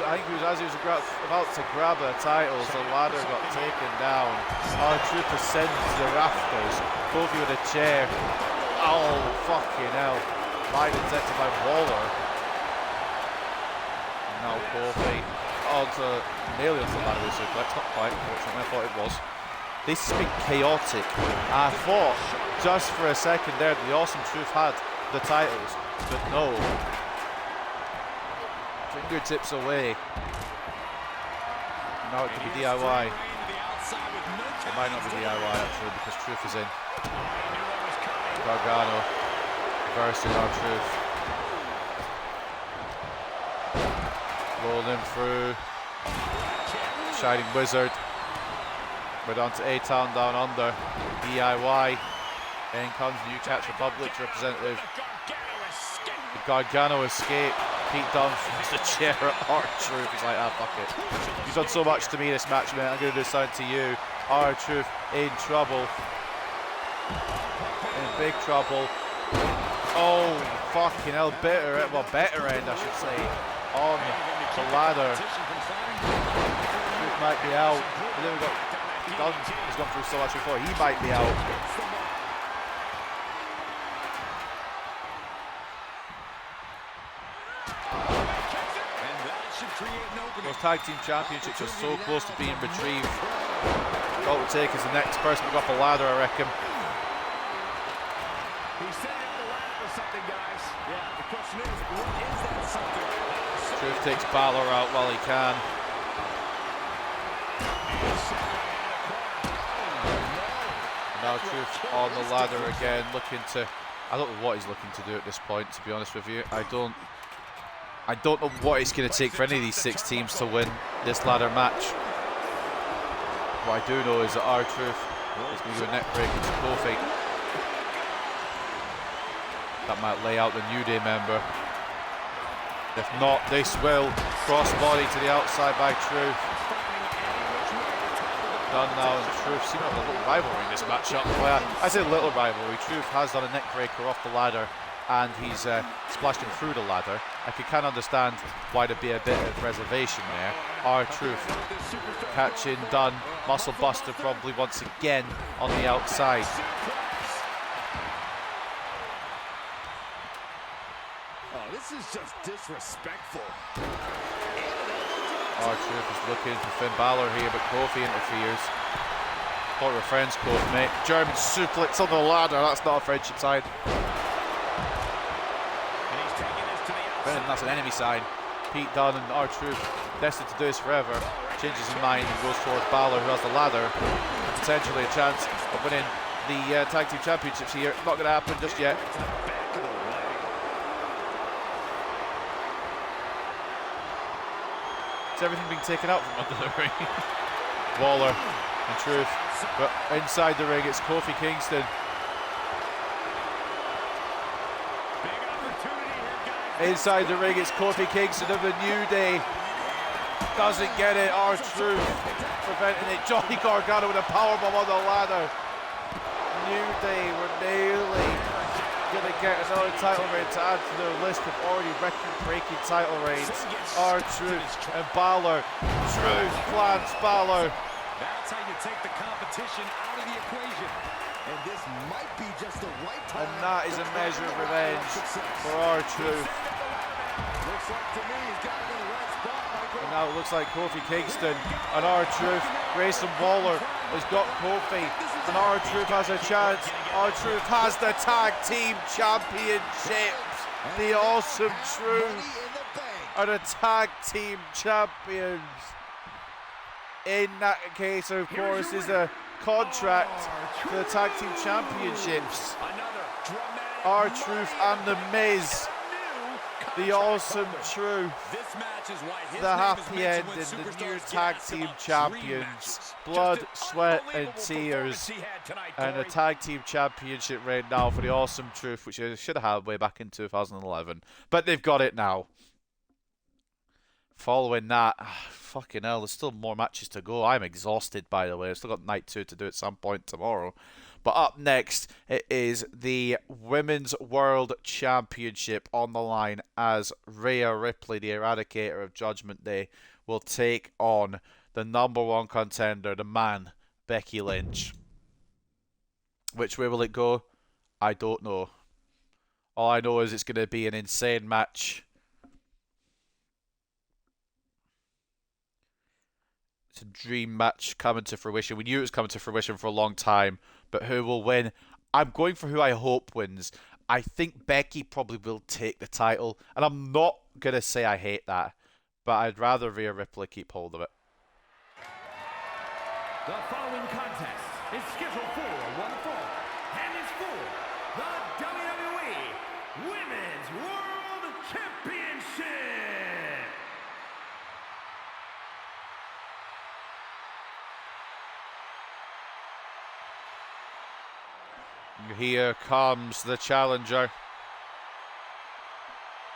I think as he was about to grab the titles, the ladder got taken down. R-Truth ascends to the rafters. Kofi with a chair. Oh, fucking hell. Line detected by Waller. And now Kofi onto nailing onto the ladder with a suplex. Not quite, unfortunately. I thought it was. This has been chaotic. I thought just for a second there the awesome Truth had the titles, but no. Fingertips away. Now it could be DIY. It might not be DIY actually because Truth is in. Gargano reversing R-Truth. Rolling through. Shining Wizard. We're down to A-Town down under. DIY. In comes the New Catch Republic representative. The Gargano escape. Pete Dunne throws the chair at R-Truth. He's like, ah, fuck it. You've done so much to me this match, man. I'm going to do something to you. R-Truth in trouble. In big trouble. Oh, fucking hell. Better end, I should say. On the ladder. Truth might be out. And then we've got Dunne. He's gone through so much before. He might be out. Those tag team championships are so close to being retrieved. All it would take is the next person to go up a ladder, I reckon. He's setting up the ladder for something, guys. Yeah, the question is, what is that something? Truth takes Balor out while he can. Now Truth on the ladder again, looking to... I don't know what he's looking to do at this point, to be honest with you. I don't know what it's going to take for any of these 6 teams to win this ladder match. What I do know is that R-Truth is going to do a neck breaker to Kofi. That might lay out the New Day member. If not, this will crossbody to the outside by Truth. Done now, and Truth seems to have a little rivalry in this matchup. Well, I say little rivalry. Truth has done a neck breaker off the ladder, and he's splashed him through the ladder. I can kind of understand why there'd be a bit of reservation there. R-Truth catching Dunne. Muscle Buster probably once again on the outside. Oh, this is just disrespectful. R-Truth is looking for Finn Balor here, but Kofi interferes. Thought we were friends, Kofi, mate. German suplex on the ladder. That's not a friendship sign. That's an enemy sign. Pete Dunne and R-Truth destined to do this forever. Changes his mind and goes towards Balor, who has the ladder. Potentially a chance of winning the tag team championships here. Not going to happen just yet. Is everything being taken out from under the ring? Waller and Truth. But inside the ring, it's Kofi Kingston. Inside the ring, it's Kofi Kingston of the New Day. Doesn't get it. R-Truth preventing it. Johnny Gargano with a powerbomb on the ladder. New Day were nearly going to get another title reign to add to their list of already record-breaking title reigns. R-Truth and Balor. Truth plants Balor. That's how you take the competition out of the equation. And this might be just the right time. And that is a measure of revenge for R-Truth. Looks like to me he's got it in the right spot, Michael. And now it looks like Kofi Kingston and R-Truth. Grayson Waller has got Kofi, and R-Truth has a chance. R-Truth has the tag team championships. The Awesome Truth are the tag team champions. In that case, of course, is a contract for the tag team championships. R-Truth and The Miz. The Awesome Truth. The happy ending. The new tag team champions. Blood, sweat and tears. And a tag team championship reign now for the Awesome Truth, which they should have had way back in 2011. But they've got it now. Following that, fucking hell, there's still more matches to go. I'm exhausted, by the way. I've still got night 2 to do at some point tomorrow. But up next, it is the Women's World Championship on the line as Rhea Ripley, the Eradicator of Judgment Day, will take on the #1 contender, the man, Becky Lynch. Which way will it go? I don't know. All I know is it's going to be an insane match. It's a dream match coming to fruition. We knew it was coming to fruition for a long time, but who will win? I'm going for who I hope wins. I think Becky probably will take the title. And I'm not going to say I hate that, but I'd rather Rhea Ripley keep hold of it. The following contest is scheduled for one fall and is for the WWE Women's World Championship. Here comes the challenger.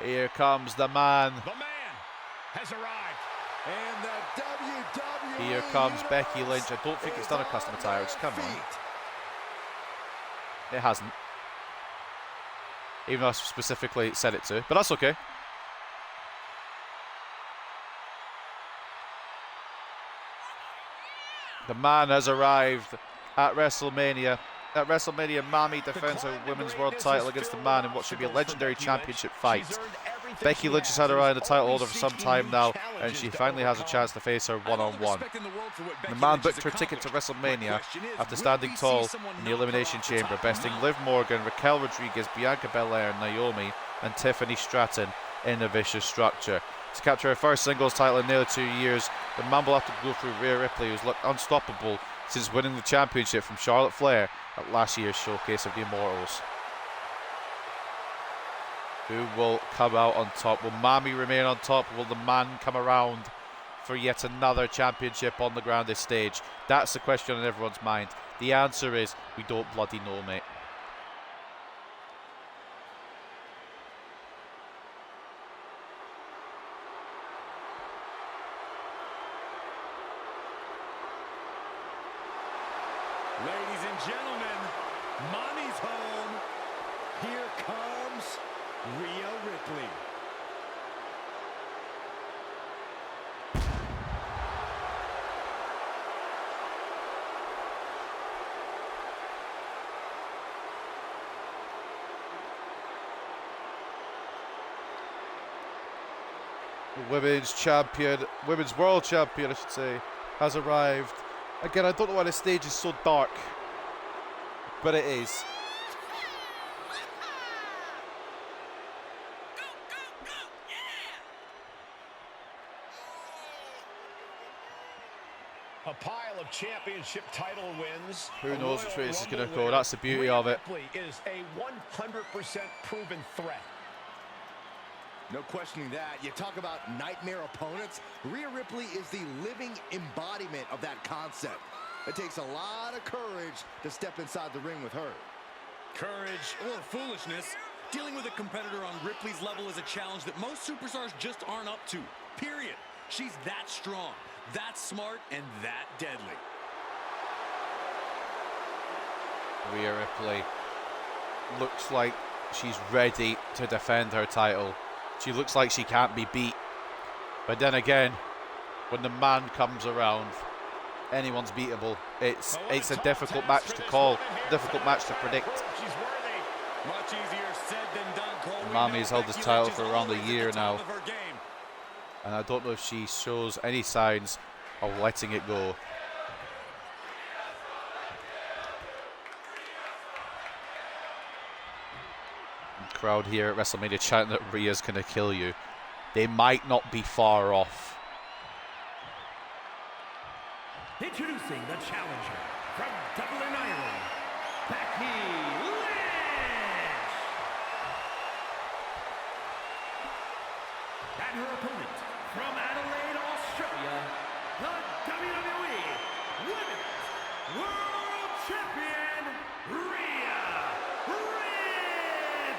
Here comes the man. The man has arrived. And the WWE Here comes Becky Lynch. I don't think it's done a custom attire. It's come on. It hasn't. Even though I specifically said it to. But that's okay. The man has arrived at WrestleMania. At WrestleMania, Mami defends her Women's World title against the man in what should be a legendary championship fight. Becky Lynch has had her eye on the title holder for some time now, and she finally has a chance to face her one-on-one. The man booked her ticket to WrestleMania after standing tall in the Elimination Chamber, besting Liv Morgan, Raquel Rodriguez, Bianca Belair, Naomi, and Tiffany Stratton in a vicious structure. To capture her first singles title in nearly 2 years, the man will have to go through Rhea Ripley, who's looked unstoppable since winning the championship from Charlotte Flair at last year's Showcase of the Immortals. Who will come out on top? Will Mami remain on top? Will the man come around for yet another championship on the grandest stage? That's the question on everyone's mind. The answer is, we don't bloody know, mate. Ladies and gentlemen, Mami's home. Here comes Rhea Ripley. Women's champion, women's world champion, I should say, has arrived. Again, I don't know why the stage is so dark, but it is. A pile of championship title wins. Who knows which way this is going to go? Rumble That's the beauty winner. of it. Rhea Ripley is a 100% proven threat. No questioning that. You talk about nightmare opponents. Rhea Ripley is the living embodiment of that concept. It takes a lot of courage to step inside the ring with her. Courage or foolishness, dealing with a competitor on Ripley's level is a challenge that most superstars just aren't up to. Period. She's that strong, that smart, and that deadly. Rhea Ripley looks like she's ready to defend her title. She looks like she can't be beat. But then again, when the man comes around, anyone's beatable. It's a difficult match to call, difficult match to predict. She's worthy. Much easier said than done, Cole. We Mami's know held this Becky title Lynch is for around a always at year the top now. of her game. And I don't know if she shows any signs of letting it go. The crowd here at WrestleMania chanting that Rhea's going to kill you. They might not be far off. Introducing the challenger from Dublin, Ireland, Becky Lynch. And her opponent from Adelaide, Australia, the WWE Women's World Champion, Rhea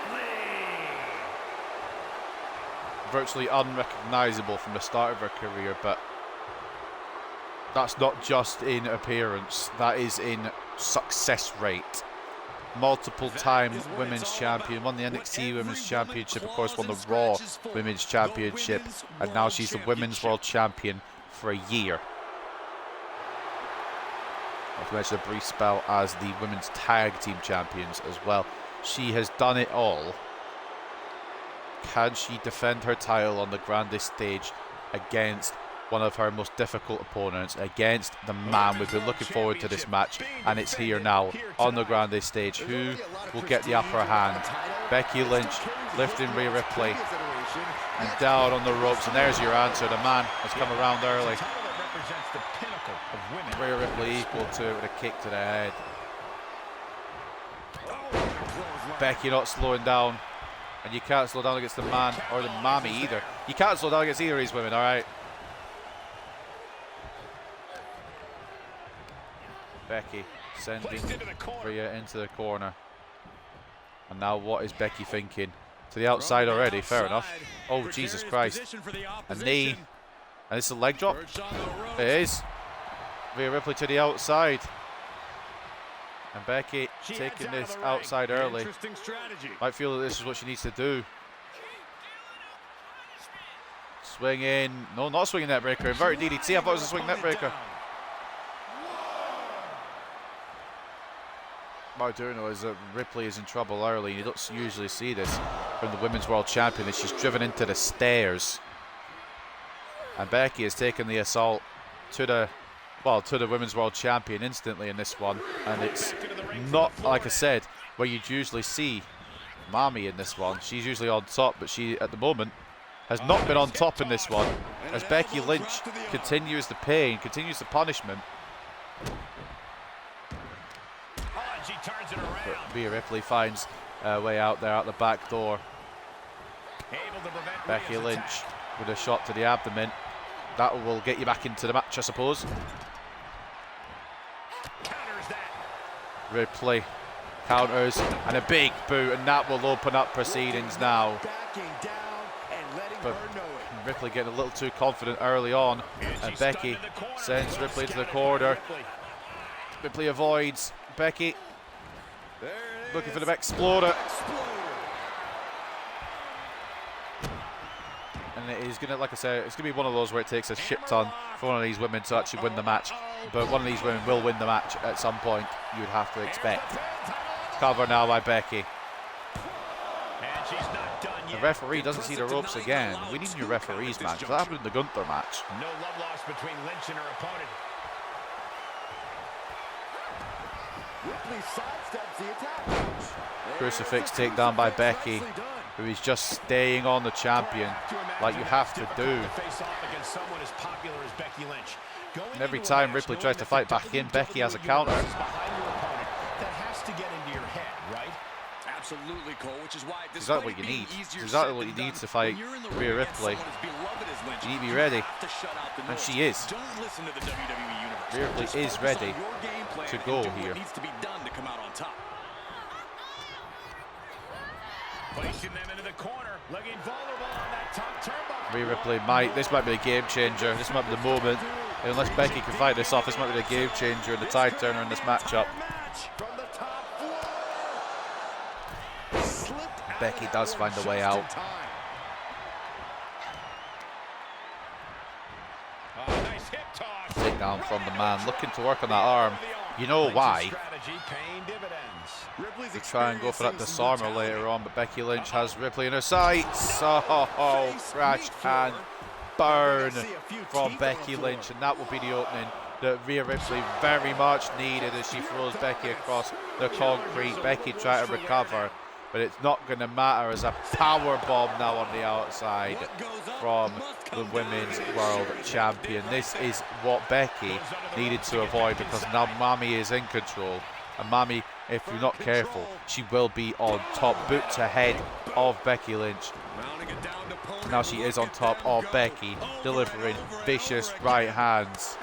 Ripley. Virtually unrecognizable from the start of her career, but that's not just in appearance, that is in success rate. Multiple time women's champion, won the NXT Women's Championship, of course won the Raw Women's Championship, and now she's the Women's World Champion for a year. I've mentioned a brief spell as the Women's Tag Team Champions as well. She has done it all. Can she defend her title on the grandest stage against one of her most difficult opponents against the man we've been looking forward to this match, and it's here now on the Grande stage. Who will get the upper hand? Becky Lynch lifting Rhea Ripley and down on the ropes, and there's your answer. The man has come around early. Rhea Ripley equal to it with a kick to the head. Becky not slowing down, and you can't slow down against the man or the mommy either. You can't slow down against either of these women, alright? Becky sending Rhea into the corner. And now what is Becky thinking? To the outside already, fair enough. Oh, Jesus Christ. A knee. And it's a leg drop. It is. Rhea Ripley to the outside. And Becky taking this outside early. Might feel that this is what she needs to do. Swing in. No, not a swinging net breaker. Inverted DDT. I thought it was a swing net breaker. What I do know is that Ripley is in trouble early. You don't usually see this from the Women's World Champion. She's driven into the stairs. And Becky has taken the assault to the Women's World Champion instantly in this one. And it's not, like I said, where you'd usually see Mami in this one. She's usually on top, but she, at the moment, has not been on top in this one. As Becky Lynch continues the pain, continues the punishment. But Rhea Ripley finds a way out there out the back door. Becky Lynch with a shot to the abdomen. That will get you back into the match, I suppose. Ripley counters and a big boot, and that will open up proceedings now. But Ripley getting a little too confident early on, and Becky sends Ripley into the corner. Ripley avoids. Becky looking for the exploder. And it is going to, like I said, it's going to be one of those where it takes a shit ton for one of these women to actually win the match. But one of these women will win the match at some point, you would have to expect. Cover now by Becky. The referee doesn't see the ropes again. We need new referees, man, because that happened in the Gunther match. No love lost between Lynch and her opponent. Crucifix takedown by Becky, who is just staying on the champion like you have to do. And every time Ripley tries to fight back in, Becky has a counter. Absolutely, Cole, which is why it's exactly what you need. It's exactly what you need to fight Rhea Ripley. You need to be ready, and she is. Rhea Ripley is ready to go here. Rhea Ripley this might be a game changer. This might be the moment. Unless Becky can fight this off, this might be the game changer and the tide turner in this matchup. Becky does find a way out. Takedown from the man, looking to work on that arm. You know why? To try and go for that disarmer later on, but Becky Lynch has Ripley in her sights. Oh, crash and burn from Becky Lynch, and that will be the opening that Rhea Ripley very much needed as she throws Becky across the concrete. Becky trying to recover, but it's not going to matter as a power bomb now on the outside from the Women's World Champion. This is what Becky needed to avoid, because now Mami is in control. And Mami, if you're not careful, she will be on top, boot to head of Becky Lynch. Now she is on top of Becky, delivering vicious right hands.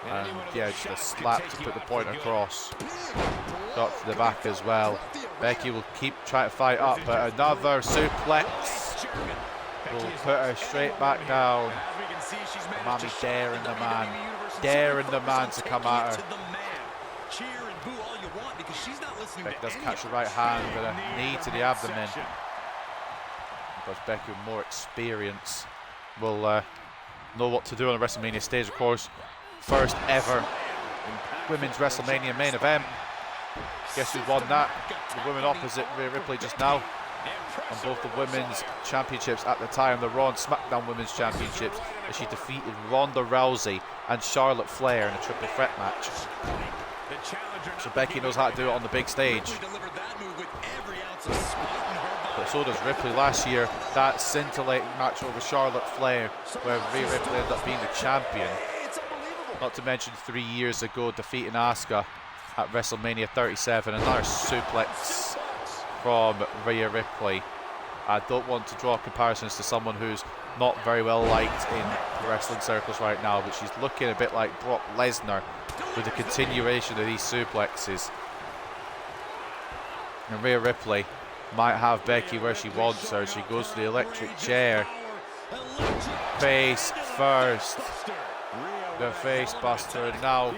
And yeah, just a slap to put the point across. Got to the back as well. Becky will keep trying to fight up, but another suplex will put her straight back down. Mami daring the man to come at her. Becky does catch the right hand with a knee to the abdomen. Because Becky with more experience will know what to do on the WrestleMania stage, of course. First ever Women's WrestleMania main event. Guess who won that? The woman opposite Rhea Ripley just now. on both the women's championships at the time, the Raw and SmackDown women's championships, as she defeated Ronda Rousey and Charlotte Flair in a triple threat match. So Becky knows how to do it on the big stage. But so does Ripley last year. That scintillating match over Charlotte Flair, where Rhea Ripley ended up being the champion. Not to mention 3 years ago defeating Asuka at WrestleMania 37. Another suplex from Rhea Ripley. I don't want to draw comparisons to someone who's not very well liked in wrestling circles right now, but she's looking a bit like Brock Lesnar with the continuation of these suplexes. And Rhea Ripley might have Becky where she wants her. She goes to the electric chair. Face first. The face buster. And now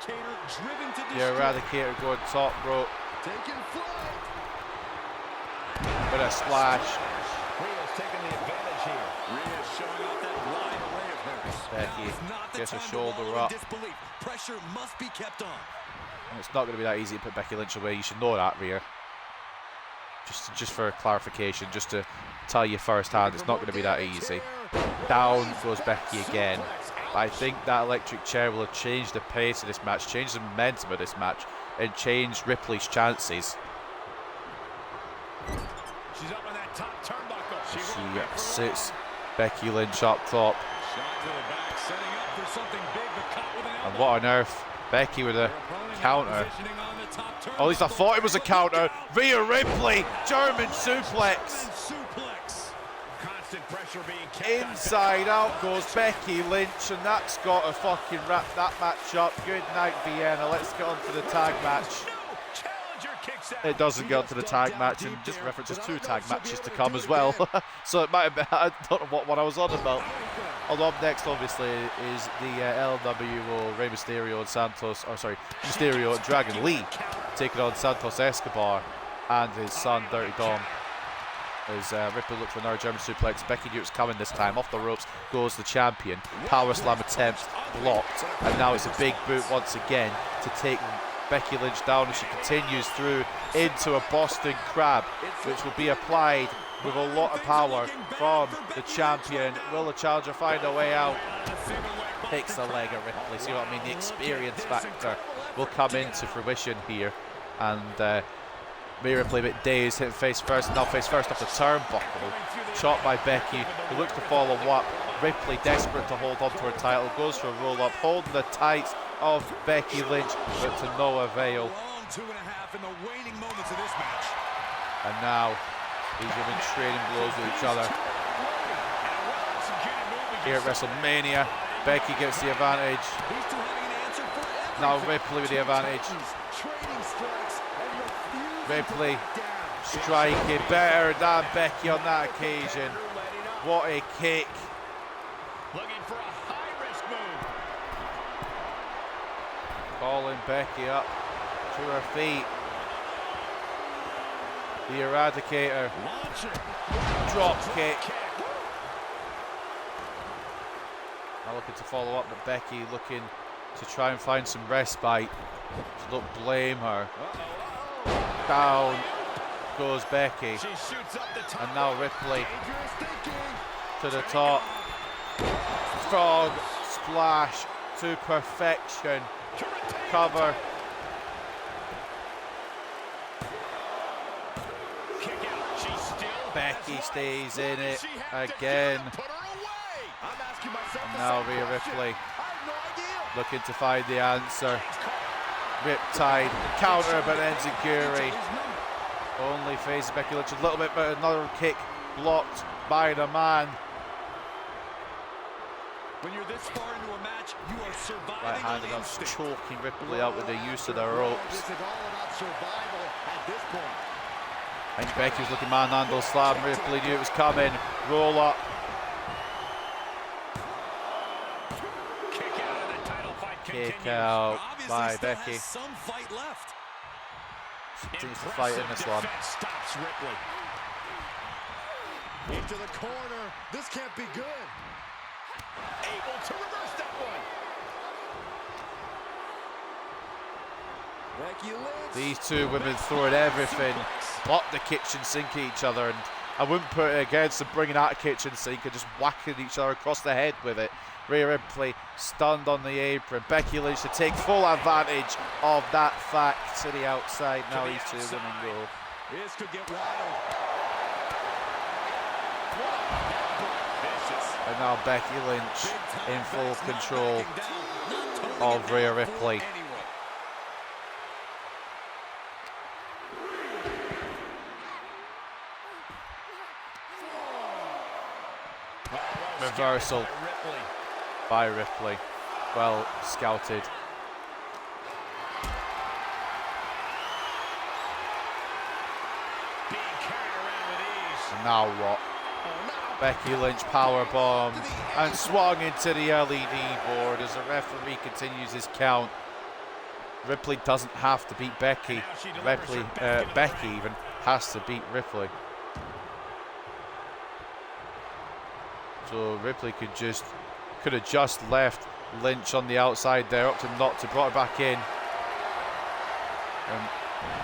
the Eradicator going top rope. With a splash. Becky gets her shoulder up. Pressure must be kept on. And it's not going to be that easy to put Becky Lynch away. You should know that, Rhea. Just for clarification, just to tell you firsthand, it's not going to be that easy. Down goes Becky again. But I think that electric chair will have changed the pace of this match, changed the momentum of this match, and changed Ripley's chances. She's up on that top turnbuckle. She sits Becky Lynch up top. And what on earth? Becky with a counter. At least I thought it was a counter. Rhea Ripley, German suplex. Inside out goes Becky Lynch, and that's got to fucking wrap that match up. Good night, Vienna. Let's get on to the tag match. It doesn't get onto the tag match, and just references 2 tag matches to come as well. So it might have been, I don't know what I was on about. Although up next, obviously, is the LWO, Rey Mysterio and Mysterio and Dragon Lee taking on Santos Escobar and his son, Dirty Dom. As Ripley looked for another German suplex. Becky knew it was coming this time. Off the ropes goes the champion. Power slam attempt blocked, and now it's a big boot once again to take Becky Lynch down as she continues through into a Boston Crab, which will be applied with a lot of power from the champion. Will the challenger find a way out? Picks the leg of Ripley. See what I mean? The experience factor will come into fruition here. And Rhea Ripley a bit dazed, hitting face first, now face first off the turnbuckle. Shot by Becky, who looks to follow up. Ripley desperate to hold on to her title, goes for a roll up, holding the tights of Becky Lynch, but to no avail. And now these women trading blows with each other. Here at WrestleMania, Becky gets the advantage. Now Ripley with the advantage. Ripley striking better than Becky on that occasion. What a kick. Looking for a high-risk move. Calling Becky up to her feet. The Eradicator. Drop kick. Now looking to follow up, but Becky looking to try and find some respite. So don't blame her. Down goes Becky. And now Ripley to the top. Frog splash to perfection. Cover. Becky stays in it again. And now Rhea Ripley looking to find the answer. Riptide, counter, but ends Enziguri. Only faces Becky Lynch a little bit, but another kick blocked by the man. When you're this far into a match, you are surviving. Right-handed up, choking Ripley out with the use of the ropes. This is all about survival at this point. I think Becky was looking manhandle slam. Ripley knew it was coming. Roll up. Kick out by Becky. Some fight left. She continues to fight in this one. Stops Ripley. Into the corner. This can't be good. Able to reverse that one. Becky Lynch. These two women throwing everything, but the kitchen sink at each other, and I wouldn't put it against them bringing out a kitchen sink and just whacking each other across the head with it. Rhea Ripley stunned on the apron. Becky Lynch to take full advantage of that fact to the outside. Now these two women go. This could get wild. And now Becky Lynch in full control of Rhea Ripley. Reversal by Ripley. Well scouted. And now what? Becky Lynch powerbomb and swung into the LED board as the referee continues his count. Ripley doesn't have to beat Becky. Becky even has to beat Ripley. So Ripley could have just left Lynch on the outside there, up to not to brought her back in. And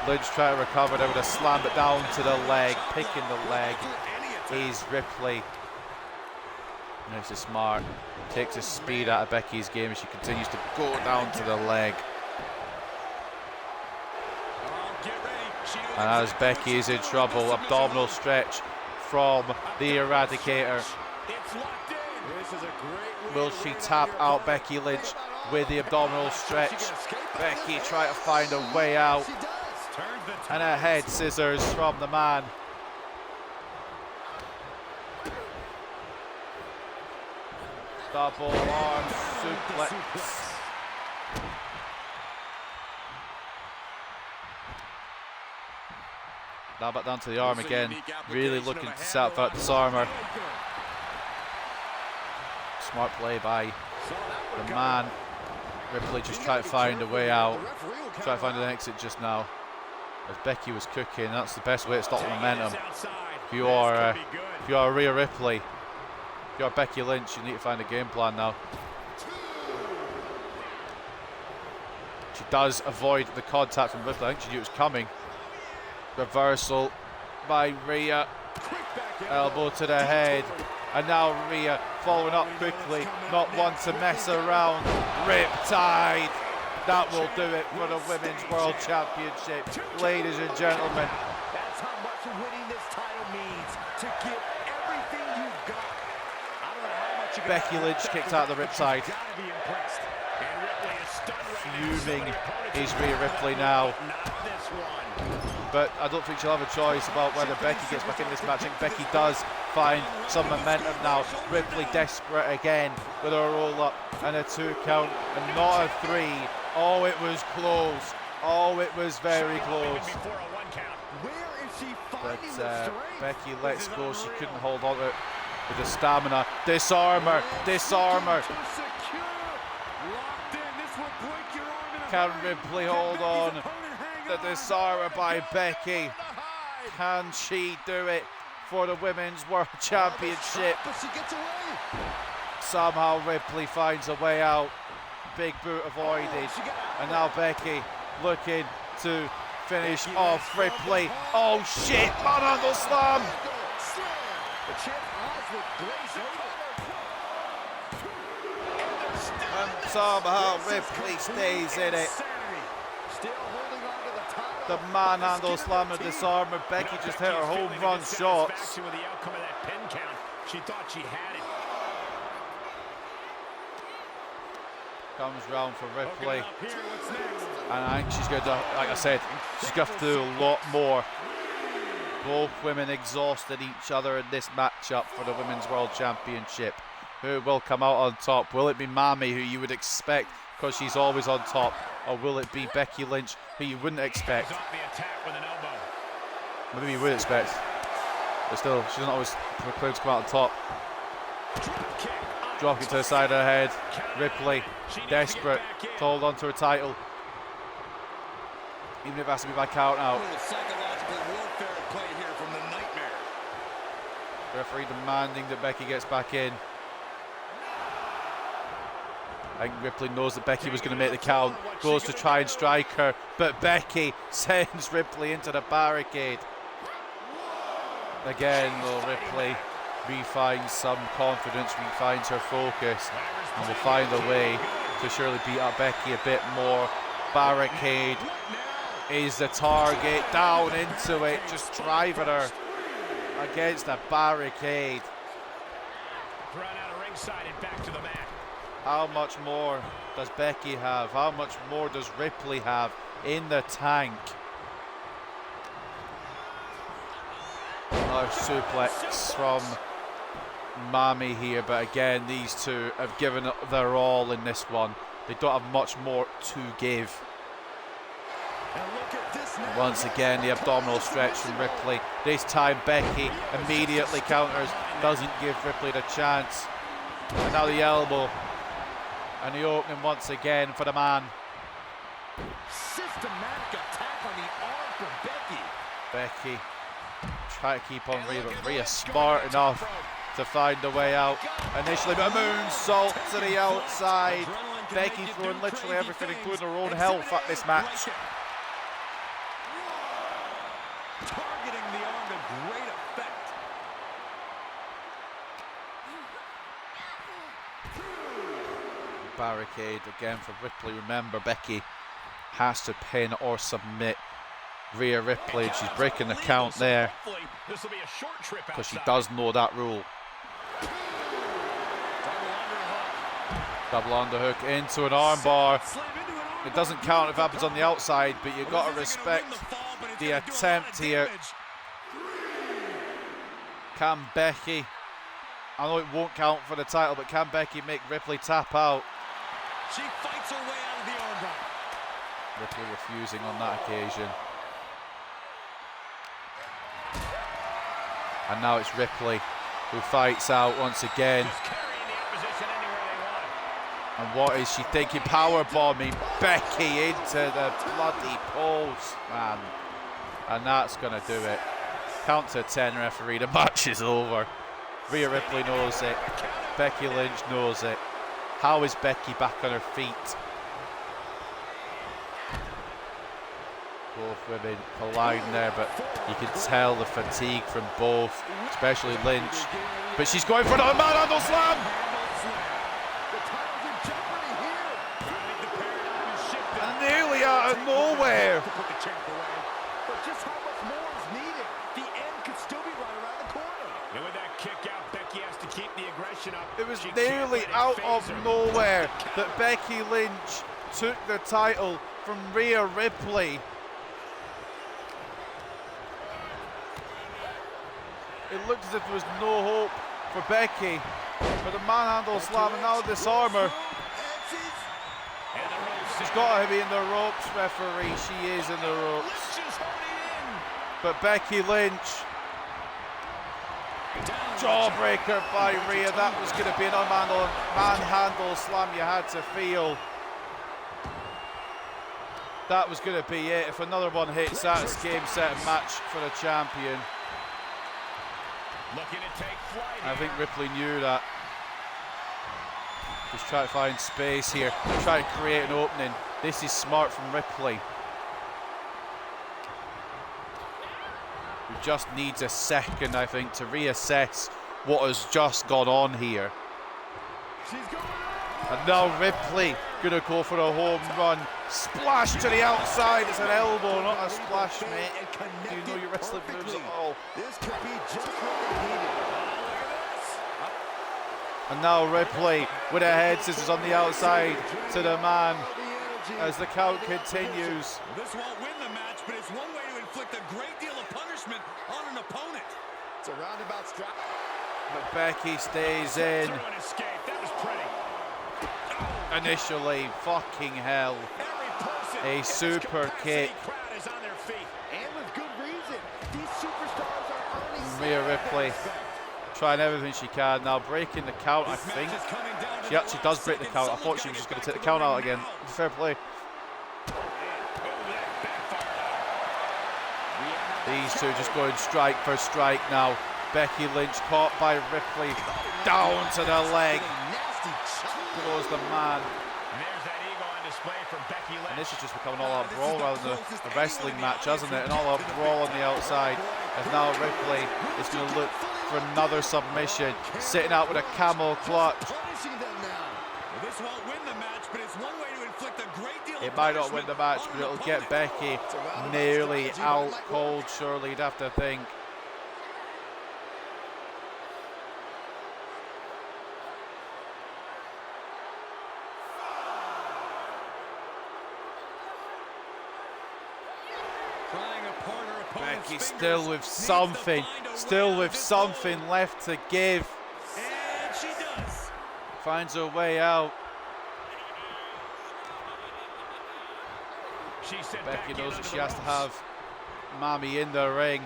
Lynch trying to recover, they would have slammed it down to the leg, picking the leg is Ripley. And this is smart, takes the speed out of Becky's game as she continues to go down to the leg. And as Becky is in trouble, abdominal stretch from the Eradicator. Will she tap out Becky Lynch with the abdominal stretch? Becky trying to find a way out. And a head scissors from the man. Double arm suplex. Now back down to the arm again. Really looking to set up that disarmer. Smart play by the man. Ripley just trying to find a way out. Try to find an exit just now. As Becky was cooking, that's the best way to stop the momentum. If you are Rhea Ripley, if you are Becky Lynch, you need to find a game plan now. She does avoid the contact from Ripley. I think she knew it was coming. Reversal by Rhea. Elbow to the head. And now Rhea following up quickly. Not one to mess around. Riptide. That will do it for the Women's World Championship. Ladies and gentlemen. That's how much winning this title means. To give everything you've got. I don't know how much you Becky Lynch kicked out the Riptide. Fuming is Rhea Ripley now. But I don't think she'll have a choice about whether Becky gets back in this match. I think Becky does find some momentum now. Ripley desperate again with her roll up and a 2 count and not a 3. Oh, it was close. Oh, it was very close. But Becky lets go. She couldn't hold on to it with the stamina. Disarmer, disarmer. Can Ripley hold on? The disarmer by Becky. Can she do it for the Women's World Championship? Somehow Ripley finds a way out. Big boot avoided. And now Becky looking to finish off Ripley. Oh shit, manhandle slam! And somehow Ripley stays in it. The manhandle slam and disarmer. Becky just hit her home run shots. With the outcome of that pin count, she thought she had it. Comes round for Ripley. And I think she's going to, like I said, she's going to do a lot more. Both women exhausted each other in this matchup for the Women's World Championship. Who will come out on top? Will it be Mami, who you would expect because she's always on top? Or will it be Becky Lynch, who you wouldn't expect? Maybe you would expect. But still, she doesn't always proclaim to come out on top. Drop it to the side of her head. Ripley, desperate to hold on to her title. Even if it has to be by count out. Referee demanding that Becky gets back in. I think Ripley knows that Becky was going to make the count, goes to try and strike her, but Becky sends Ripley into the barricade. Again, though, Ripley refines some confidence, refines her focus, and will find a way to surely beat up Becky a bit more. Barricade is the target, down into it, just driving her against the barricade. Thrown out of ringside and back to the mat. How much more does Becky have? How much more does Ripley have in the tank? Another suplex from Mami here, but again, these two have given it their all in this one. They don't have much more to give. Once again, the abdominal stretch from Ripley. This time, Becky immediately counters, doesn't give Ripley the chance. And now the elbow. And the opening once again for the man. Systematic attack on the arm for Becky. Becky try to keep on Rhea, but Rhea smart enough to find a way out. Initially, but a moonsault to the outside. Becky throwing literally everything, including her own health, at this match. Targeting the arm to great effect. Barricade again for Ripley. Remember, Becky has to pin or submit Rhea Ripley. She's breaking the count there because she does know that rule. Double underhook into an armbar. It doesn't count if it happens on the outside, but you've got to respect the attempt here. Can Becky, I know it won't count for the title, but can Becky make Ripley tap out? She fights her way out of the armbar. Ripley refusing on that occasion. And now it's Ripley who fights out once again. And what is she thinking? Power bombing Becky into the bloody post, man. And that's going to do it. Count to 10, referee. The match is over. Rhea Ripley knows it. Becky Lynch knows it. How is Becky back on her feet? Both women colliding there, but you can tell the fatigue from both, especially Lynch. But she's going for another manhandle slam! And nearly out of nowhere! But just how much more is needed? The end could still be right around the corner. And with that kick out, Becky has to keep the aggression up. It was nearly out of nowhere that Becky Lynch took the title from Rhea Ripley. It looked as if there was no hope for Becky, but the manhandle slam and now disarmer. She's got to be in the ropes, referee. She is in the ropes. But Becky Lynch, jawbreaker by Rhea. That was going to be an manhandle slam you had to feel. That was going to be it. If another one hits that, it's game, set, and match for the champion. Looking to take flight. I think Ripley knew that. Just try to find space here, try to create an opening. This is smart from Ripley. Who just needs a second, I think, to reassess what has just gone on here. And now Ripley gonna go for a home run. Splash to the outside. It's an elbow, not a splash, mate. Do you know your wrestling moves at all? This could be just what they needed. And now Ripley with a head scissors on the outside to the man as the count continues. This won't win the match, but it's one way to inflict a great deal of punishment on an opponent. It's a roundabout strike. But Becky stays in. That was pretty. Initially, fucking hell. A super kick. And with good reason. These superstars are earning Rhea Ripley trying everything she can now, breaking the count, I think. She actually does break the count. I thought she was just going to take the count out again. Fair play. These two just going strike for strike now. Becky Lynch caught by Ripley. Down to the leg. Goes the man. display from Becky Lynch. And this has just become an all-out brawl rather than a wrestling match, hasn't it? An all-out brawl on the outside. And now Ripley is going to look for another submission, sitting out with a camel clutch. This won't win the match, but it's one way to inflict a great deal of It might not win the match, but it'll get Becky nearly out cold, surely you'd have to think. Becky still with something left to give. And she does. Finds her way out. Becky knows that she has to have Mami in the ring.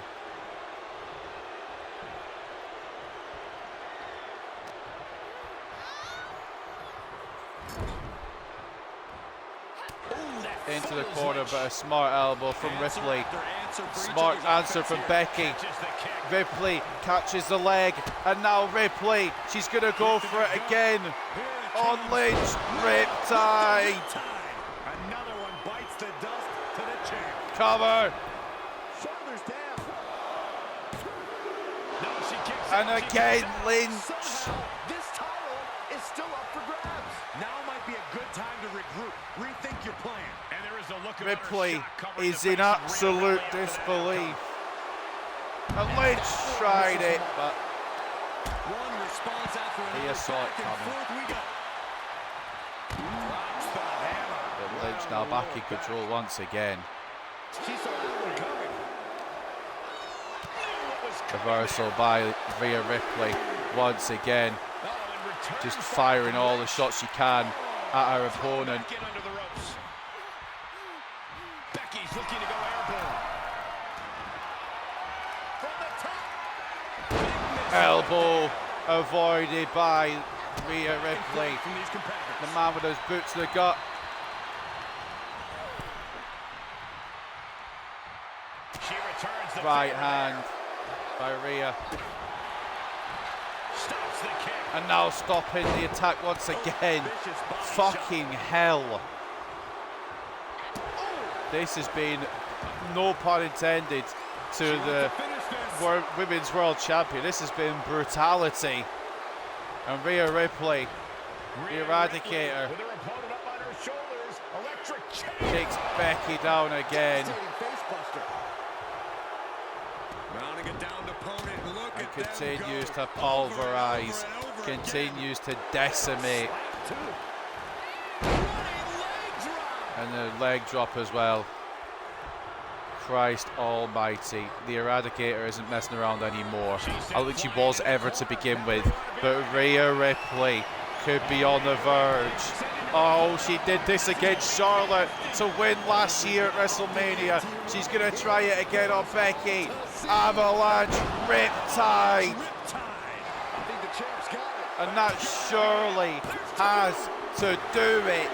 Into the corner, but a smart elbow from Ripley. Smart answer from Becky. Ripley catches the leg, and now Ripley, she's going to go for it again. On Lynch, Riptide. Another one bites the dust to the champ. Cover. Shoulders down. No, she kicks And out. again, Lynch. Somehow, this title is still up for grabs. Now might be a good time to regroup. Rethink your plan. And there is a look of Ripley utter shock covering is the in face of Rhea absolute Ripley after that disbelief. And Lynch tried it, but One response after another. He saw it Back and coming. forth we go. Drops the hammer. But Lynch now back in control once again. She saw that one coming. Knew what was coming Reversal by Rhea Ripley once again. there. Oh, in return Just for firing all the shots she can at her opponent. Get under the ropes. Becky's looking to go airborne. From the top. Big miss. Elbow avoided by Rhea Ripley. From these competitors. The man with those boots to the gut. She returns the Right favor. hand by Rhea. Stops the kick. And now stopping the attack once again. Vicious body Fucking hell. This has been, no pun intended, to the Women's World Champion. This has been brutality. And Rhea Ripley, the Eradicator, With her opponent up on her shoulders. Electric chair. takes Becky down again. Mounting a downed opponent. Look And at them continues go. to pulverize, Over and over again. continues to decimate. Running leg drop. And the leg drop as well. Christ almighty. The Eradicator isn't messing around anymore. I don't think she was ever to begin with. But Rhea Ripley could be on the verge. Oh, she did this against Charlotte to win last year at WrestleMania. She's going to try it again on Becky. Avalanche Riptide. And that surely has to do it.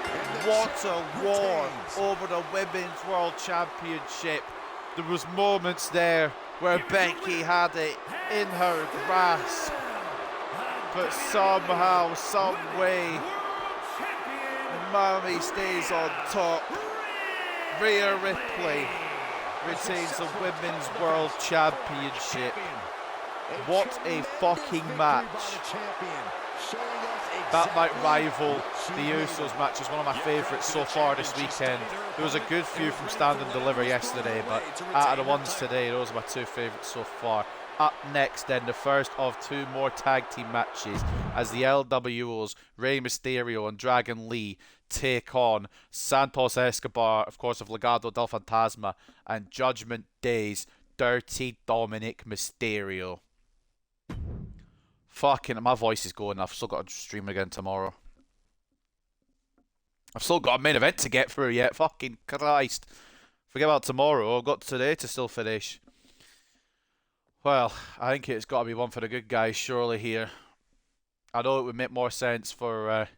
What a war over the Women's World Championship. There was moments there where Becky had it in her grasp. But somehow, some way, Mami stays on top. Rhea Ripley retains the Women's World Championship. What a fucking match. That might rival the Usos match as one of my favourites so far this weekend. There was a good few from Stand and Deliver yesterday, but out of the ones today, those are my two favourites so far. Up next then, the first of two more tag team matches as the LWOs, Rey Mysterio and Dragon Lee, take on Santos Escobar, of course, of Legado del Fantasma, and Judgment Day's Dirty Dominic Mysterio. Fucking, my voice is going. I've still got to stream again tomorrow. I've still got a main event to get through yet. Fucking Christ. Forget about tomorrow. I've got today to still finish. Well, I think it's got to be one for the good guys, surely, here. I know it would make more sense for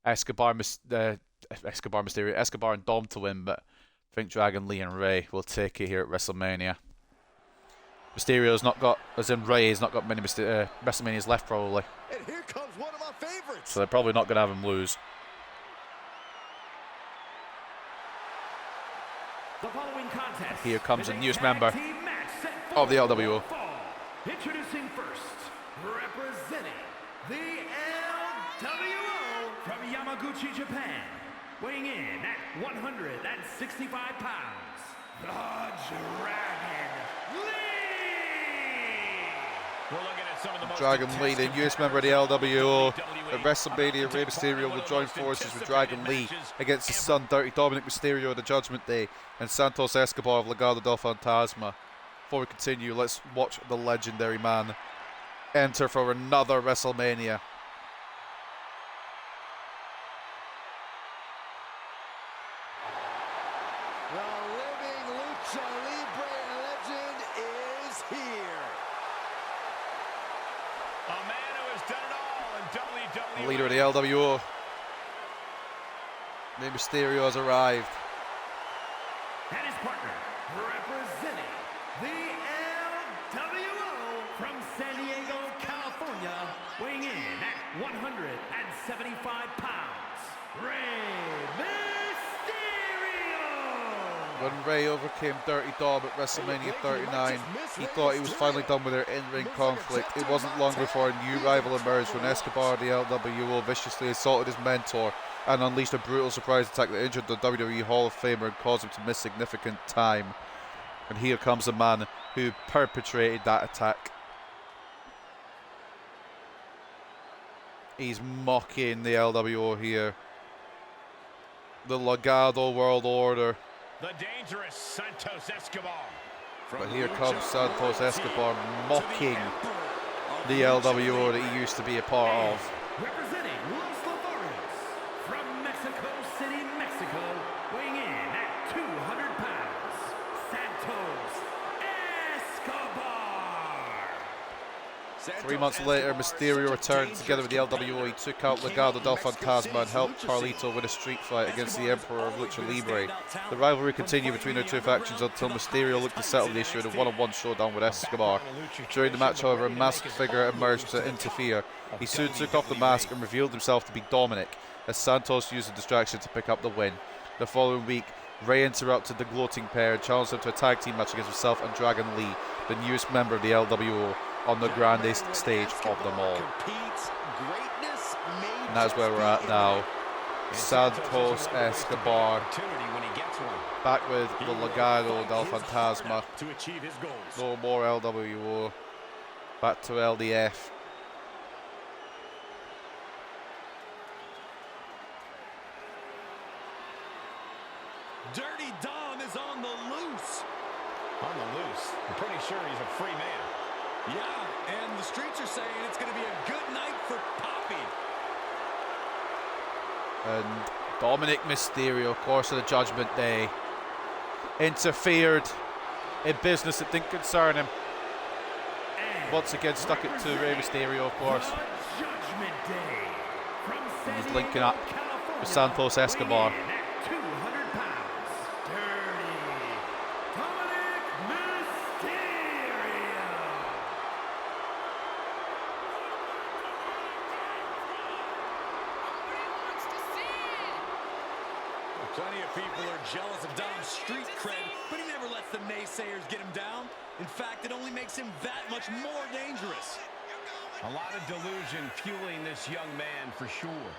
Escobar and Dom to win, but I think Dragon Lee and Rey will take it here at WrestleMania. Mysterio's not got, as in Rey's not got many WrestleManias left, probably. And here comes one of my favorites. So they're probably not going to have him lose. The following contest Here comes is a newest member tag team match set of the for LWO. one fall. Introducing first, representing the LWO from Yamaguchi, Japan, weighing in at 165 pounds, the Dragon Lee! We're looking at some of the most Dragon Lee, the intense newest member of the LWO. At WWE. WrestleMania, Rey Mysterio will join forces with Dragon Lee against his son, Dirty Dominic Mysterio, of the Judgment Day, and Santos Escobar of Legado del Fantasma. Before we continue, let's watch the legendary man enter for another WrestleMania. The living Lucha Libre legend is here. A man who has done it all in WWE. The leader of the LWO, Rey Mysterio, has arrived. And his partner, representing the LWO from San Diego, California, weighing in at 175 pounds, Rey Mysterio! When Rey overcame Dirty Dom at WrestleMania 39, he thought he was finally done with their in-ring conflict. It wasn't long before a new rival emerged when Escobar of the LWO viciously assaulted his mentor and unleashed a brutal surprise attack that injured the WWE Hall of Famer and caused him to miss significant time. And here comes the man who perpetrated that attack. He's mocking the LWO here. The Legado World Order. The dangerous Santos Escobar. But here comes Santos Escobar mocking the LWO that he used to be a part of. Representing Los Lotharios from Mexico City, Mexico, weighing in at 200 pounds, Santos Escobar. 3 months later, Mysterio returned together with the LWO. He took out Legado del Fantasma and helped Carlito win a street fight against the Emperor of Lucha Libre. The rivalry continued between their two factions until Mysterio looked to settle the issue in a one-on-one showdown with Escobar. During the match, however, a masked figure emerged to interfere. He soon took off the mask and revealed himself to be Dominic, as Santos used the distraction to pick up the win. The following week, Rey interrupted the gloating pair and challenged them to a tag team match against himself and Dragon Lee, the newest member of the LWO, on the grandest stage of them all. And that's where we're at now. Santos Escobar back with the Legado del Fantasma. To achieve his goals. No more LWO. Back to LDF. Dirty Dom is on the loose. On the loose. I'm pretty sure he's a free man. Yeah, and the streets are saying it's going to be a good night for Poppy. And Dominic Mysterio, of course, of the Judgment Day, interfered in business that didn't concern him. Once again, stuck it to Rey Mysterio, of course. Judgment Day from San He's Diego, linking up California, with Santos Escobar. weighing in at 200 pounds, Dirty Dominic Mysterio. Plenty of people are jealous of Dom's street cred, but he never lets the naysayers get him down. In fact, it only makes him that much more dangerous. A lot of delusion fueling this young man for sure.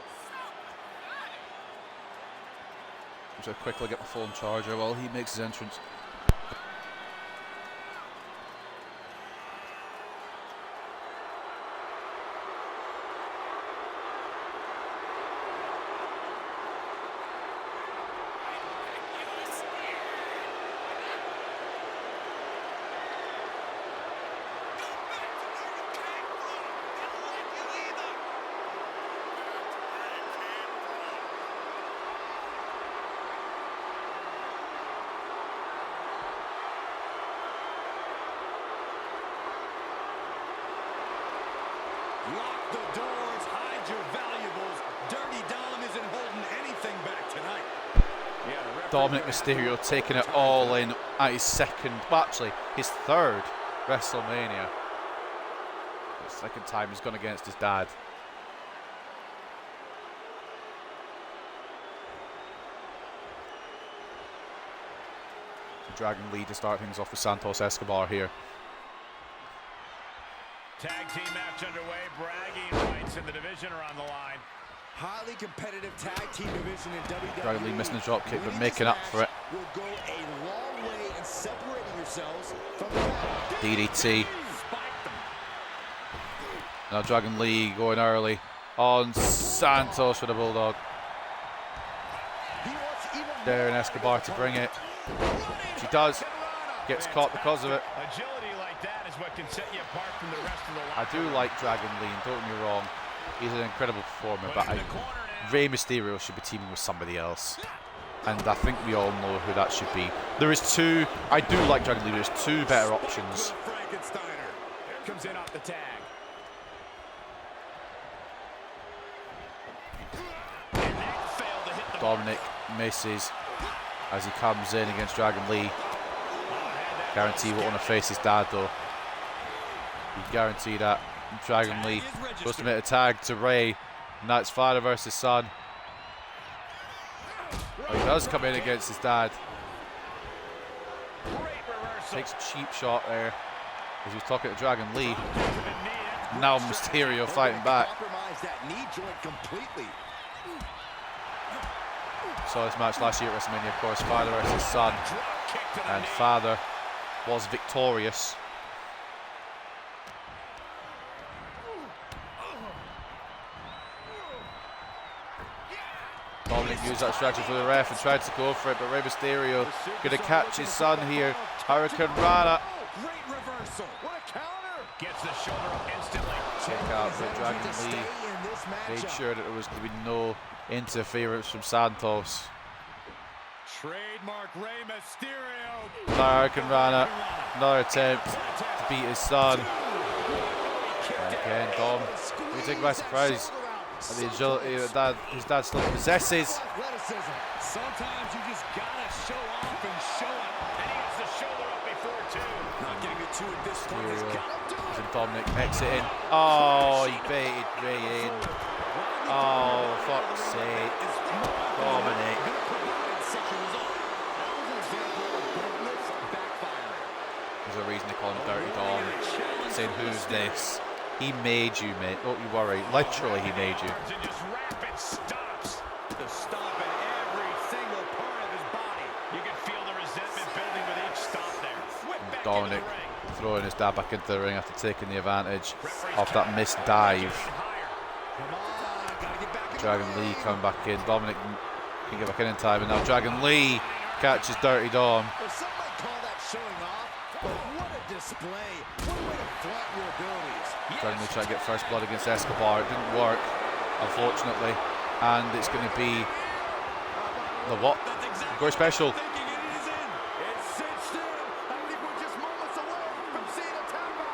So quickly get my phone charger while he makes his entrance. Lock the doors, hide your valuables. Dirty Dom isn't holding anything back tonight. Dominic Mysterio taking it all in at his second, well, actually his third WrestleMania. The second time he's gone against his dad. Dragon Lee to start things off with Santos Escobar here. Tag team match underway. Bragging rights in the division are on the line. Highly competitive tag team division in WWE. Dragon Lee missing the drop kick, but making up for it. Will go a long way in separating yourselves from the back. DDT. Now Dragon Lee going early on Santos with a bulldog. There in Escobar to bring it. She does. Gets caught because of it. Agility like that is what can set you apart from the rest of the line. I do like Dragon Lee, and don't get me wrong, he's an incredible performer, but Rey Mysterio should be teaming with somebody else. And I think we all know who that should be. There is two, I do like Dragon Lee, there's two better options. Frankensteiner. Here comes in off the tag. Dominic misses as he comes in against Dragon Lee. Guarantee won't want to face his dad though. You guarantee that. Dragon Lee supposed to make a tag to Rey, and that's father versus son. Oh, he does come in against his dad. Takes a cheap shot there as he was talking to Dragon Lee. Now Mysterio fighting back. Saw this match last year at WrestleMania, of course, father versus son, and father was victorious. Dominic used that strategy for the ref and tried to go for it, but Rey Mysterio going to catch his son here. Hurricane Rana. Great reversal. What a counter. Gets the shoulder up instantly. Kick out for Dragon Lee. Made sure that there was to be no interference from Santos. Trademark Rey Mysterio. Hurricane Rana. Another attempt to beat his son. And again, Dom, we take by surprise. And the agility that his dad still possesses. Sometimes you just gotta show off and show it. And he gets the shoulder up before too. Not getting it too at this point. He's got to do it. Dominic exiting. Oh, he baited Rey in. Oh, fuck's sake. Dominic. There's a reason they call him Dirty Dom. Saying, who's this? He made you, mate. Don't you worry. Literally, he made you. Just rapid stops. The stomp in every single part of his body. You can feel the resentment building with each stop there. Whip back Dominic into the ring. throwing his dad back into the ring after taking the advantage off that missed dive. Dragon Lee coming back in. Dominic can get back in time, and now Dragon Lee catches Dirty Dom. Some might call that showing off, but what a display. What a way to flaunt your abilities. Dragon Lee trying to get first blood against Escobar. It didn't work, unfortunately. And it's going to be the what? Go special.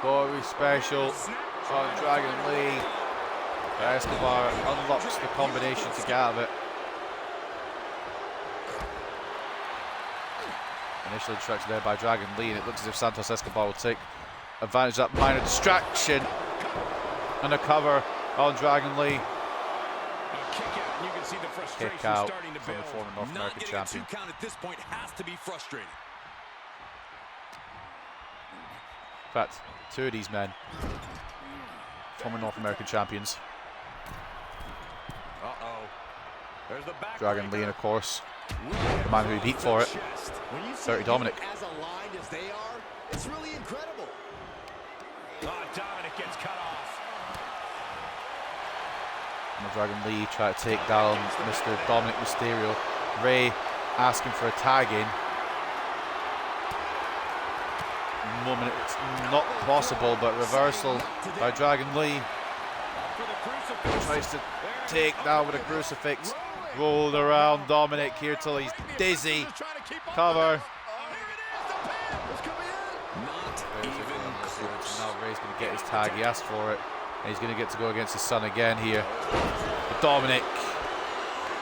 Glory special on Dragon Lee. Escobar unlocks the combination to get out of it. Initially distracted there by Dragon Lee, and it looks as if Santos Escobar will take advantage of that minor distraction. And a cover on Dragon Lee. Kick out from the former North American champion. Count at this point has to be frustrating. In fact, two of these men, former North American champions. There's the back. Dragon Lee, and of course, the man who he beat for it, Dirty Dominic. As aligned as they are, it's really incredible. Dominic gets cut off. And Dragon Lee try to take down Mr. Dominic Mysterio. Rey asking for a tag in. Moment, it's not possible, but reversal by Dragon Lee. Tries to take down with a crucifix. Rolled around Dominic here till he's dizzy. Cover. Now Rey's going to get his tag. He asked for it. And he's going to get to go against his son again here. But Dominic,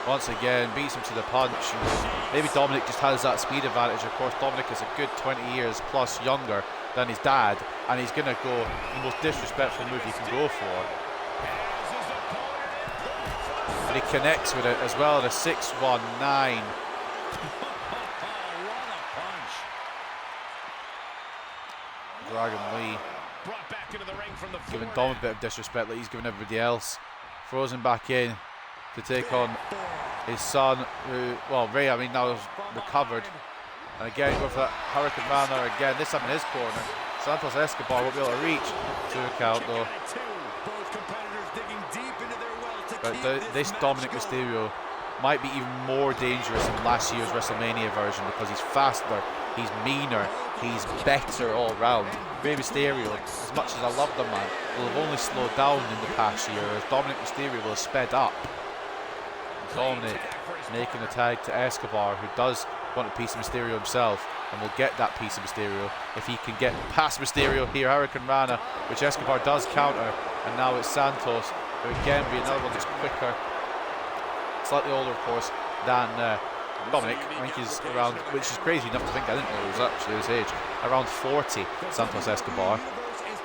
once again, beats him to the punch. And maybe Dominic just has that speed advantage. Of course, Dominic is a good 20 years plus younger than his dad. And he's going to go the most disrespectful move you can go for. And he connects with it as well at a 6-1-9. Dragon Lee giving Dom a bit of disrespect that he's giving everybody else. Throws him back in to take on his son, who, well, Ray, I mean, now is recovered. And again, go for that Hurricane Rana again, this time in his corner. Santos Escobar won't be able to reach to a count though. But this Dominic Mysterio might be even more dangerous than last year's WrestleMania version because he's faster, he's meaner, he's better all round. Rey Mysterio, as much as I love the man, will have only slowed down in the past year, as Dominic Mysterio will have sped up. Dominic making a tag to Escobar, who does want a piece of Mysterio himself, and will get that piece of Mysterio if he can get past Mysterio here. Hurricane Rana, which Escobar does counter, and now it's Santos, who again be another one that's quicker, slightly older of course than Dominic. I think he's around, which is crazy enough to think, I didn't know he was actually his age, around 40, Santos Escobar.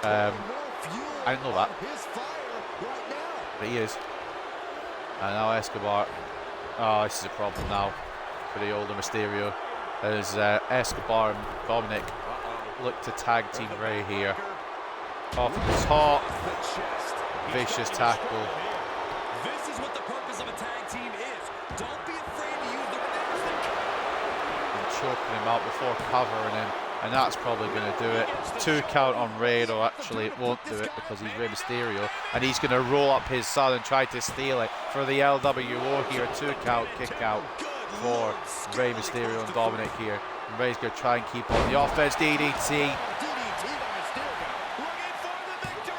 I didn't know that, but he is. And now Escobar, oh, this is a problem now for the older Mysterio, as Escobar and Dominic look to tag team Ray here. Off the top, vicious tackle. This is what the purpose of a tag team is. Don't be afraid to use the And choking him out before covering him, and that's probably going to do it. 2 count on Ray, though actually it won't do it because he's Rey Mysterio, and he's going to roll up his son and try to steal it for the LWO here. 2 count kick out for Rey Mysterio and Dominic here. And Ray's going to try and keep on the offense. DDT.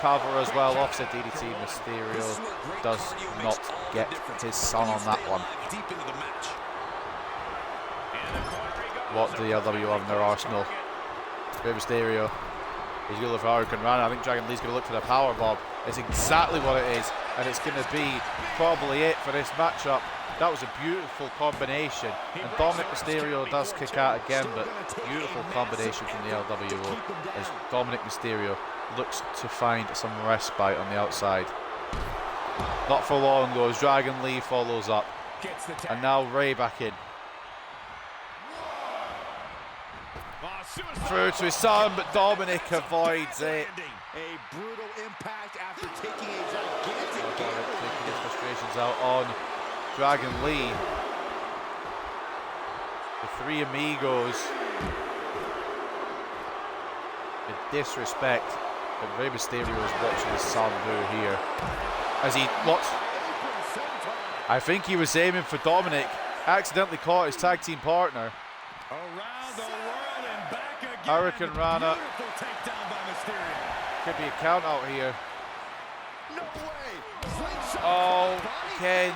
Cover as well, offset DDT. Mysterio does not get his son on that one. What do the LWO have in their arsenal? Rey Mysterio, he's going to look for Hurricane Rana. I think Dragon Lee's going to look for the power bomb. It's exactly what it is, and it's going to be probably it for this matchup. That was a beautiful combination, and Dominic Mysterio does kick out again, but beautiful combination from the LWO as Dominic Mysterio looks to find some respite on the outside. Not for long though, as Dragon Lee follows up, and now Ray back in. Through to his son, but Dominic avoids it. A brutal impact after taking a gigantic Dominic taking his frustrations out on Dragon Lee. The three amigos. The disrespect that Rey Mysterio is watching his son do here. As he watched, I think he was aiming for Dominic, accidentally caught his tag team partner. Around the world and back again. Hurricane Rana. Beautiful takedown by Mysterio. Could be a count out here. No way. Oh, Ken.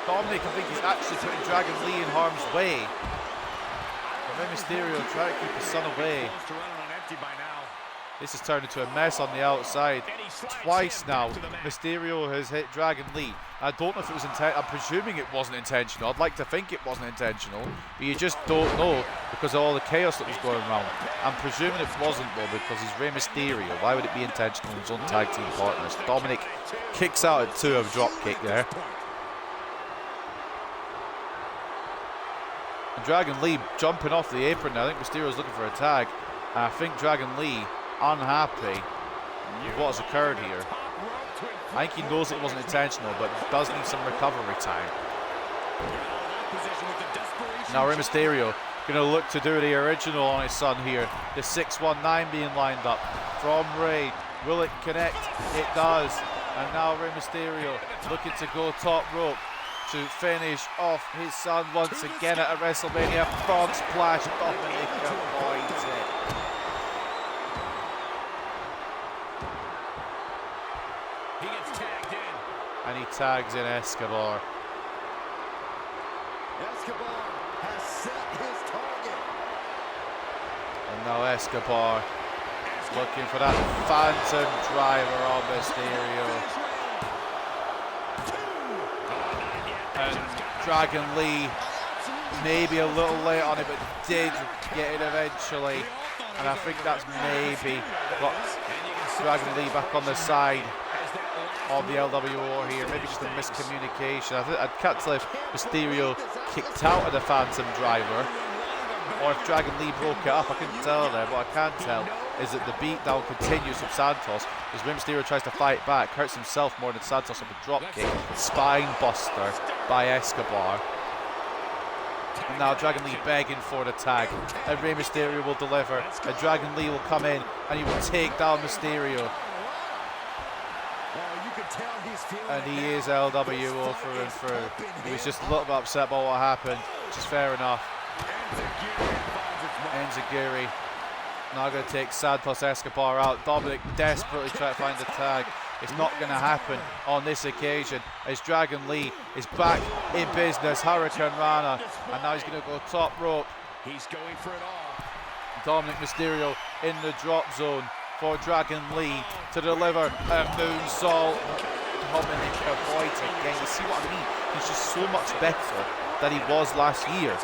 Dominic, I think he's actually putting Dragon Lee in harm's way. Rey Mysterio trying to keep his son away. This has turned into a mess on the outside. Twice now, Mysterio has hit Dragon Lee. I don't know if it was I'm presuming it wasn't intentional. I'd like to think it wasn't intentional, but you just don't know because of all the chaos that was going around. I'm presuming it wasn't though because he's Rey Mysterio. Why would it be intentional in his own tag team partners? Dominic kicks out at 2 of a drop kick there. And Dragon Lee jumping off the apron now. I think Mysterio's looking for a tag. And I think Dragon Lee unhappy with what has occurred here. I think he knows it wasn't intentional, but does need some recovery time. Now Rey Mysterio going to look to do the original on his son here. The 619 being lined up from Ray. Will it connect? It does. And now Rey Mysterio looking to go top rope to finish off his son once again at a WrestleMania. Frog splash. Dominic avoids it. And he tags in Escobar. Escobar has set his target. And now Escobar looking for that phantom driver on Mysterio. And Dragon Lee maybe a little late on it, but did get it eventually. And I think that's maybe got Dragon Lee back on the side of the LWO here, maybe just a miscommunication. I can't tell if Mysterio kicked out of the Phantom Driver or if Dragon Lee broke it up. I couldn't tell there, but I can tell is that the beatdown continues from Santos as Rey Mysterio tries to fight back, hurts himself more than Santos with a dropkick, spine buster by Escobar. And now Dragon Lee begging for the tag, and Rey Mysterio will deliver, and Dragon Lee will come in and he will take down Mysterio. And he is LWO through and through. He was just a little bit upset about what happened, which is fair enough. Enziguri now going to take Santos Escobar out. Dominic desperately trying to find the tag. It's not going to happen on this occasion as Dragon Lee is back in business. Hurricane Rana, and now he's going to go top rope. He's going for it all. Dominic Mysterio in the drop zone for Dragon Lee to deliver a moonsault. Dominic avoids again. You see what I mean? He's just so much better than he was last year,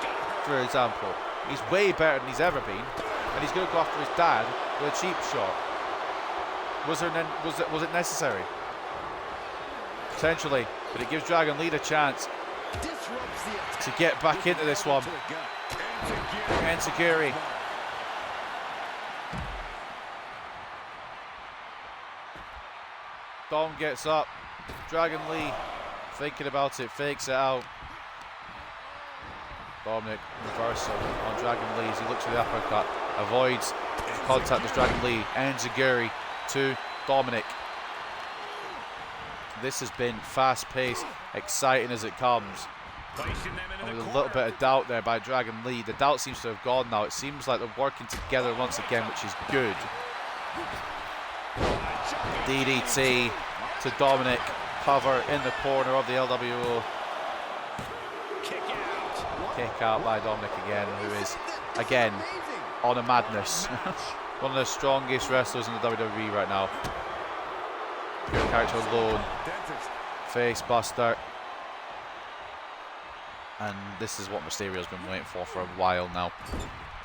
for example. He's way better than he's ever been, and he's going to go after his dad with a cheap shot. Was it necessary? Potentially, but it gives Dragon Lee the chance to get back into this one. Enziguri. Dom gets up. Dragon Lee thinking about it, fakes it out. Dominic reversal on Dragon Lee as he looks for the uppercut, avoids contact with Dragon Lee. Enziguri to Dominic. This has been fast-paced, exciting as it comes. And with a little bit of doubt there by Dragon Lee. The doubt seems to have gone now. It seems like they're working together once again, which is good. DDT to Dominic. Cover in the corner of the LWO. Kick out by Dominic again, who is, again, on a madness. One of the strongest wrestlers in the WWE right now. Pure character alone. Face buster. And this is what Mysterio's been waiting for a while now.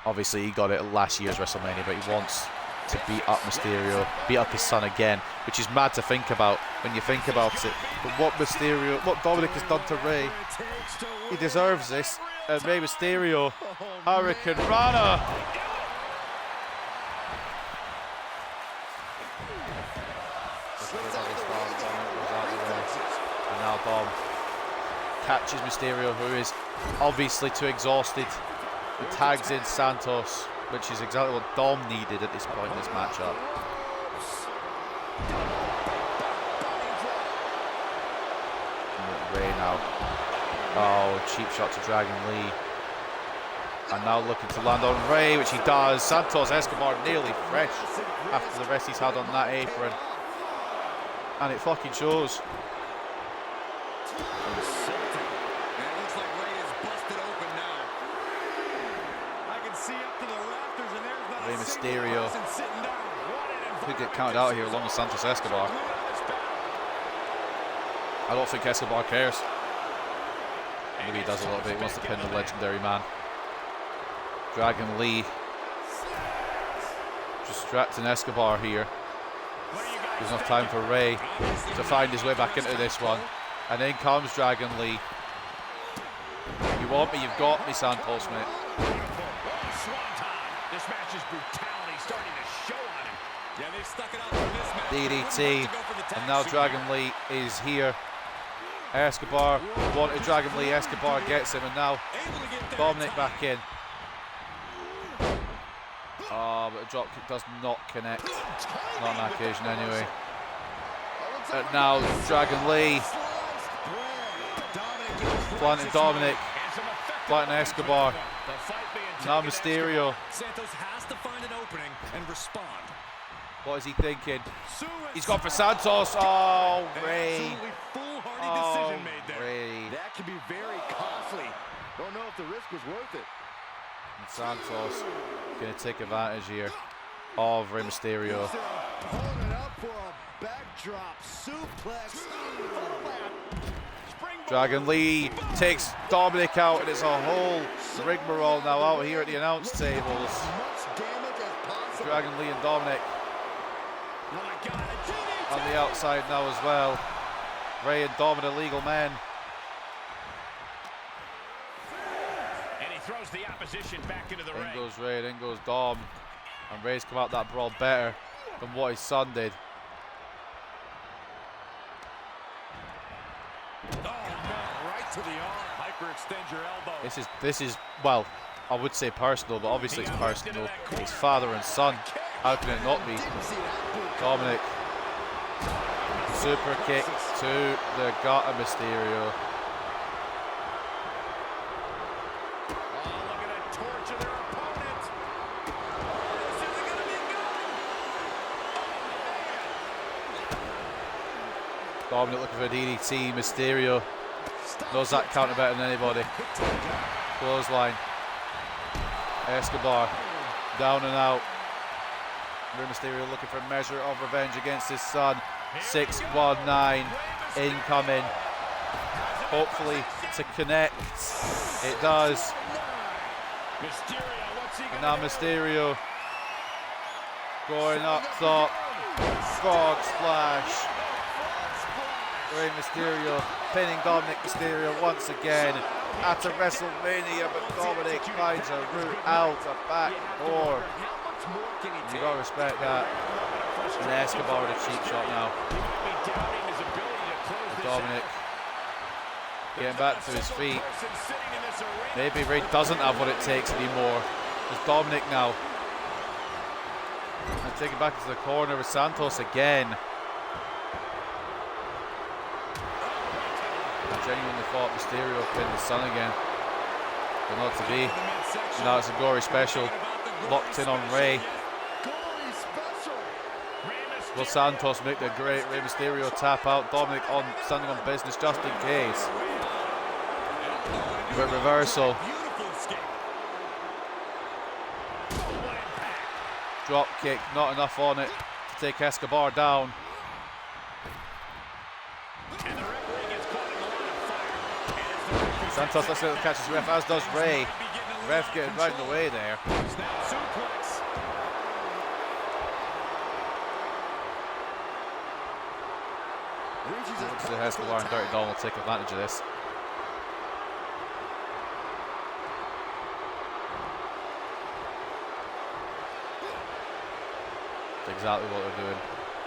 Obviously he got it at last year's WrestleMania, but he wants to beat up Mysterio, beat up his son again, which is mad to think about when you think about it. But what Dominic has done to Rey, he deserves this. And Rey Mysterio, Hurricane Rana. And now Dom catches Mysterio, who is obviously too exhausted. He tags in Santos, which is exactly what Dom needed at this point in this matchup. Rey now. Oh, cheap shot to Dragon Lee. And now looking to land on Rey, which he does. Santos Escobar nearly fresh after the rest he's had on that apron. And it fucking shows. Rey Mysterio could get counted out here along with Santos Escobar. I don't think Escobar cares. Maybe he does a little bit. He wants to pin the legendary man. Dragon Lee distracting Escobar here. There's enough time for Rey to find his way back into this one. And in comes Dragon Lee. You want me, you've got me, Santos, mate. This match's brutality starting to show on him. Yeah, they've stuck it out for this match. DDT, and now Dragon Lee is here. Escobar wanted Dragon Lee. Escobar gets him, and now Dominic back in. Oh, but the dropkick does not connect. Not on that occasion, anyway. And now Dragon Lee planting Dominic, planting Escobar. Now Mysterio. Santos has to find an opening and respond. What is he thinking? He's gone for Santos. Oh, Rey. Oh, Rey. That could be very costly. Don't know if the risk was worth it. And Santos going to take advantage here of Rey Mysterio. Holding up for a backdrop suplex. Dragon Lee takes Dominic out, and it's a whole rigmarole now out here at the announce tables. Dragon Lee and Dominic on the outside now as well. Rey and Dom are legal men. And he throws the opposition back into the ring. In goes Rey, in goes Dom. And Ray's come out that brawl better than what his son did. Oh, no, right to the arm. Hyperextend your elbow. This is, well, I would say personal, but obviously it's personal. It's father and son. How can it not be? Dominic. Super kick to the gut of Mysterio. Dominic looking for a DDT. Mysterio knows that counter better than anybody. Clothesline. Escobar down and out. Rey Mysterio looking for a measure of revenge against his son. 619 incoming. Hopefully to connect. It does. And now Mysterio going up top. Frog splash. Rey Mysterio pinning Dominic Mysterio once again at a WrestleMania, but Dominic finds a route out the back door. You gotta respect that. And Escobar with a cheap shot now. And Dominic getting back to his feet. Maybe Rey doesn't have what it takes anymore. There's Dominic now. And taking back into the corner with Santos again. I genuinely thought Mysterio pinned his son again, but not to be. Now it's a gory special, locked in on Rey. Will Santos make the great Rey Mysterio tap out? Dominic standing on business just in case. With reversal. Drop kick, not enough on it to take Escobar down. Santos lets it catch his ref, as does Rey. Ref getting right in the way there. Looks like Escobar and Dirty Dom will take advantage of this. That's exactly what they're doing.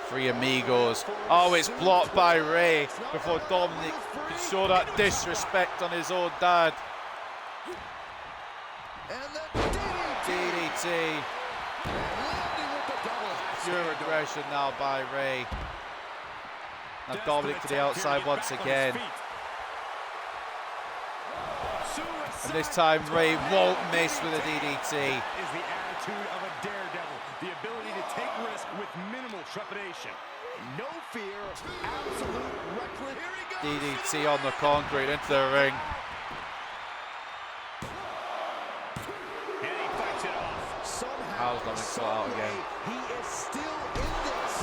Three amigos. Oh, it's blocked by Rey before Dominic can show that disrespect on his own dad. DDT. Pure aggression now by Rey. Now Dominic to the outside once again. And this time Rey won't miss with a DDT. Is the attitude of a daredevil. The ability to take risk with minimal trepidation. No fear, absolute reckless. DDT on the concrete into the ring. And he fights it off. Somehow, How's Dominic caught out again? He is still in this.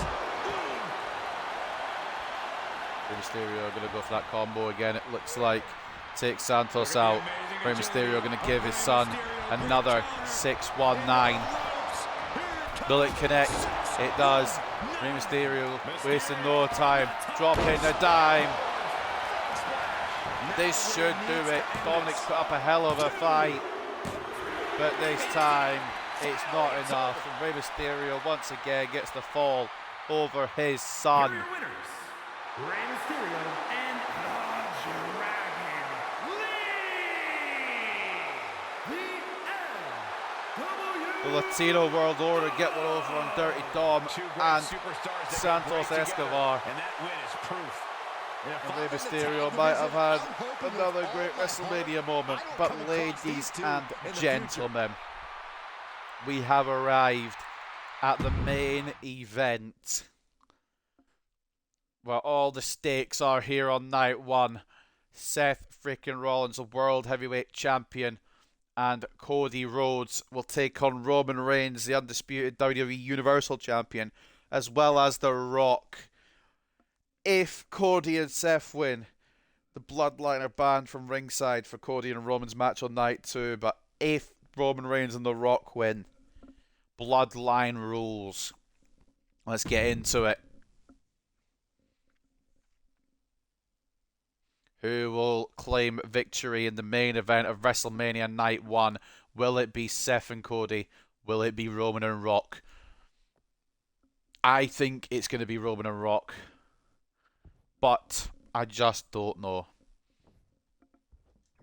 Rey Mysterio going to go for that combo again, it looks like. Takes Santos out. Rey Mysterio going to give his son another 619. Will it connect? It does. Rey Mysterio wasting no time. Dropping a dime. This should do it. Dominic's put up a hell of a fight. But this time, it's not enough. And Rey Mysterio once again gets the fall over his son. Here are your winners, Rey Mysterio and the Dragon Lee. The Latino World Order get one over on Dirty Dom and Santos Escobar. And that win is proof. And Rey Mysterio might have had another great WrestleMania moment, but ladies and gentlemen, we have arrived at the main event, where all the stakes are here on night one. Seth freaking Rollins, the World Heavyweight Champion, and Cody Rhodes will take on Roman Reigns, the undisputed WWE Universal Champion, as well as The Rock. If Cody and Seth win, the Bloodline are banned from ringside for Cody and Roman's match on night two. But if Roman Reigns and The Rock win, Bloodline rules. Let's get into it. Who will claim victory in the main event of WrestleMania Night 1? Will it be Seth and Cody? Will it be Roman and Rock? I think it's going to be Roman and Rock, but I just don't know.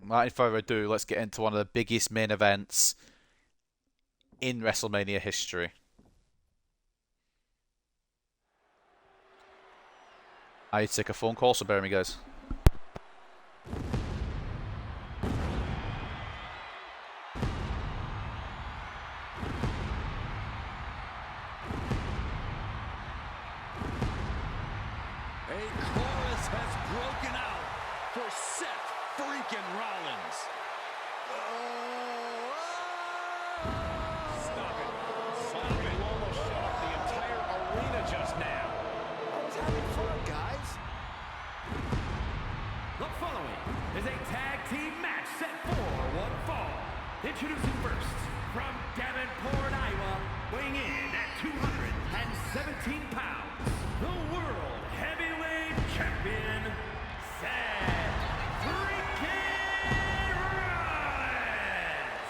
Without any further ado, let's get into one of the biggest main events in WrestleMania history. I need to take a phone call, so bear with me, guys. A chorus has broken out for Seth freaking Rollins. Stop it. Stop it. You almost shut up the entire arena just now. I was having fun, guys. The following is a tag team match set for one fall. Introducing first, from Davenport, Iowa, weighing in at 217 pounds, the World Heavyweight Champion, Seth freaking Rollins.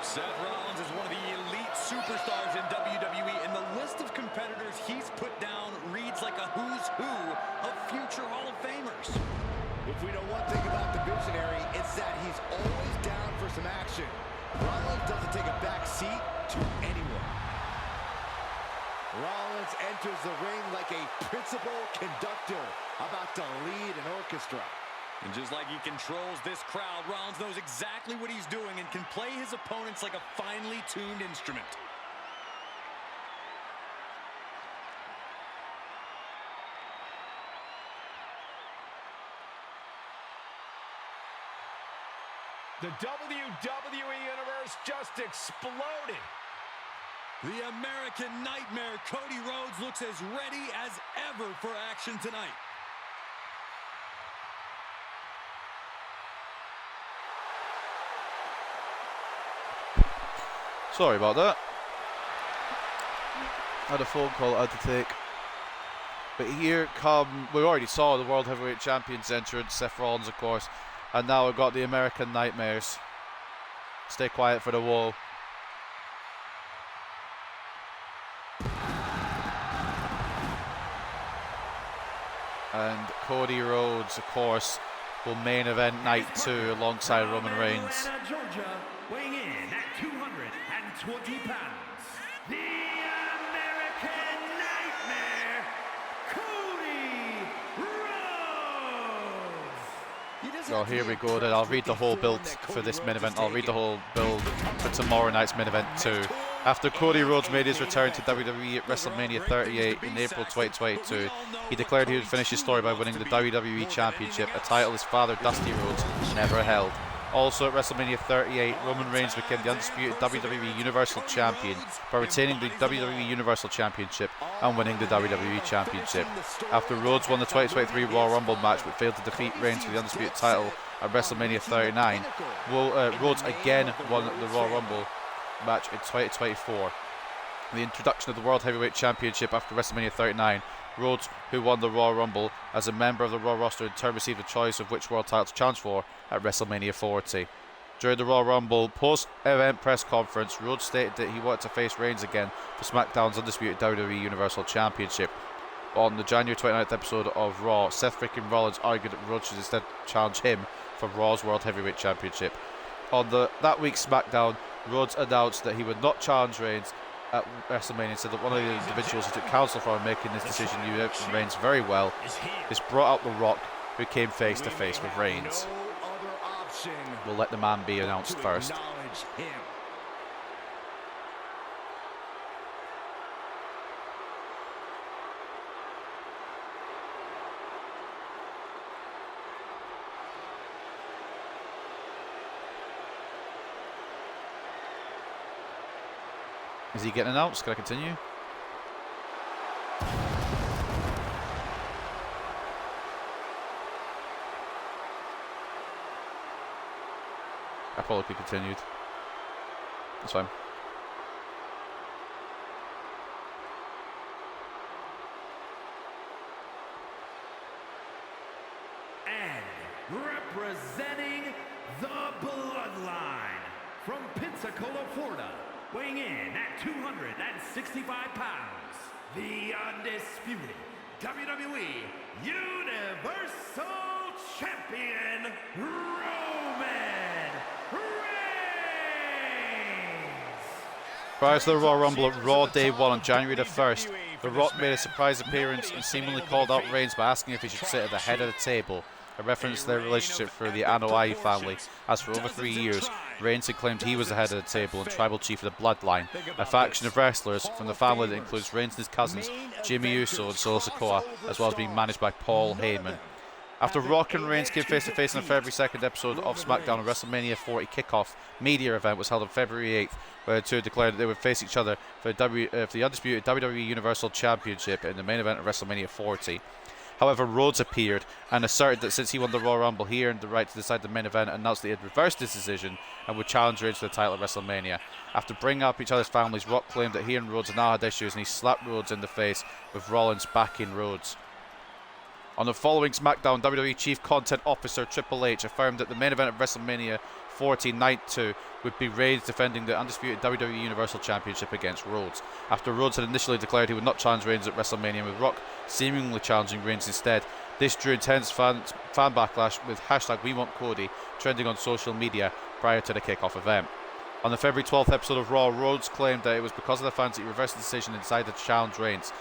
Seth Rollins is one of the elite superstars in WWE, and the list of competitors he's put down reads like a who's who of future Hall of Famers. If we know one thing about the Visionary, it's that he's always down for some action. Rollins doesn't take a back seat to anyone. Rollins enters the ring like a principal conductor about to lead an orchestra. And just like he controls this crowd, Rollins knows exactly what he's doing and can play his opponents like a finely tuned instrument. The WWE Universe just exploded. The American Nightmare, Cody Rhodes, looks as ready as ever for action tonight. Sorry about that. I had a phone call I had to take. But here come, we already saw the World Heavyweight Champions entrance, Seth Rollins, of course. And now we've got the American Nightmares. Stay quiet for the wall. And Cody Rhodes, of course, will main event night 2 alongside Roman Reigns. Atlanta, Georgia, weighing in at 220 pounds, the American Nightmare, Cody Rhodes. So here we go then. I'll read the whole build for this main event. I'll read the whole build for tomorrow night's main event too. After Cody Rhodes made his return to WWE at WrestleMania 38 in April 2022, he declared he would finish his story by winning the WWE Championship, a title his father Dusty Rhodes never held. Also at WrestleMania 38, Roman Reigns became the undisputed WWE Universal Champion by retaining the WWE Universal Championship and winning the WWE Championship. After Rhodes won the 2023 Royal Rumble match but failed to defeat Reigns for the undisputed title at WrestleMania 39, Rhodes again won the Royal Rumble match in 2024. The introduction of the World Heavyweight Championship after WrestleMania 39, Rhodes, who won the Royal Rumble as a member of the Raw roster, in turn received a choice of which world title to challenge for at WrestleMania 40. During the Royal Rumble post-event press conference, Rhodes stated that he wanted to face Reigns again for SmackDown's undisputed WWE Universal Championship. On the January 29th episode of Raw, Seth freaking Rollins argued that Rhodes should instead challenge him for Raw's World Heavyweight Championship. On that week's SmackDown, Rhodes announced that he would not challenge Reigns at WrestleMania and said that one of the individuals who took counsel for him making this decision knew Reigns very well. This brought out The Rock, who came face to face with Reigns. We'll let the man be announced first. Is he getting announced? Can I continue? I probably could continued. That's fine. And representing the Bloodline from Pensacola, Florida, weighing in at 265 pounds, the undisputed WWE Universal Champion, Roman Reigns. Prior to the Royal Rumble at Raw Day 1 on January the 1st, The Rock made a surprise appearance and seemingly called out Reigns by asking if he should sit at the head of the table, a reference to their relationship through the Anoa'i family, as for over 3 years, Reigns had claimed he was the head of the table and tribal chief of the Bloodline, a faction of wrestlers from the family that includes Reigns and his cousins, Jimmy Uso and Solo Sikoa, as well as being managed by Paul Heyman. After Rock and Reigns came face to face in the February 2nd episode of SmackDown, a WrestleMania 40 kickoff media event was held on February 8th, where the two declared that they would face each other for the undisputed WWE Universal Championship in the main event of WrestleMania 40. However, Rhodes appeared and asserted that since he won the Royal Rumble, he earned the right to decide the main event, and announced that he had reversed his decision and would challenge Reigns for the title at WrestleMania. After bringing up each other's families, Rock claimed that he and Rhodes now had issues, and he slapped Rhodes in the face, with Rollins backing Rhodes. On the following SmackDown, WWE Chief Content Officer Triple H affirmed that the main event of WrestleMania 40 Night 2 would be Reigns defending the undisputed WWE Universal Championship against Rhodes, after Rhodes had initially declared he would not challenge Reigns at WrestleMania, with Rock seemingly challenging Reigns instead. This drew intense fan backlash, with hashtag #WeWantCody trending on social media prior to the kickoff event. On the February 12th episode of Raw, Rhodes claimed that it was because of the fans that he reversed the decision and decided to challenge Reigns.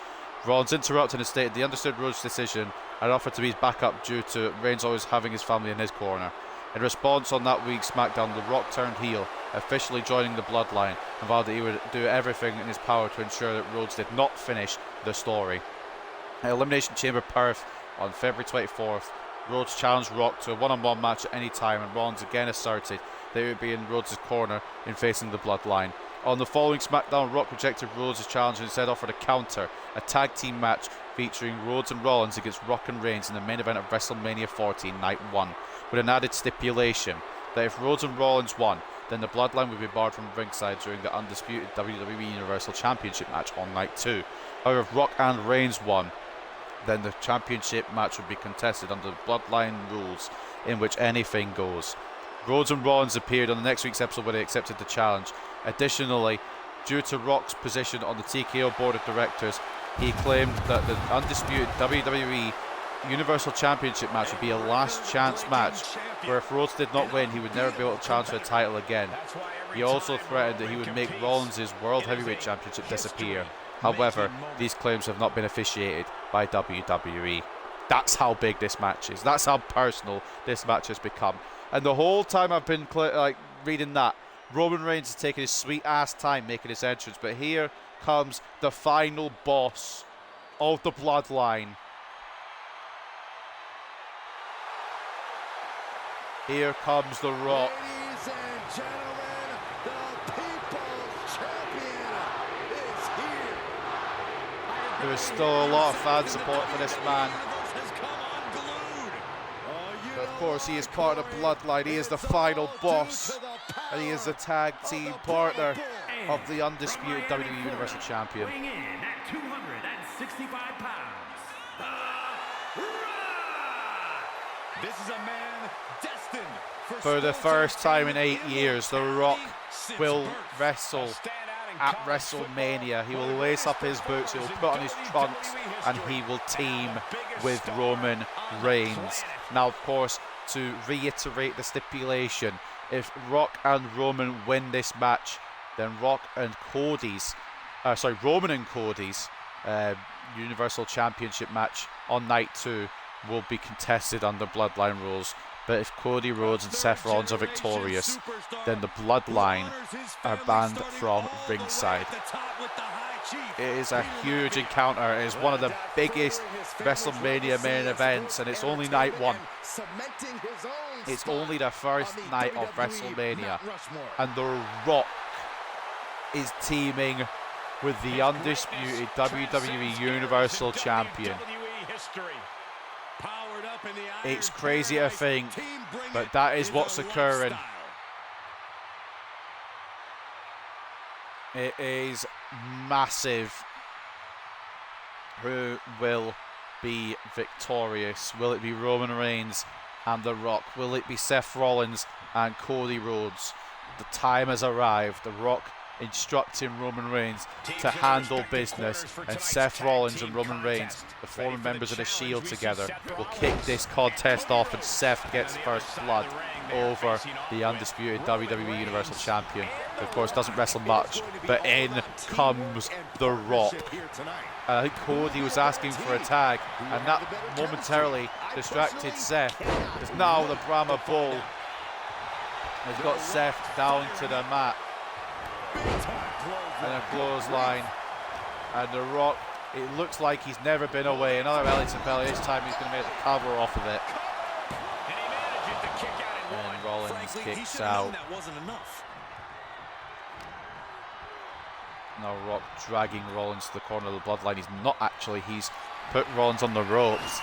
Rollins interrupted and stated he understood Rhodes' decision and offered to be his backup due to Reigns always having his family in his corner. In response, on that week's SmackDown, The Rock turned heel, officially joining the Bloodline, and vowed that he would do everything in his power to ensure that Rhodes did not finish the story. At Elimination Chamber Perth on February 24th, Rhodes challenged Rock to a one-on-one match at any time, and Rollins again asserted that he would be in Rhodes' corner in facing the Bloodline. On the following SmackDown, Rock rejected Rhodes' challenge and instead offered a counter, a tag team match featuring Rhodes and Rollins against Rock and Reigns in the main event of WrestleMania 40 Night 1, with an added stipulation that if Rhodes and Rollins won, then the Bloodline would be barred from ringside during the undisputed WWE Universal Championship match on Night 2. However, if Rock and Reigns won, then the championship match would be contested under the Bloodline rules, in which anything goes. Rhodes and Rollins appeared on the next week's episode where they accepted the challenge. Additionally, due to Rock's position on the TKO board of directors, he claimed that the undisputed WWE Universal Championship match would be a last chance match, where if Rhodes did not win, he would never be able to challenge for the title again. He also threatened that he would make Rollins' World Heavyweight Championship disappear. However, these claims have not been officiated by WWE. That's how big this match is. That's how personal this match has become. And the whole time I've been reading that, Roman Reigns is taking his sweet ass time making his entrance, but here comes the final boss of the Bloodline. Here comes The Rock. Ladies and gentlemen, the People's Champion is here. There is still a lot of fan support for this man. But of course, he is part of the Bloodline. He is the final boss, and he is the tag team partner of the undisputed WWE Universal Champion. Weighing in at 265 pounds, The Rock. This is a man destined For the first time in 8 years, The Rock will wrestle at WrestleMania. He will lace up his boots, he will put on his trunks, and he will team with Roman Reigns. Now, of course, to reiterate the stipulation, if Rock and Roman win this match, then Roman and Cody's Universal Championship match on Night 2 will be contested under Bloodline rules. But if Cody Rhodes and Seth Rollins are victorious, then the Bloodline are banned from ringside. It is a huge encounter. It is one of the biggest WrestleMania main events, and it's only Night 1. It's only the first night of WrestleMania, and The Rock is teaming with the undisputed WWE Universal Champion. It's crazy to think, but that is what's occurring. It is massive. Who will be victorious? Will it be Roman Reigns and The Rock? Will it be Seth Rollins and Cody Rhodes? The time has arrived. The Rock instructing Roman Reigns to handle business, and Seth Rollins and Roman Reigns, the former members of the Shield together, will kick this contest off, and Seth gets first blood over the undisputed WWE Universal Champion. Of course, doesn't wrestle much, but in comes The Rock. I think Cody was asking for a tag, and that momentarily distracted Seth. Because now the Brahma Bull has got Seth down to the mat. And a clothesline. And The Rock, it looks like he's never been away. Another Ellington belly. This time he's going to make the cover off of it. And Rollins kicks out. Now Rock dragging Rollins to the corner of the bloodline. He's not actually. He's put Rollins on the ropes.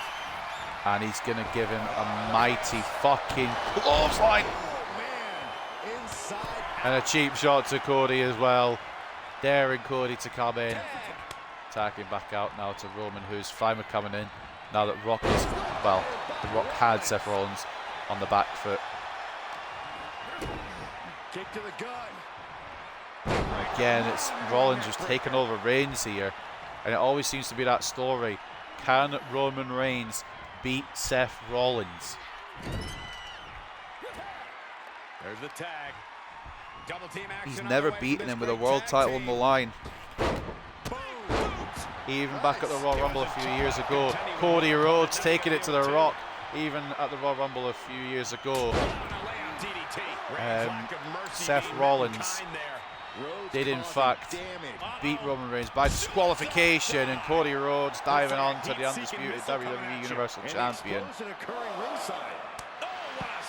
And he's going to give him a mighty fucking clothesline. And a cheap shot to Cody as well. Daring Cody to come in. Attacking back out now to Roman, who's fine with coming in. Now that Rock is, well, The Rock had Seth Rollins on the back foot. Kick to the gut. Again, it's Rollins who's taken over Reigns here. And it always seems to be that story. Can Roman Reigns beat Seth Rollins? There's the tag. Double team action. He's never beaten him with a world title on the line. Even back at the Royal Rumble a few years ago, Cody Rhodes taking it to The Rock. Even at the Royal Rumble a few years ago, Seth Rollins did in fact beat Roman Reigns by disqualification, and Cody Rhodes diving on to the undisputed WWE Universal Champion.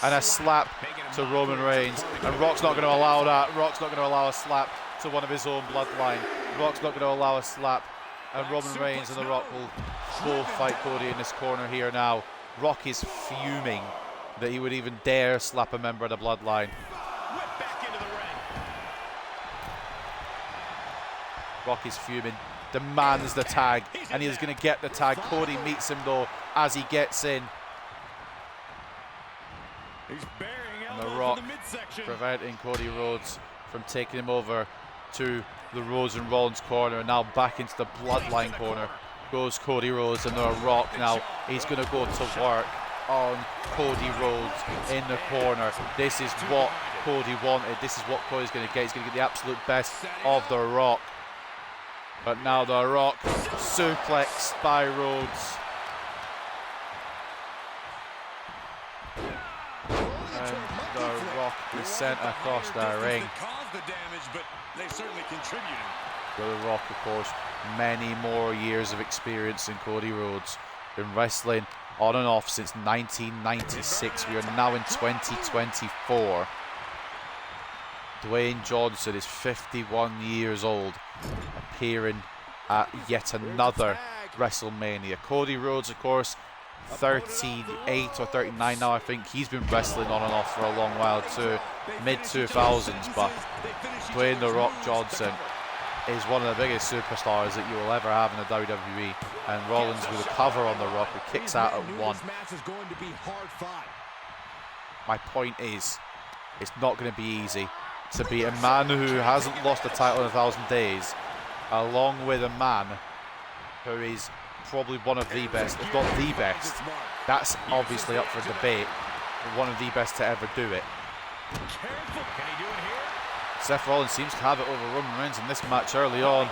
And a slap to Roman Reigns, and Rock's not going to allow that. Rock's not going to allow a slap to one of his own bloodline. Rock's not going to allow a slap, and Roman Reigns and The Rock will both fight Cody in this corner here now. Rock is fuming that he would even dare slap a member of the bloodline. Rock is fuming, demands the tag, and he's going to get the tag. Cody meets him though as he gets in. And The Rock preventing Cody Rhodes from taking him over to the Rhodes and Rollins corner, and now back into the bloodline corner goes Cody Rhodes, and The Rock now he's going to go to work on Cody Rhodes in the corner. This is what Cody wanted. This is what Cody's going to get. He's going to get the absolute best of The Rock. But now The Rock suplexed by Rhodes. And The Rock is sent across the ring. The Rock, of course, many more years of experience than Cody Rhodes. Been wrestling on and off since 1996. We are now in 2024. Dwayne Johnson is 51 years old, appearing at yet another WrestleMania. Cody Rhodes, of course, 38 or 39 now, I think. He's been wrestling on and off for a long while too, mid-2000s, but Dwayne The Rock Johnson is one of the biggest superstars that you will ever have in the WWE. And Rollins with a cover on The Rock, who kicks out at one. My point is, it's not going to be easy to beat a man who hasn't lost a title in 1,000 days, along with a man who is probably one of the best, if not the best. That's obviously up for debate, but one of the best to ever do it. Seth Rollins seems to have it over Roman Reigns in this match early on.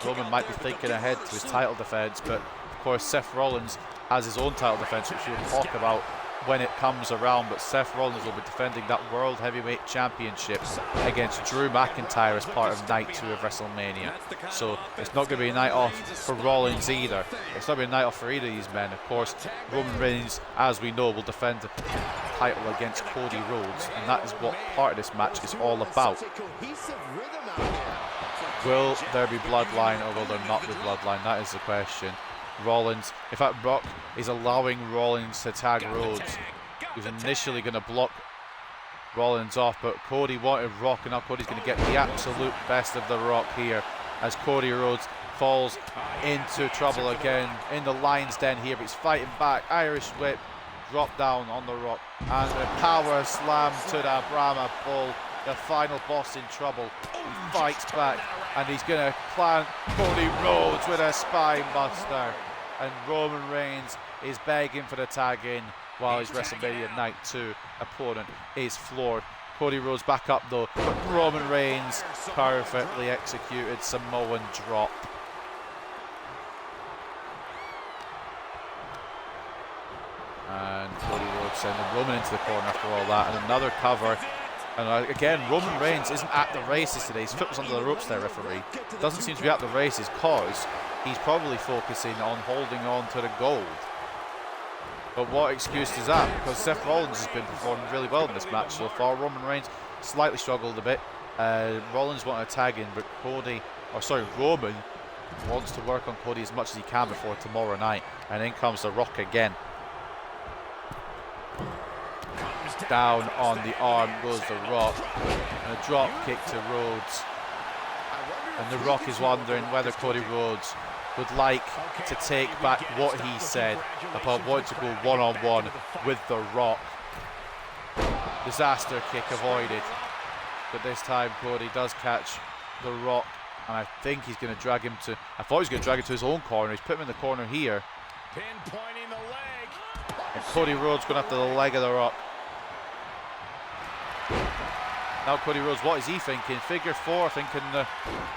Roman might be thinking ahead to his title defense, but of course Seth Rollins has his own title defense, which we'll talk about when it comes around. But Seth Rollins will be defending that World Heavyweight Championship against Drew McIntyre as part of Night 2 of WrestleMania. So it's not going to be a night off for Rollins either. It's not going to be a night off for either of these men. Of course, Roman Reigns, as we know, will defend the title against Cody Rhodes, and that is what part of this match is all about. Will there be bloodline, or will there not be bloodline? That is the question. Rollins, in fact, Brock is allowing Rollins to tag Rhodes. He was initially going to block Rollins off, but Cody wanted Rock, and now Cody's going to get the absolute best of The Rock here as Cody Rhodes falls into trouble again in the Lion's Den here, but he's fighting back. Irish whip, drop down on The Rock, and a power slam to the Brahma Bull the final boss in trouble. He fights back, and he's going to plant Cody Rhodes with a spine buster. And Roman Reigns is begging for the tag in while his WrestleMania Night 2 opponent is floored. Cody Rhodes back up though, but Roman Reigns perfectly executed Samoan drop. And Cody Rhodes sending Roman into the corner after all that, and another cover. And again, Roman Reigns isn't at the races today. His foot was under the ropes there, referee. Doesn't seem to be at the races because he's probably focusing on holding on to the gold. But what excuse is that? Because Seth Rollins has been performing really well in this match so far. Roman Reigns slightly struggled a bit. Rollins wanted to tag in, but Roman wants to work on Cody as much as he can before tomorrow night. And in comes The Rock again. Down on the arm goes The Rock, and a drop kick to Rhodes. And The Rock is wondering whether Cody Rhodes would like to take back what he said about wanting to go one-on-one with The Rock. Disaster kick avoided, but this time Cody does catch The Rock, and I think he's going to drag him to, I thought he was going to drag him to his own corner. He's put him in the corner here. Pinpointing the leg. And Cody Rhodes going after the leg of The Rock. Now Cody Rhodes, what is he thinking? Figure four, I think, in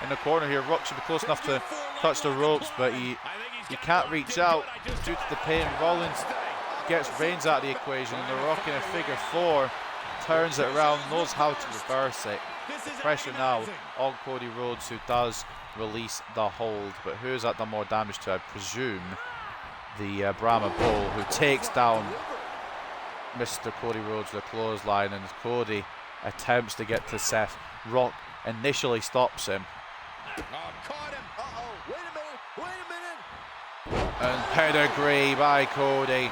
the corner here. Rock should be close enough to touch the ropes, but he can't reach out due to the pain. Rollins gets Reigns out of the equation, and The Rock in a figure four turns it around, knows how to reverse it. The pressure now on Cody Rhodes, who does release the hold, but who's that done more damage to? I presume the Brahma Bull, who takes down Mr. Cody Rhodes with a clothesline, and Cody attempts to get to Seth. Rock initially stops him. Caught him. Wait a minute. And pedigree by Cody.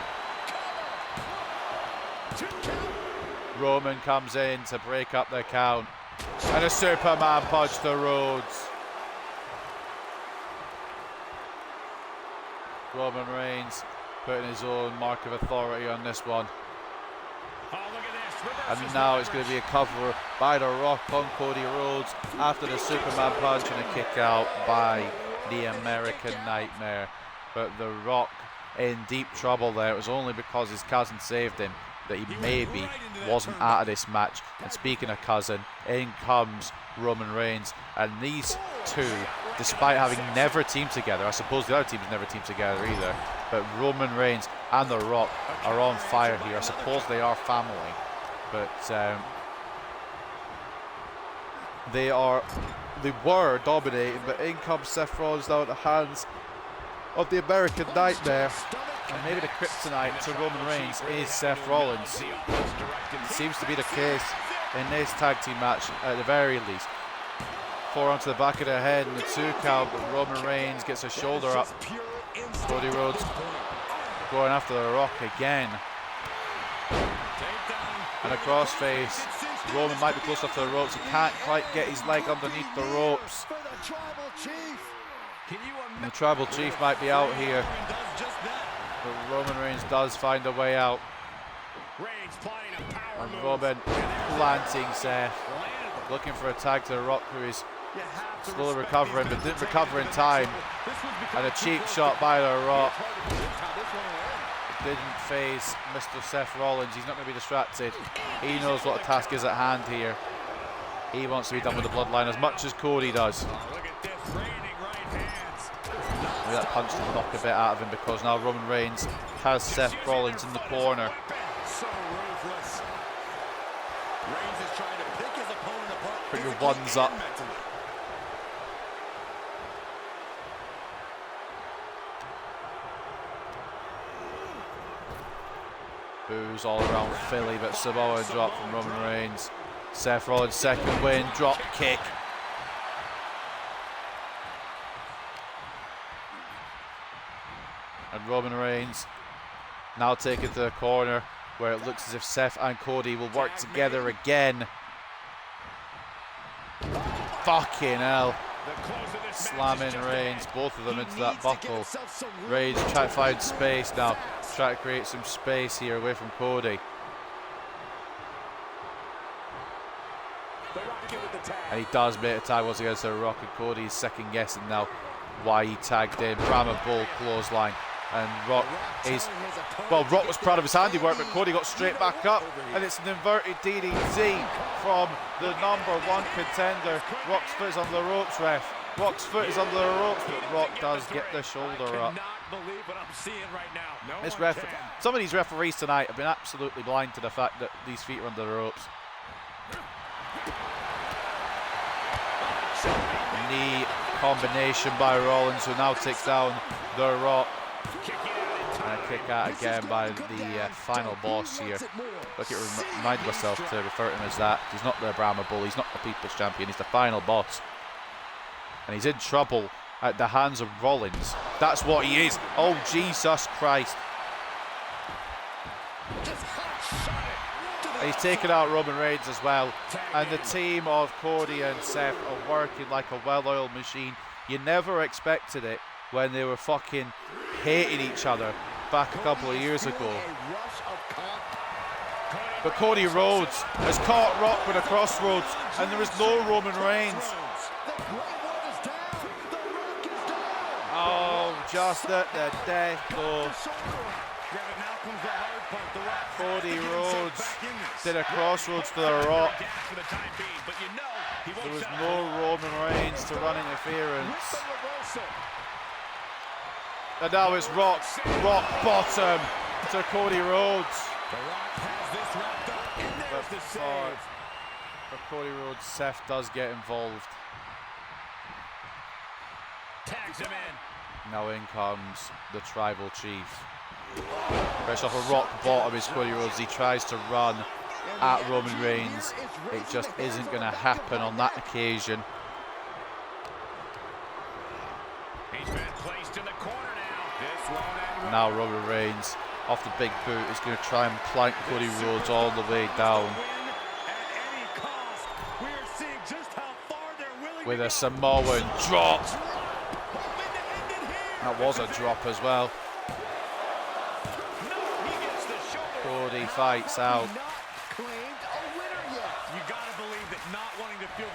Roman comes in to break up the count. And a Superman punch to Rhodes. Roman Reigns putting his own mark of authority on this one. And now it's going to be a cover by The Rock on Cody Rhodes after the Superman punch, and a kick out by the American Nightmare. But The Rock in deep trouble there. It was only because his cousin saved him that he maybe wasn't out of this match. And speaking of cousin, in comes Roman Reigns. And these two, despite having never teamed together, I suppose the other teams never teamed together either, but Roman Reigns and The Rock are on fire here. I suppose they are family. But they were dominating, but in comes Seth Rollins down at the hands of the American Nightmare. And maybe the kryptonite to Roman Reigns is Seth Rollins. It seems to be the case in this tag team match at the very least. 4 onto the back of the head and the 2 count, but Roman Reigns gets a shoulder up. Cody Rhodes going after The Rock again. And a crossface. Roman might be close enough to the ropes. He can't quite get his leg underneath the ropes. And the Tribal Chief might be out here. But Roman Reigns does find a way out. And Roman planting Seth. Looking for a tag to The Rock, who is slowly recovering, but didn't recover in time. And a cheap shot by The Rock. Didn't phase Mr. Seth Rollins. He's not going to be distracted. He knows what the task is at hand here. He wants to be done with the bloodline as much as Cody does. Maybe that punch to knock a bit out of him, because now Roman Reigns has Seth Rollins in the corner. Put your ones up. Boos all around Philly, but Samoa drop from Roman Reigns. Seth Rollins' second win, drop kick. And Roman Reigns now taken to the corner, where it looks as if Seth and Cody will work together again. Fucking hell. Slamming Reigns, both of them into that buckle. Reigns trying to find space now. Try to create some space here away from Cody. And he does make a tag once against The Rock, and Cody is second guessing now why he tagged in. Brahma Bull clothesline. And Rock is, well, Rock was proud of his handiwork, but Cody got straight back up, and it's an inverted DDT from the #1 contender. Rock's foot is under the ropes, ref. Rock's foot is under the ropes, but Rock does get the shoulder up. Some of these referees tonight have been absolutely blind to the fact that these feet are under the ropes. Knee combination by Rollins, who now takes down The Rock. And a kick out again by the final boss here. Look, it reminded myself to refer to him as that. He's not the Brahma Bull, he's not the People's Champion, he's the final boss. And he's in trouble at the hands of Rollins. That's what he is. Oh, Jesus Christ. He's taken out Roman Reigns as well. And the team of Cody and Seth are working like a well-oiled machine. You never expected it when they were fucking hating each other back a couple of years ago. But Cody Rhodes has caught Rock with a crossroads, and there is no Roman Reigns. Oh, just at the death though. Cody Rhodes did a crossroads to The Rock. There was no Roman Reigns to run interference. And now it's rock bottom to Cody Rhodes. But for Cody Rhodes, Seth does get involved. Tags him in. Now in comes the tribal chief. Fresh off a rock bottom is Cody Rhodes. He tries to run at Roman Reigns. It just isn't going to happen on that occasion. He's been placed in the corner now. Now Roman Reigns, off the big boot, is going to try and plank Cody Rhodes all the way down. With a Samoan drop. That was a drop as well. Cody fights out.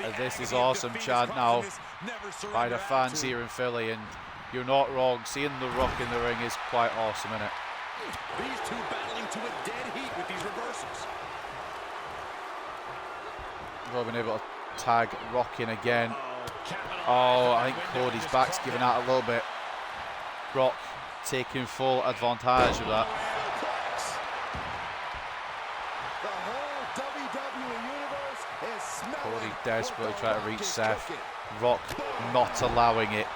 And this is awesome chant now by the fans here in Philly, and you're not wrong. Seeing The Rock in the ring is quite awesome, isn't it? These two battling to a dead heat with these reversals. Robin able to tag Rock in again. Oh, I think Cody's back's giving out a little bit. Rock taking full advantage of that. Cody desperately trying to reach Seth. Rock not allowing it.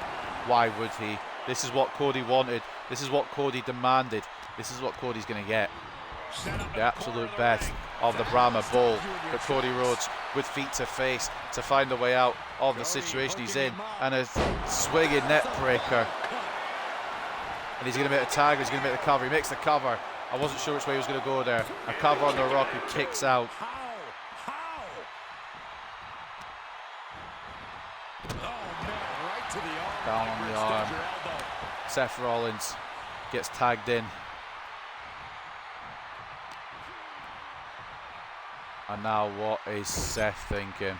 Why would he? This is what Cody wanted. This is what Cody demanded. This is what Cody's going to get. The absolute best of the Brahma Bull. But Cody Rhodes with feet to face to find a way out of the situation he's in. And a swinging net breaker. And he's going to make a tag. He's going to make the cover. He makes the cover. I wasn't sure which way he was going to go there. A cover on The Rock, who kicks out. Down on the arm. Seth Rollins gets tagged in. And now what is Seth thinking?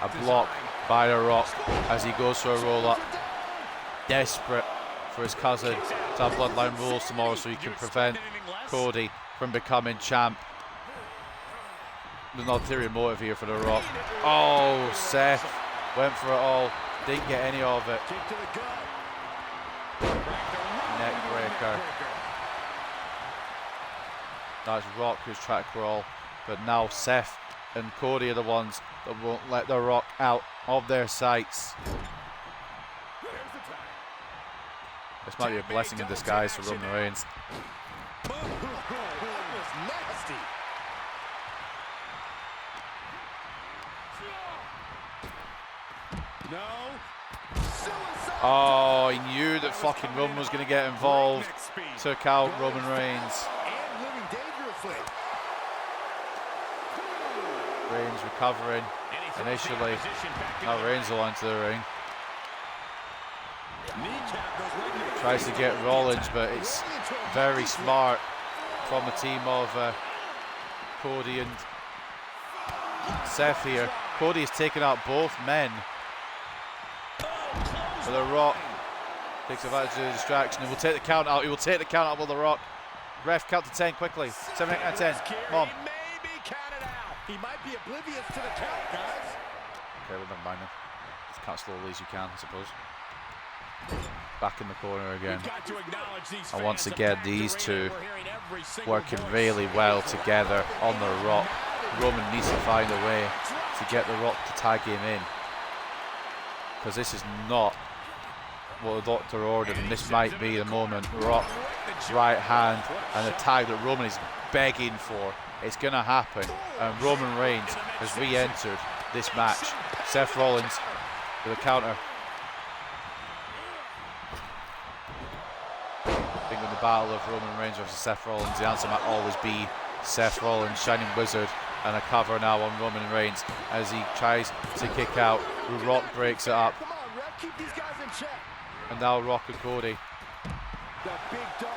A block by The Rock as he goes for a roll up. Desperate for his cousin to have bloodline rules tomorrow so he can prevent Cody from becoming champ. There's an ulterior motive here for The Rock. Oh, Seth went for it all. Didn't get any of it. Neck breaker. That's Rock who's trying to crawl. But now Seth and Cody are the ones that won't let The Rock out of their sights. This might be a blessing in disguise for Roman Reigns. Oh, he knew that fucking Roman was going to get involved. Took out Roman Reigns. Reigns recovering initially. Now Reigns will enter the ring. Tries to get Rollins, but it's very smart from the team of Cody and Seth here. Cody's taken out both men. For The Rock takes advantage of the distraction and will take the count out. He will take the count out with The Rock. Ref, count to 10 quickly. 7, 8, 9, 10. Come on. He might be oblivious to the count, guys. Okay, well, never mind then. Just count slowly as you can, I suppose. Back in the corner again. And once again, these two working really well together on The Rock. Roman needs to find a way to get The Rock to tag him in. Because this is not what the doctor ordered, and this might be the moment. Rock, right hand, and the tag that Roman is begging for. It's going to happen, and Roman Reigns has re-entered this match. Seth Rollins with a counter. I think in the battle of Roman Reigns versus Seth Rollins, the answer might always be Seth Rollins, Shining Wizard, and a cover now on Roman Reigns as he tries to kick out. Rock breaks it up. Come on, Ref, keep these guys in check. And now Rock and Cody. The big dog.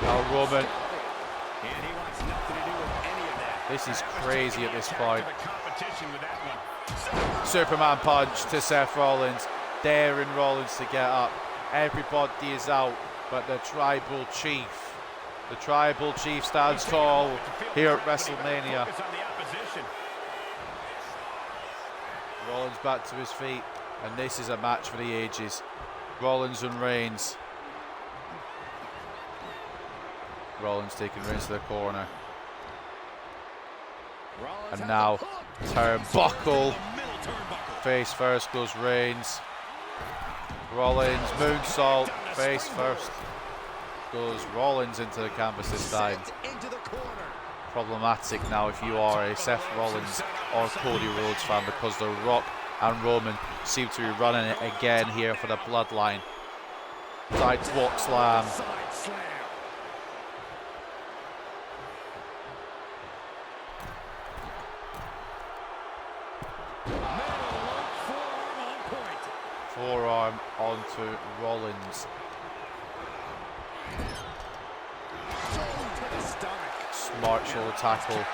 Now Roman. And he wants nothing to do with any of that. This is crazy at this point. The competition with that one. Superman punch to Seth Rollins. Daring Rollins to get up. Everybody is out but the Tribal Chief. The Tribal Chief stands tall here at WrestleMania. Rollins back to his feet, and this is a match for the ages. Rollins and Reigns. Rollins taking Reigns to the corner. And now turnbuckle. Face first goes Reigns. Rollins moonsault. Face first goes Rollins into the canvas this time. Problematic now if you are a Seth Rollins or Cody Rhodes fan, because The Rock and Roman seem to be running it again here for the bloodline. Sidewalk slam. Forearm onto Rollins. Smart shoulder tackle.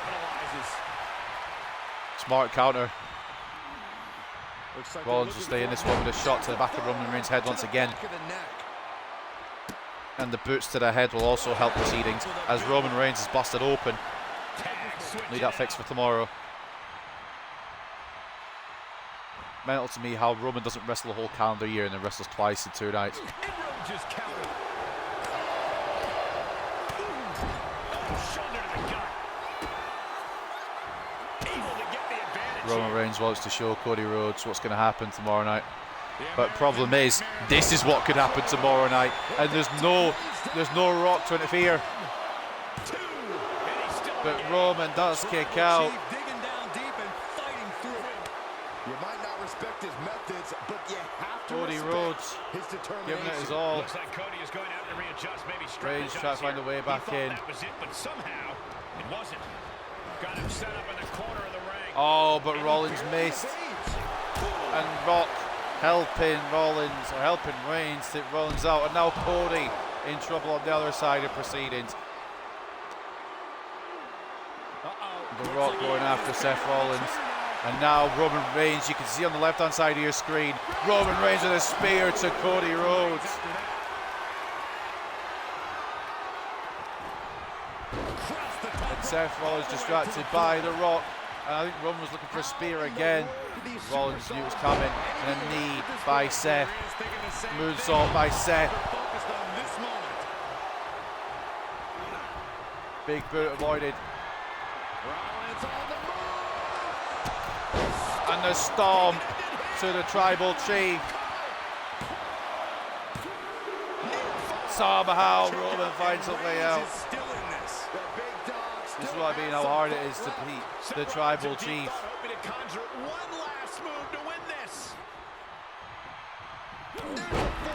Smart counter. Rollins will stay in this one with a shot to the back of Roman Reigns' head once again. And the boots to the head will also help proceedings as Roman Reigns is busted open. Need that fixed for tomorrow. Mental to me how Roman doesn't wrestle a whole calendar year and then wrestles twice in 2 nights. Roman Reigns wants to show Cody Rhodes what's going to happen tomorrow night. But problem is, this is what could happen tomorrow night, and there's no Rock to interfere. But Roman does kick out. You might not respect his methods, but you have to Cody respect Rhodes his determination. giving it his all. Looks like Cody is going out to readjust, maybe Reigns trying to find a way back in. That was it, but somehow it wasn't. Got him set up in the corner of the ring. Oh, but Rollins missed. And Rock helping Rollins, or helping Reigns to take Rollins out. And now Cody in trouble on the other side of proceedings. The Rock going after Seth Rollins. And now Roman Reigns, you can see on the left-hand side of your screen, Roman Reigns with a spear to Cody Rhodes. And Seth Rollins distracted by The Rock. And I think Roman was looking for a spear again. Rollins knew it was coming. And a knee by Seth. Moonsault by Seth. Big boot avoided. And the stomp to the Tribal Chief. Somehow Roman finds a way out. This is what I mean, how hard it is to beat the Tribal Chief.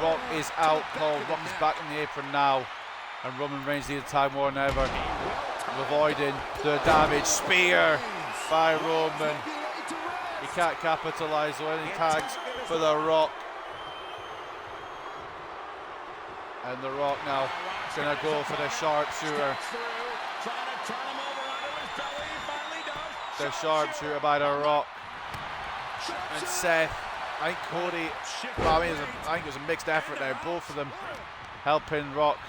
Rock is out cold. Rock is back in the apron now. And Roman Reigns needs time more than ever. Avoiding the damage. Spear by Roman. He can't capitalise on any tags for The Rock. And The Rock now going to go for the sharpshooter. The sharpshooter by The Rock. And Seth. I think Cody. Well, I think it was a mixed effort there. Both of them helping Rock,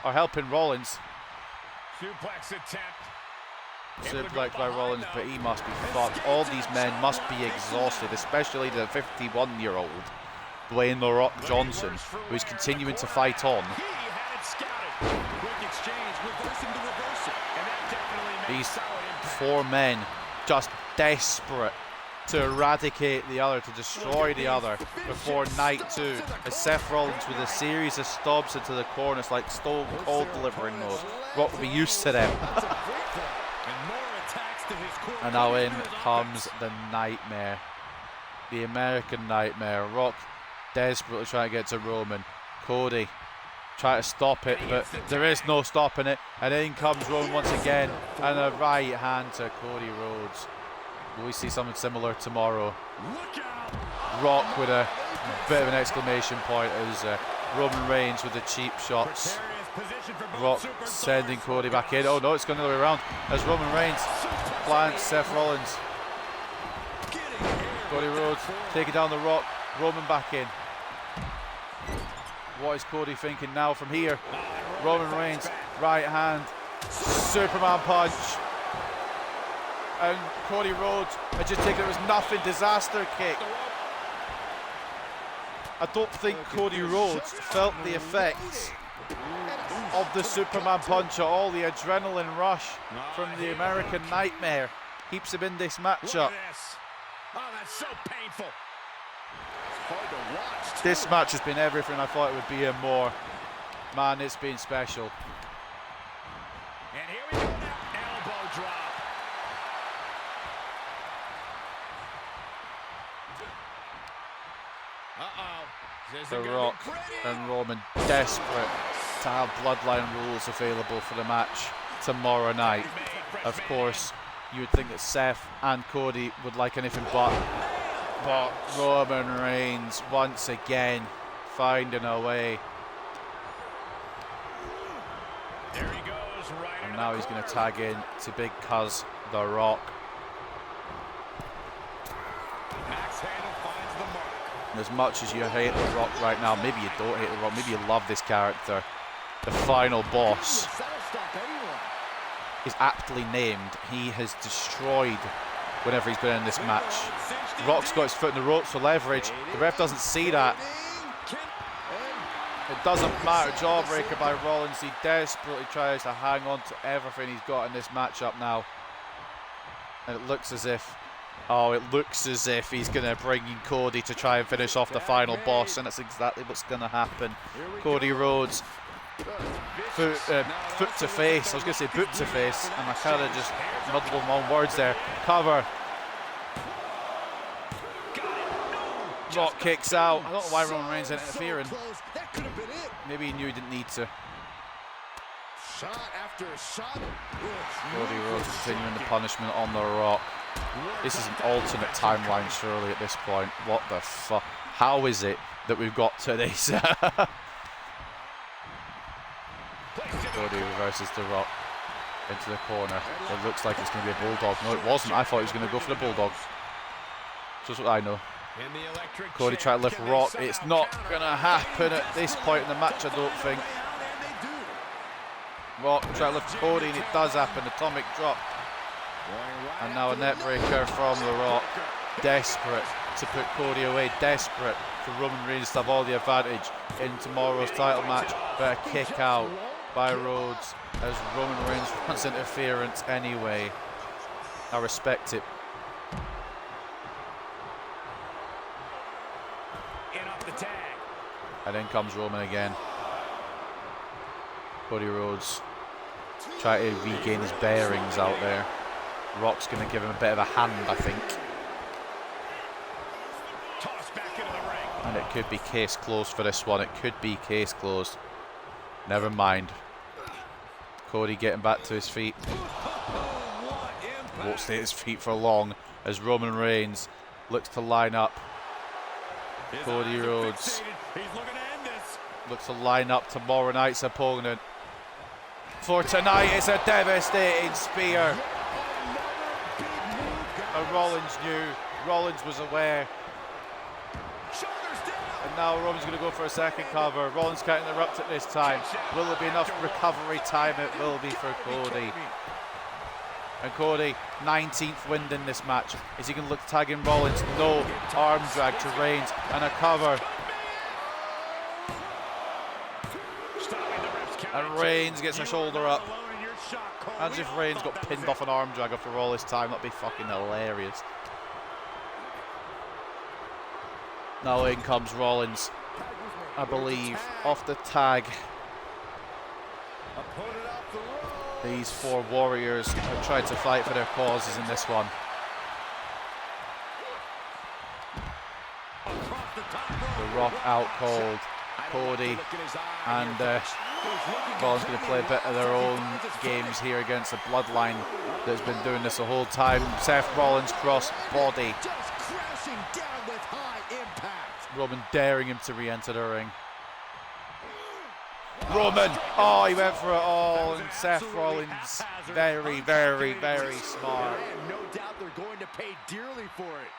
or helping Rollins. Suplex attempt. Suplex by Rollins, but he must be fucked. All these men must be exhausted, especially the 51-year-old Dwayne The Rock Johnson, who's continuing to fight on. These four men just desperate to eradicate the other, to destroy the other before night 2. As Seth Rollins with a series of stabs into the corners like Stone Cold delivering those. Rock will be used to them. And now in comes the Nightmare. The American Nightmare. Rock desperately trying to get to Roman. Cody trying to stop it, but there is no stopping it. And in comes Roman once again. And a right hand to Cody Rhodes. Will we see something similar tomorrow? Rock with a bit of an exclamation point as Roman Reigns with the cheap shots. Rock sending Cody back in. Oh no, it's going the other way around as Roman Reigns plants Seth Rollins. Cody Rhodes taking down The Rock. Roman back in. What is Cody thinking now from here? Roman Reigns, right hand, Superman punch. And Cody Rhodes, I just think it was nothing, disaster kick. I don't think Cody Rhodes felt the effects of the Superman punch at all. The adrenaline rush from the American Nightmare keeps him in this matchup. Oh, that's so painful. This match has been everything I thought it would be and more. Man, it's been special. And here we go now. Elbow drop. The Rock and Roman desperate to have Bloodline rules available for the match tomorrow night. Of course, you would think that Seth and Cody would like anything but Roman Reigns once again finding a way. There he goes, right. And now he's going to tag in to Big Cuz The Rock. Max Handle finds the mark. As much as you hate The Rock right now, maybe you don't hate The Rock, maybe you love this character. The final boss is aptly named. He has destroyed whenever he's been in this match. Rock's got his foot in the ropes for leverage. The ref doesn't see that. It doesn't matter. Jawbreaker by Rollins. He desperately tries to hang on to everything he's got in this matchup now. And it looks as if he's going to bring in Cody to try and finish off the final boss, and that's exactly what's going to happen. Cody Rhodes, foot to face. I was going to say boot to face, and I kind of just muddled my own words there. Cover. Rock kicks out. I don't know why Roman Reigns isn't interfering. Maybe he knew he didn't need to. Shot after shot. Cody Rhodes continuing the punishment on The Rock. This is an alternate timeline surely at this point. What the fuck? How is it that we've got to this? Cody reverses The Rock into the corner. It looks like it's going to be a bulldog. No, it wasn't. I thought he was going to go for the bulldog. Just what I know. Cody tried to lift Rock. It's not going to happen at this point in the match, I don't think. Rock try to lift Cody, and it does happen. Atomic drop. And now a net breaker from The Rock. Desperate to put Cody away. Desperate for Roman Reigns to have all the advantage in tomorrow's title match. But a kick out by Rhodes as Roman Reigns wants interference anyway. I respect it. And in comes Roman again. Cody Rhodes try to regain his bearings out there. Rock's going to give him a bit of a hand, I think. And it could be case closed for this one. It could be case closed. Never mind. Cody getting back to his feet. Won't stay at his feet for long as Roman Reigns looks to line up. Cody Rhodes looks to line up tomorrow night's opponent. For tonight, it's a devastating spear. And Rollins knew. Rollins was aware. And now Roman's going to go for a second cover. Rollins can't interrupt it this time. Will there be enough recovery time? It will be for Cody. And Cody, 19th wind in this match. Is he going to look to tag in Rollins? No. Arm drag to Reigns and a cover. And Reigns gets a shoulder up. As if Reigns got pinned off an arm drag after all this time. That'd be fucking hilarious. Now in comes Rollins, I believe, off the tag. These four warriors have tried to fight for their causes in this one. The Rock out cold. Cody and Rollins going to play a bit of their own games here against the Bloodline that's been doing this the whole time. Seth Rollins cross body. Roman daring him to re-enter the ring. Roman, oh, he went for it all, and Seth Rollins, very, very, very smart. No doubt they're going to pay dearly for it.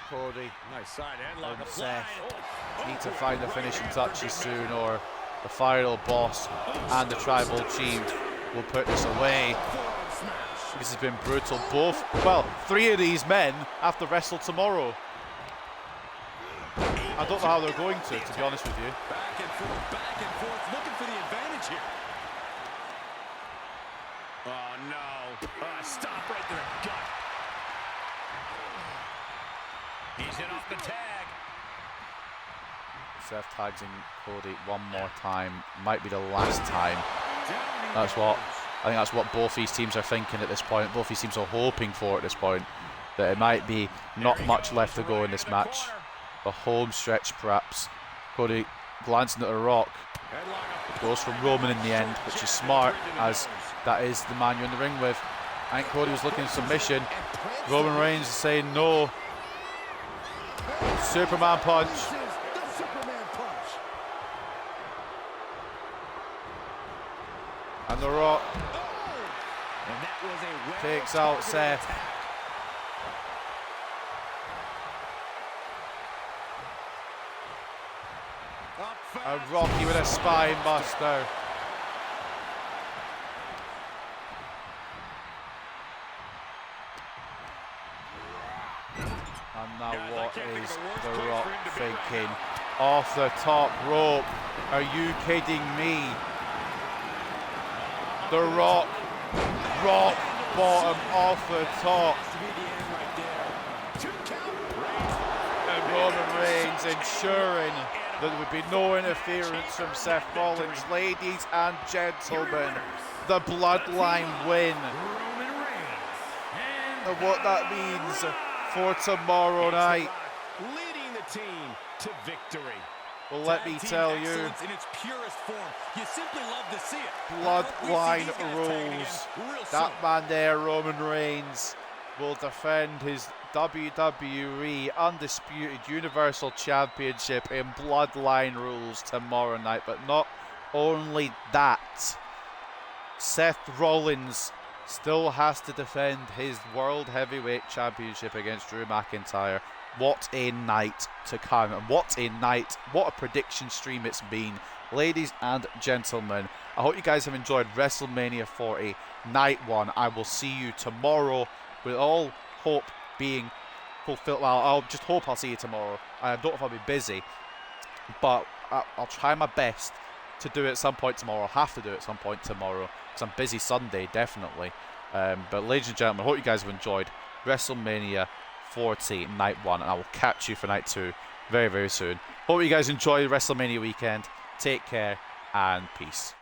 Cody Nice side headlock and applied. Seth need to find the finishing touches soon, or the final boss and the tribal chief will put this away. This has been brutal. Both, well, three of these men have to wrestle tomorrow. I don't know how they're going to be honest with you. Back and forth, looking for the advantage here. Oh no, stop right to the gut. He's in off the tag. Seth tags in Cody one more time. Might be the last time. I think that's what both these teams are thinking at this point. Both these teams are hoping for at this point. That it might be not much left to go in this match. The home stretch perhaps. Cody glancing at the Rock. Goes for Roman in the end, which is smart, as that is the man you're in the ring with. I think Cody was looking at submission. Roman Reigns is saying no. Superman punch. And the Rock takes out Seth. And Rocky with a spine buster. And now what is the Rock thinking? Off the top rope. Are you kidding me? The Rock bottom off the top. And Roman Reigns ensuring that there would be no interference from Seth Rollins. Ladies and gentlemen, the Bloodline win. And what that means for tomorrow night. Leading the team to victory. Well, let me tell you, in its purest form. You simply love to see it. Bloodline rules. That man there, Roman Reigns, will defend his WWE Undisputed Universal Championship in Bloodline rules tomorrow night. But not only that, Seth Rollins still has to defend his World Heavyweight Championship against Drew McIntyre. What a night to come, and what a night, what a prediction stream it's been. Ladies and gentlemen, I hope you guys have enjoyed WrestleMania 40 Night 1. I will see you tomorrow, with all hope being fulfilled. Well, I'll just hope I'll see you tomorrow. I don't know if I'll be busy, but I'll try my best to do it at some point tomorrow. I'll have to do it at some point tomorrow, because I'm busy Sunday, definitely. But ladies and gentlemen, I hope you guys have enjoyed WrestleMania 40 Night 1, and I will catch you for Night 2 very, very soon. Hope you guys enjoy the WrestleMania weekend. Take care and peace.